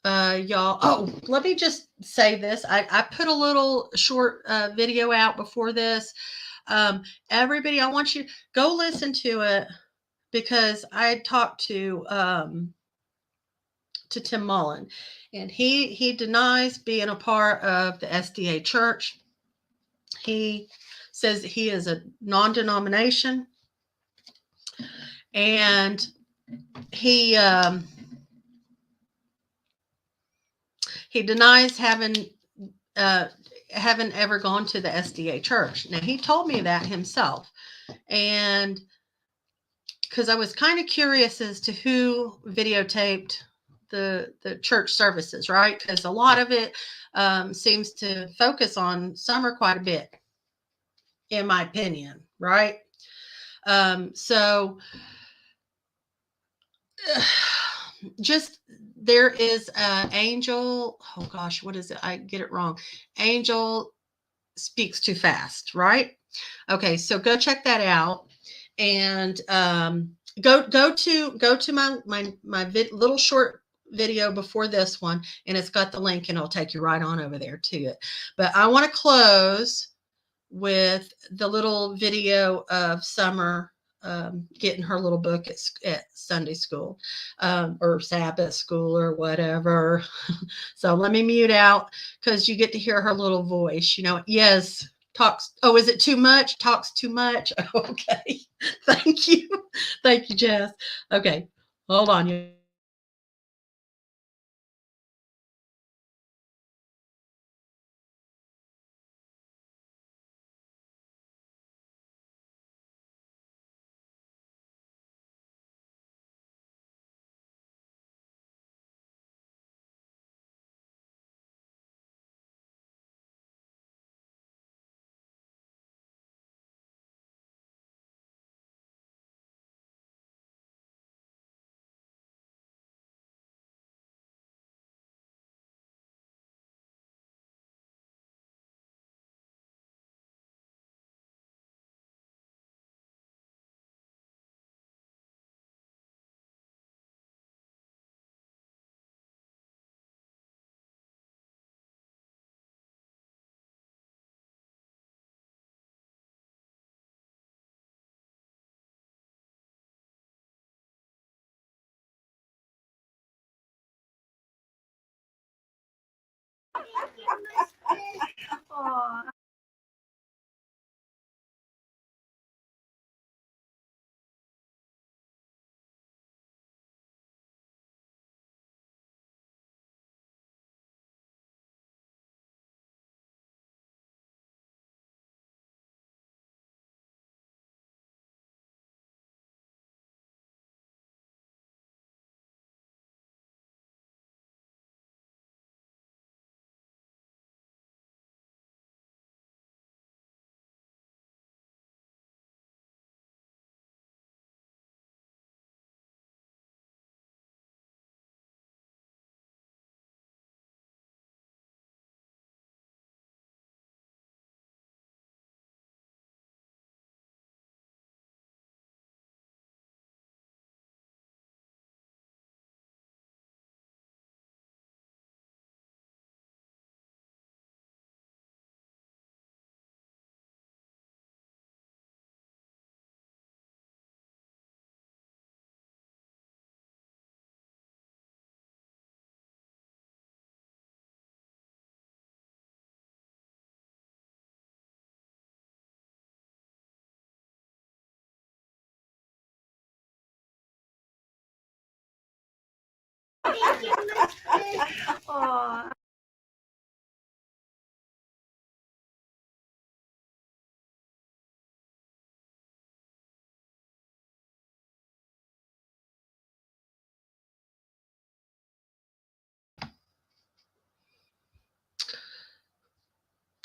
y'all. Oh, let me just say this. I put a little short video out before this. Everybody, I want you to go listen to it because I talked to Tim Mullen, and he denies being a part of the SDA church. He says he is a non-denomination, and he denies having ever gone to the SDA church. Now he told me that himself, and because I was kind of curious as to who videotaped the church services, right? Because a lot of it seems to focus on Summer quite a bit, in my opinion, right? So just there is Angel. Oh gosh, what is it? I get it wrong. Angel speaks too fast, right? Okay, so go check that out, and go to my little short video before this one, and it's got the link, and it'll take you right on over there to it. But I want to close with the little video of Summer getting her little book at Sunday school or Sabbath school or whatever. So let me mute out because you get to hear her little voice. Yes, talks. Oh, is it too much? Talks too much. Okay. Thank you. Thank you, Jess. Okay. Hold on.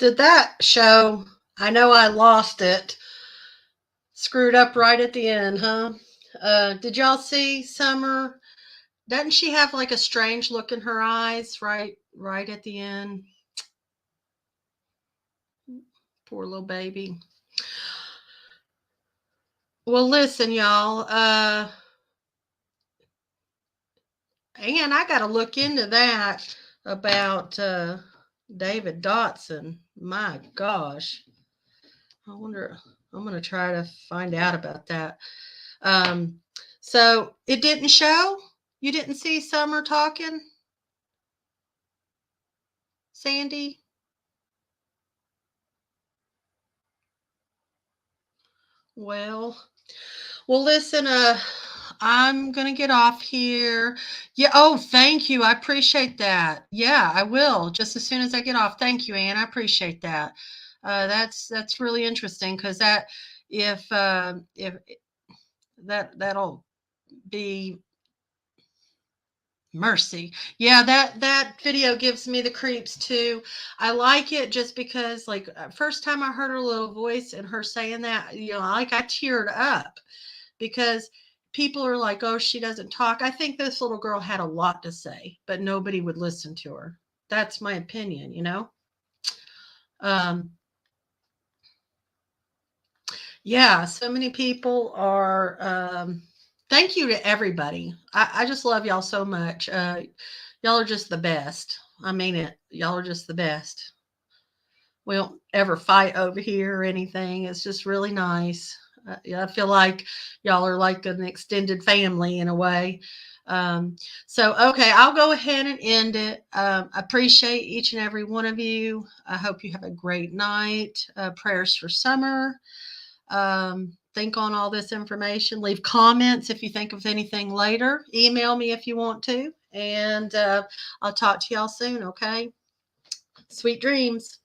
did that show? I know I lost it. Screwed up right at the end, huh? Did y'all see Summer? Doesn't she have like a strange look in her eyes right at the end? Poor little baby. Well, listen, y'all. And I got to look into that about David Dotson. My gosh. I wonder, I'm going to try to find out about that. So it didn't show? You didn't see Summer talking? Sandy? Well, listen, I'm gonna get off here. Yeah, oh, thank you. I appreciate that. Yeah, I will just as soon as I get off. Thank you, Anne. I appreciate that. That's really interesting because that if that'll be mercy. Yeah, that video gives me the creeps too. I like it just because like first time I heard her little voice and her saying that, like I teared up because people are like, "Oh, she doesn't talk." I think this little girl had a lot to say, but nobody would listen to her. That's my opinion. Um yeah, so many people are thank you to everybody. I just love y'all so much. Y'all are just the best. I mean it. Y'all are just the best. We don't ever fight over here or anything. It's just really nice. I feel like y'all are like an extended family in a way. So, okay, I'll go ahead and end it. Appreciate each and every one of you. I hope you have a great night. Prayers for Summer. Think on all this information. Leave comments if you think of anything later. Email me if you want to. And I'll talk to y'all soon, okay? Sweet dreams.